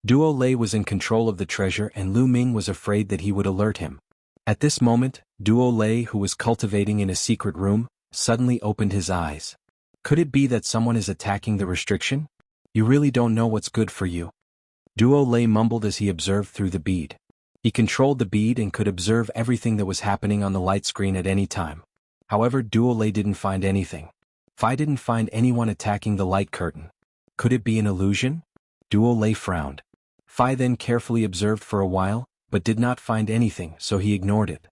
Duo Lei was in control of the treasure and Lu Ming was afraid that he would alert him. At this moment, Duo Lei, who was cultivating in a secret room, suddenly opened his eyes. Could it be that someone is attacking the restriction? You really don't know what's good for you. Duo Lei mumbled as he observed through the bead. He controlled the bead and could observe everything that was happening on the light screen at any time. However, Duo Lei didn't find anything. Phi didn't find anyone attacking the light curtain. Could it be an illusion? Duo Lei frowned. Phi then carefully observed for a while, but did not find anything, so he ignored it.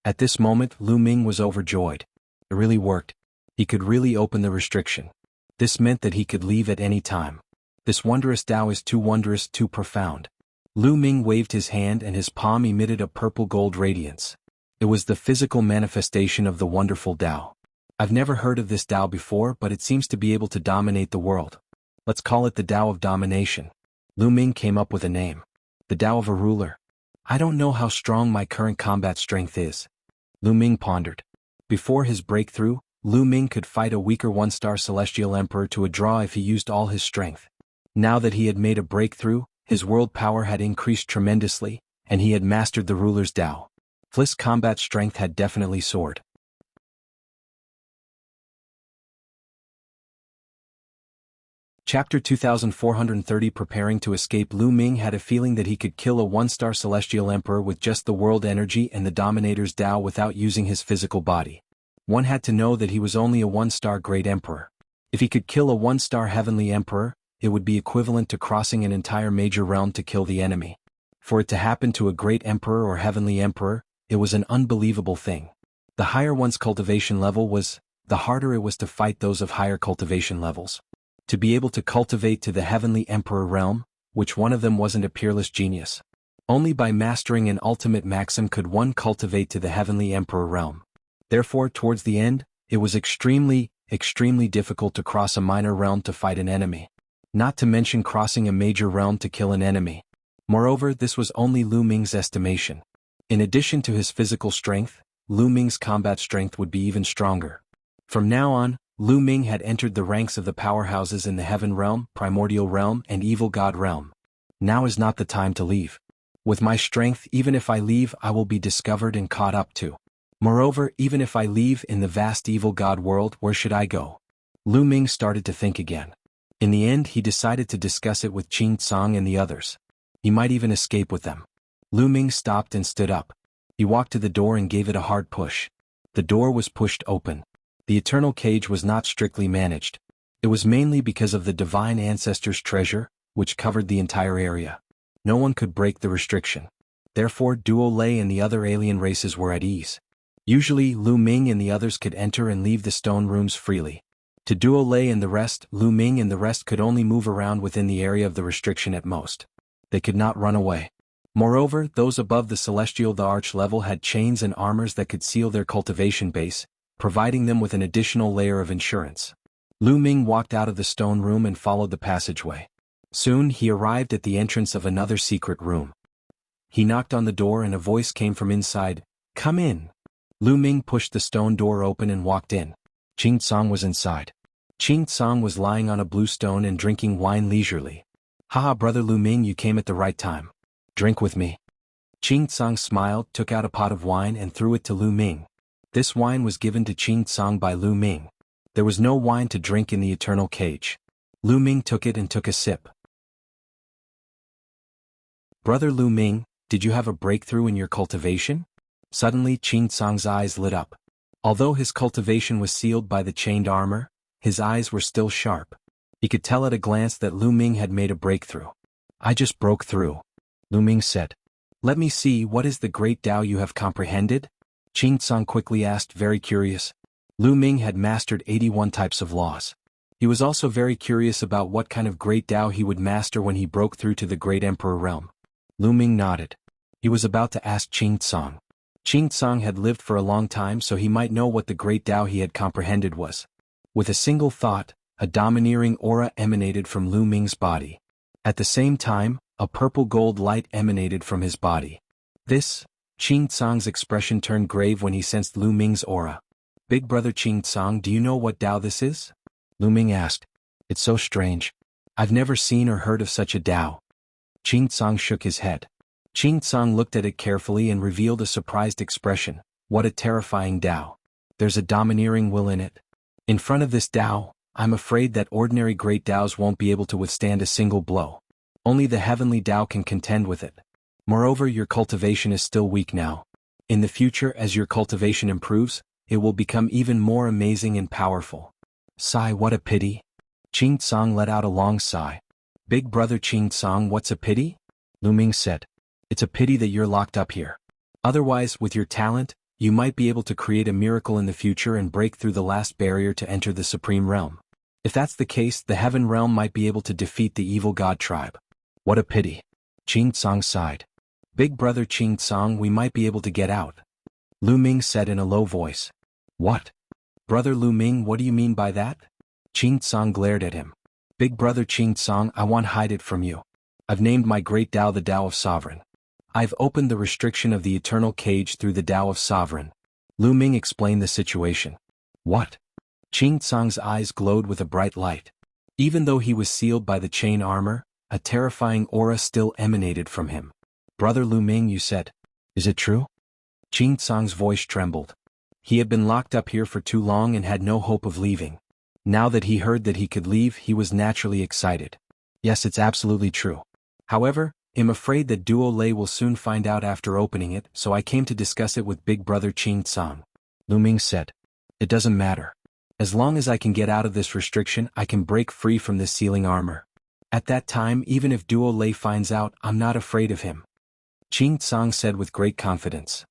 At this moment, Lu Ming was overjoyed. It really worked. He could really open the restriction. This meant that he could leave at any time. This wondrous Tao is too wondrous, too profound. Lu Ming waved his hand and his palm emitted a purple gold radiance. It was the physical manifestation of the wonderful Tao. I've never heard of this Tao before, but it seems to be able to dominate the world. Let's call it the Tao of domination. Lu Ming came up with a name. The Tao of a ruler. I don't know how strong my current combat strength is. Lu Ming pondered. Before his breakthrough, Lu Ming could fight a weaker one-star celestial emperor to a draw if he used all his strength. Now that he had made a breakthrough, his world power had increased tremendously, and he had mastered the ruler's Tao. Fliss combat strength had definitely soared. Chapter 2430. Preparing to escape. Lu Ming had a feeling that he could kill a one-star celestial emperor with just the world energy and the Dominator's Tao without using his physical body. One had to know that he was only a one-star great emperor. If he could kill a one-star heavenly emperor, it would be equivalent to crossing an entire major realm to kill the enemy. For it to happen to a great emperor or heavenly emperor, it was an unbelievable thing. The higher one's cultivation level was, the harder it was to fight those of higher cultivation levels. To be able to cultivate to the heavenly emperor realm, which one of them wasn't a peerless genius. Only by mastering an ultimate maxim could one cultivate to the heavenly emperor realm. Therefore, towards the end, it was extremely difficult to cross a minor realm to fight an enemy. Not to mention crossing a major realm to kill an enemy. Moreover, this was only Lu Ming's estimation. In addition to his physical strength, Lu Ming's combat strength would be even stronger. From now on, Lu Ming had entered the ranks of the powerhouses in the Heaven Realm, Primordial Realm, and Evil God Realm. Now is not the time to leave. With my strength, even if I leave, I will be discovered and caught up to. Moreover, even if I leave in the vast Evil God world, where should I go? Lu Ming started to think again. In the end, he decided to discuss it with Qing Tsang and the others. He might even escape with them. Lu Ming stopped and stood up. He walked to the door and gave it a hard push. The door was pushed open. The eternal cage was not strictly managed. It was mainly because of the divine ancestors' treasure, which covered the entire area. No one could break the restriction. Therefore, Duo Lei and the other alien races were at ease. Usually, Lu Ming and the others could enter and leave the stone rooms freely. To Duo Lei and the rest, Lu Ming and the rest could only move around within the area of the restriction at most. They could not run away. Moreover, those above the celestial the arch level had chains and armors that could seal their cultivation base, providing them with an additional layer of insurance. Lu Ming walked out of the stone room and followed the passageway. Soon he arrived at the entrance of another secret room. He knocked on the door and a voice came from inside, "Come in." Lu Ming pushed the stone door open and walked in. Qing Tsang was inside. Qing Tsang was lying on a blue stone and drinking wine leisurely. "Haha, brother Lu Ming, you came at the right time. Drink with me." Qing Tsang smiled, took out a pot of wine and threw it to Lu Ming. This wine was given to Qing Tsang by Lu Ming. There was no wine to drink in the eternal cage. Lu Ming took it and took a sip. "Brother Lu Ming, did you have a breakthrough in your cultivation?" Suddenly Qing Tsang's eyes lit up. Although his cultivation was sealed by the chained armor, his eyes were still sharp. He could tell at a glance that Lu Ming had made a breakthrough. "I just broke through," Lu Ming said. "Let me see, what is the great Tao you have comprehended?" Qing Tsang quickly asked, very curious. Lu Ming had mastered 81 types of laws. He was also very curious about what kind of great Tao he would master when he broke through to the great emperor realm. Lu Ming nodded. He was about to ask Qing Tsang. Qing Tsang had lived for a long time, so he might know what the great Tao he had comprehended was. With a single thought, a domineering aura emanated from Lu Ming's body. At the same time, a purple gold light emanated from his body. Qing Tsang's expression turned grave when he sensed Lu Ming's aura. "Big brother Qing Tsang, do you know what Tao this is?" Lu Ming asked. "It's so strange. I've never seen or heard of such a Tao." Qing Tsang shook his head. Qing Tsang looked at it carefully and revealed a surprised expression. "What a terrifying Tao. There's a domineering will in it. In front of this Tao, I'm afraid that ordinary great Taos won't be able to withstand a single blow. Only the heavenly Tao can contend with it. Moreover, your cultivation is still weak now. In the future, as your cultivation improves, it will become even more amazing and powerful." "Sigh, what a pity." Qing Tsang let out a long sigh. "Big brother Qing Tsang, what's a pity?" Lu Ming said. "It's a pity that you're locked up here. Otherwise, with your talent, you might be able to create a miracle in the future and break through the last barrier to enter the Supreme Realm. If that's the case, the Heaven Realm might be able to defeat the evil God tribe." "What a pity." Qing Tsang sighed. "Big brother Qing Tsang, we might be able to get out," Lu Ming said in a low voice. "What? Brother Lu Ming, what do you mean by that?" Qing Tsang glared at him. "Big brother Qing Tsang, I won't hide it from you. I've named my great Tao the Tao of Sovereign. I've opened the restriction of the eternal cage through the Tao of Sovereign." Lu Ming explained the situation. "What?" Qing Tsang's eyes glowed with a bright light. Even though he was sealed by the chain armor, a terrifying aura still emanated from him. "Brother Lu Ming, you said. Is it true?" Qing Tsang's voice trembled. He had been locked up here for too long and had no hope of leaving. Now that he heard that he could leave, he was naturally excited. Yes, it's absolutely true. However, I'm afraid that Duo Lei will soon find out after opening it, so I came to discuss it with big brother Qing Tsang. Lu Ming said. It doesn't matter. As long as I can get out of this restriction, I can break free from this sealing armor. At that time, even if Duo Lei finds out, I'm not afraid of him. Qing Tsang said with great confidence.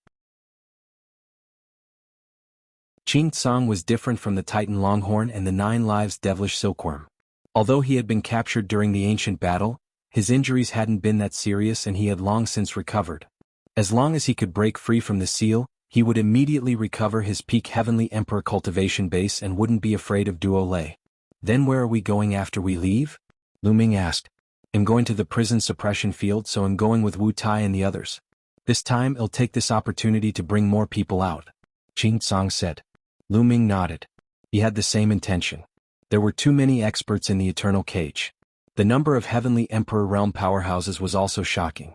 Qing Tsang was different from the Titan Longhorn and the 9 Lives Devilish Silkworm. Although he had been captured during the ancient battle, his injuries hadn't been that serious and he had long since recovered. As long as he could break free from the seal, he would immediately recover his peak Heavenly Emperor cultivation base and wouldn't be afraid of Duo Lei. Then where are we going after we leave? Lu Ming asked. I'm going to the prison suppression field, so I'm going with Wu Tai and the others. This time I'll take this opportunity to bring more people out. Qing Tsang said. Lu Ming nodded. He had the same intention. There were too many experts in the Eternal Cage. The number of Heavenly Emperor realm powerhouses was also shocking.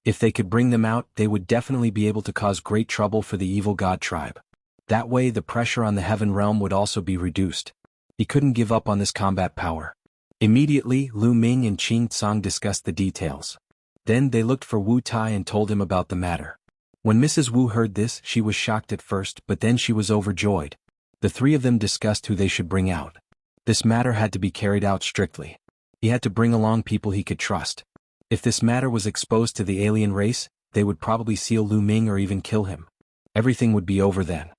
If they could bring them out, they would definitely be able to cause great trouble for the evil god tribe. That way the pressure on the Heaven realm would also be reduced. He couldn't give up on this combat power. Immediately, Lu Ming and Qing Tsang discussed the details. Then they looked for Wu Tai and told him about the matter. When Mrs. Wu heard this, she was shocked at first, but then she was overjoyed. The three of them discussed who they should bring out. This matter had to be carried out strictly. He had to bring along people he could trust. If this matter was exposed to the alien race, they would probably seal Lu Ming or even kill him. Everything would be over then.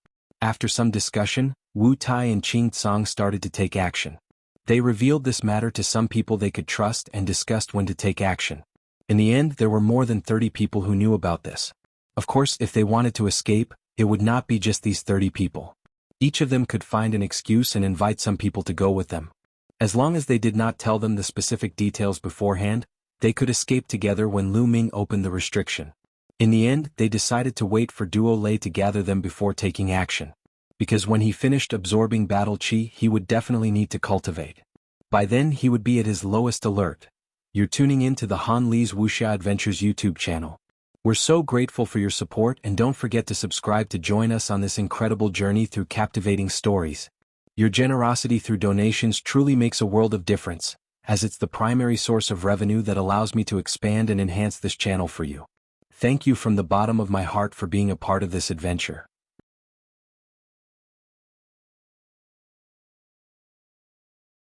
After some discussion, Wu Tai and Qing Tsang started to take action. They revealed this matter to some people they could trust and discussed when to take action. In the end, there were more than 30 people who knew about this. Of course, if they wanted to escape, it would not be just these 30 people. Each of them could find an excuse and invite some people to go with them. As long as they did not tell them the specific details beforehand, they could escape together when Lu Ming opened the restriction. In the end, they decided to wait for Duo Lei to gather them before taking action. Because when he finished absorbing battle chi, he would definitely need to cultivate. By then he would be at his lowest alert. You're tuning in to the Han Li's Wuxia Adventures YouTube channel. We're so grateful for your support, and don't forget to subscribe to join us on this incredible journey through captivating stories. Your generosity through donations truly makes a world of difference, as it's the primary source of revenue that allows me to expand and enhance this channel for you. Thank you from the bottom of my heart for being a part of this adventure.